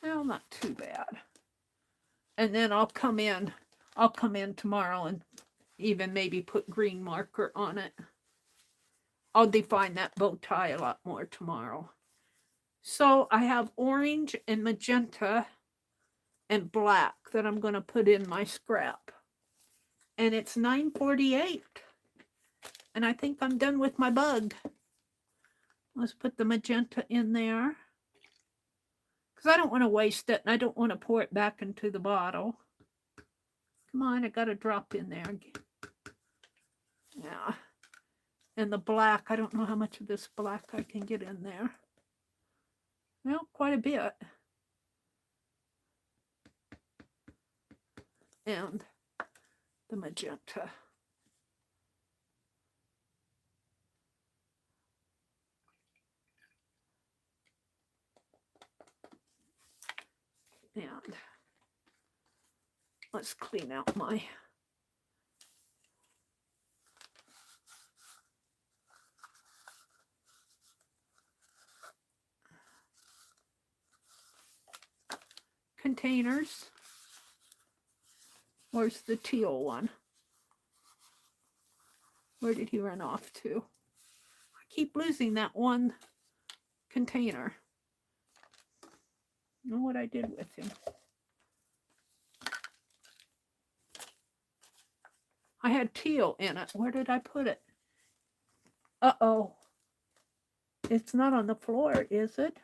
Well, not too bad. And then I'll come in tomorrow and even maybe put green marker on it. I'll define that bow tie a lot more tomorrow. So I have orange and magenta and black that I'm going to put in my scrap. And it's 9:48. And I think I'm done with my bug. Let's put the magenta in there. Because I don't want to waste it and I don't want to pour it back into the bottle. Come on, I got a drop in there. Yeah. And the black, I don't know how much of this black I can get in there. Well, quite a bit. And the magenta. And let's clean out my containers. Where's the teal one? Where did he run off to? I keep losing that one container. I know what I did with him. I had teal in it. Where did I put it? Uh-oh. It's not on the floor, is it?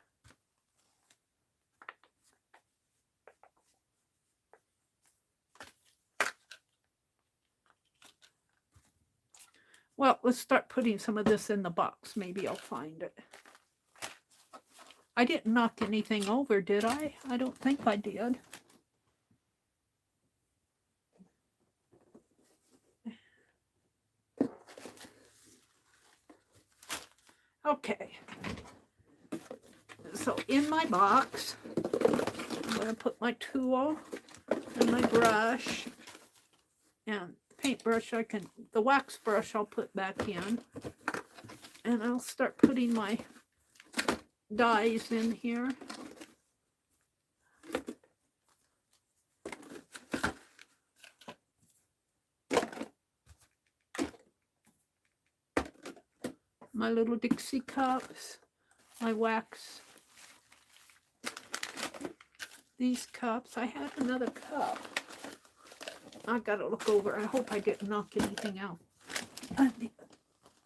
Well, let's start putting some of this in the box. Maybe I'll find it. I didn't knock anything over, did I? I don't think I did. Okay. So in my box, I'm going to put my tool and my brush. And the paintbrush the wax brush I'll put back in. And I'll start putting my dyes in here. My little Dixie cups, my wax. These cups, I had another cup. I gotta look over. I hope I didn't knock anything out. I'd be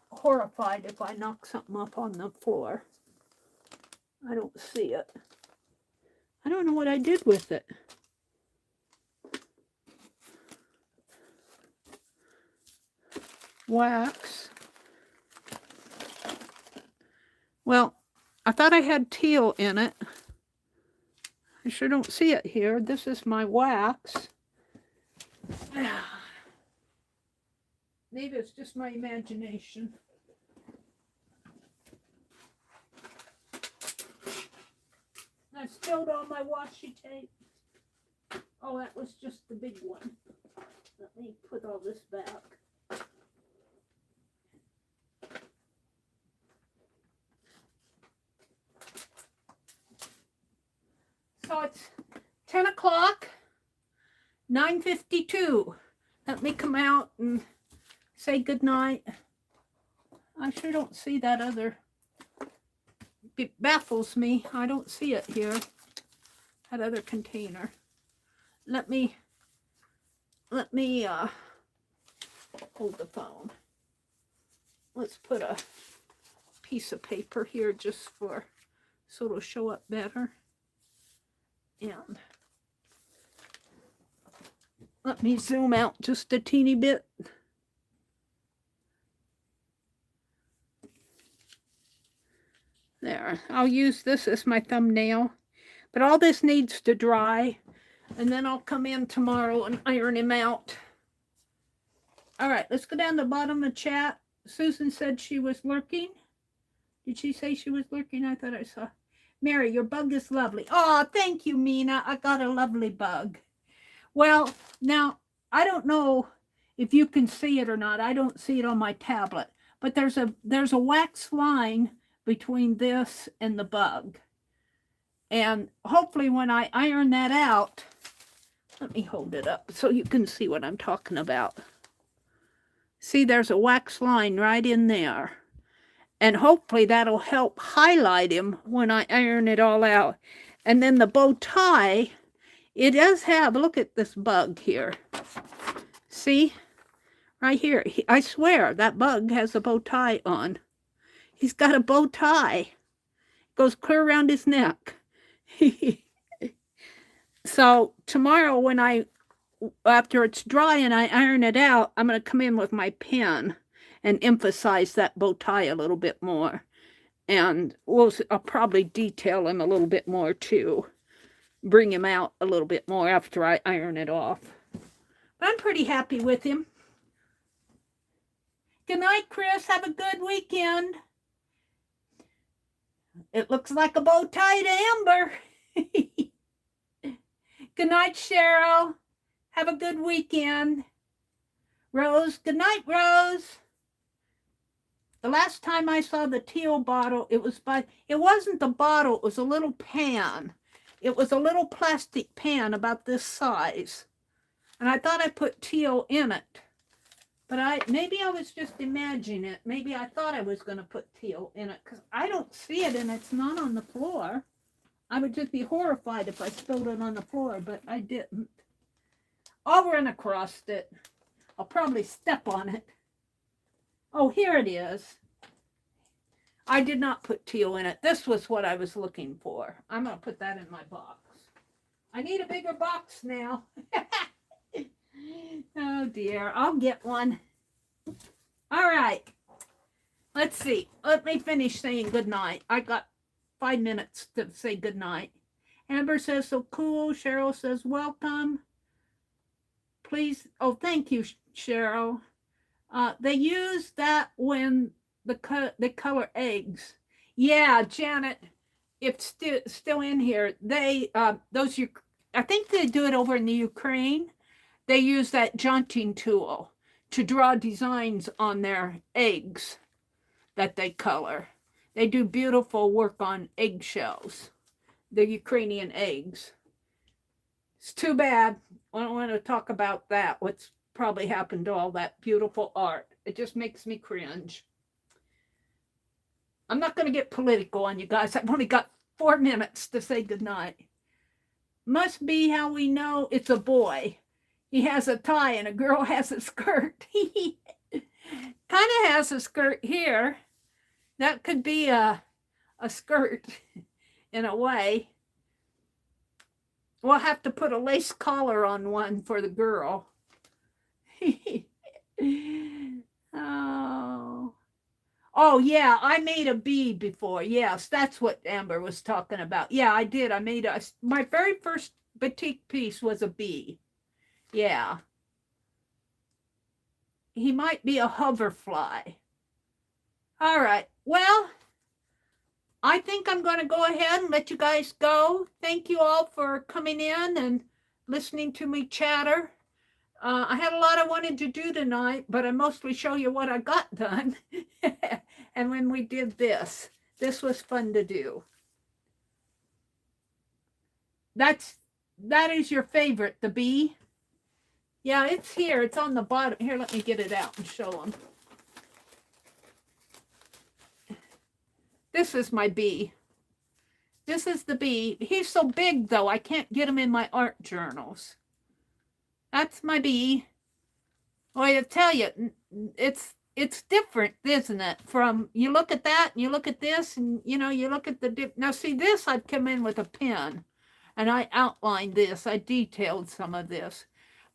horrified if I knock something up on the floor. I don't see it. I don't know what I did with it. Wax. Well, I thought I had teal in it. I sure don't see it here. This is my wax. Maybe it's just my imagination. I spilled all my washi tape. Oh, that was just the big one. Let me put all this back. So it's 10 o'clock, 9:52. Let me come out and say goodnight. I sure don't see that other. It baffles me. I don't see it here. That other container. Let me hold the phone. Let's put a piece of paper here just so it'll show up better. And let me zoom out just a teeny bit. There, I'll use this as my thumbnail. But all this needs to dry. And then I'll come in tomorrow and iron him out. All right, let's go down to the bottom of the chat. Susan said she was lurking. Did she say she was lurking? I thought I saw. Meri, your bug is lovely. Oh, thank you, Mina. I got a lovely bug. Well, now, I don't know if you can see it or not. I don't see it on my tablet. But there's a wax line between this and the bug. And hopefully when I iron that out, let me hold it up so you can see what I'm talking about. See, there's a wax line right in there. And hopefully that'll help highlight him when I iron it all out. And then the bow tie, it does have, look at this bug here. See? Right here. I swear that bug has a bow tie on. He's got a bow tie. Goes clear around his neck. So tomorrow after it's dry and I iron it out, I'm going to come in with my pen and emphasize that bow tie a little bit more. And I'll probably detail him a little bit more too. Bring him out a little bit more after I iron it off. But I'm pretty happy with him. Good night, Chris. Have a good weekend. It looks like a bow tie to Amber. Good night, Cheryl. Have a good weekend. Rose, good night, Rose. The last time I saw the teal bottle, it wasn't the bottle, it was a little pan. It was a little plastic pan about this size. And I thought I put teal in it. But maybe I was just imagining it. Maybe I thought I was going to put teal in it because I don't see it and it's not on the floor. I would just be horrified if I spilled it on the floor, but I didn't. I'll run across it. I'll probably step on it. Oh, here it is. I did not put teal in it. This was what I was looking for. I'm going to put that in my box. I need a bigger box now. Oh dear, I'll get one. All right. Let's see. Let me finish saying goodnight. I got 5 minutes to say goodnight. Amber says, so cool. Cheryl says, welcome. Please. Oh, thank you, Cheryl. They use that when the color eggs. Yeah, Janet, it's still in here. They those I think they do it over in the Ukraine. They use that jaunting tool to draw designs on their eggs that they color. They do beautiful work on eggshells, the Ukrainian eggs. It's too bad. I don't want to talk about that, what's probably happened to all that beautiful art. It just makes me cringe. I'm not going to get political on you guys. I've only got 4 minutes to say goodnight. Must be how we know it's a boy. He has a tie and a girl has a skirt. Kind of has a skirt here. That could be a skirt in a way. We'll have to put a lace collar on one for the girl. Oh, yeah, I made a bee before. Yes, that's what Amber was talking about. Yeah, I did. I made my very first batik piece was a bee. Yeah. He might be a hoverfly. All right. Well, I think I'm going to go ahead and let you guys go. Thank you all for coming in and listening to me chatter. I had a lot I wanted to do tonight, but I mostly show you what I got done. And when we did this was fun to do. That is your favorite, the bee. Yeah, it's here. It's on the bottom. Here, let me get it out and show them. This is my bee. This is the bee. He's so big, though, I can't get him in my art journals. That's my bee. Well, I tell you, it's different, isn't it? From, you look at that, and you look at this, and, you know, you look at the... Now, see, this, I'd come in with a pen, and I outlined this. I detailed some of this.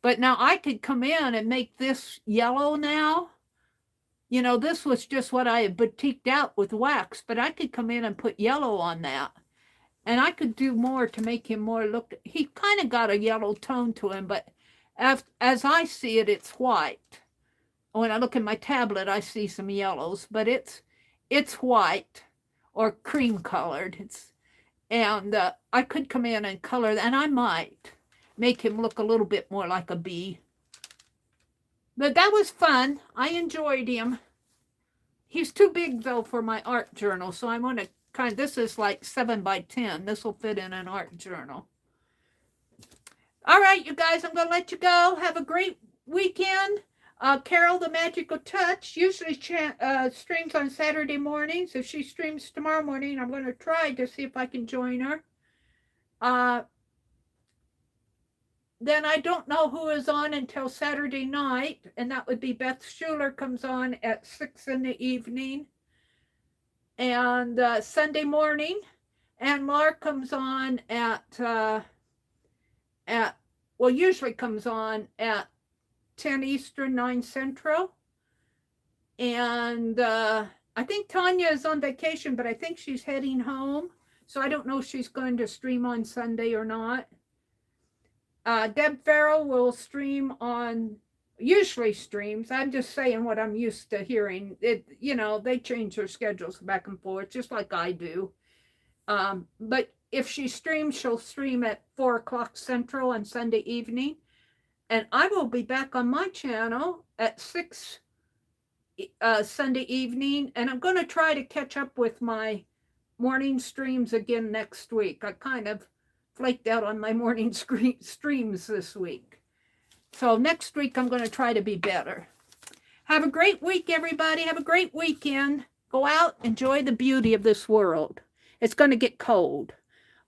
But now I could come in and make this yellow now. You know, this was just what I had batiked out with wax, but I could come in and put yellow on that. And I could do more to make him more look... He kind of got a yellow tone to him, but as I see it, it's white. When I look at my tablet, I see some yellows, but it's white or cream colored. And I could come in and color, and I might make him look a little bit more like a bee. But that was fun. I enjoyed him. He's too big, though, for my art journal, so I'm going to this is like 7 by 10. This will fit in an art journal. All right, you guys, I'm going to let you go. Have a great weekend. Carol, the Magical Touch, usually streams on Saturday mornings. If she streams tomorrow morning, I'm going to try to see if I can join her. Then I don't know who is on until Saturday night, and that would be Beth Schuler comes on at 6 in the evening. And Sunday morning, Ann Lahr comes on usually comes on at 10 Eastern, 9 Central. And I think Tanya is on vacation, but I think she's heading home. So I don't know if she's going to stream on Sunday or not. Deb Farrell will stream on, usually streams. I'm just saying what I'm used to hearing. You know, they change their schedules back and forth, just like I do. But if she streams, she'll stream at 4 o'clock Central on Sunday evening. And I will be back on my channel at 6 Sunday evening. And I'm going to try to catch up with my morning streams again next week. I kind of flaked out on my morning streams this week. So next week, I'm going to try to be better. Have a great week, everybody. Have a great weekend. Go out, enjoy the beauty of this world. It's going to get cold.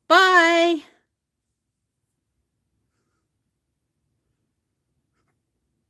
Bye.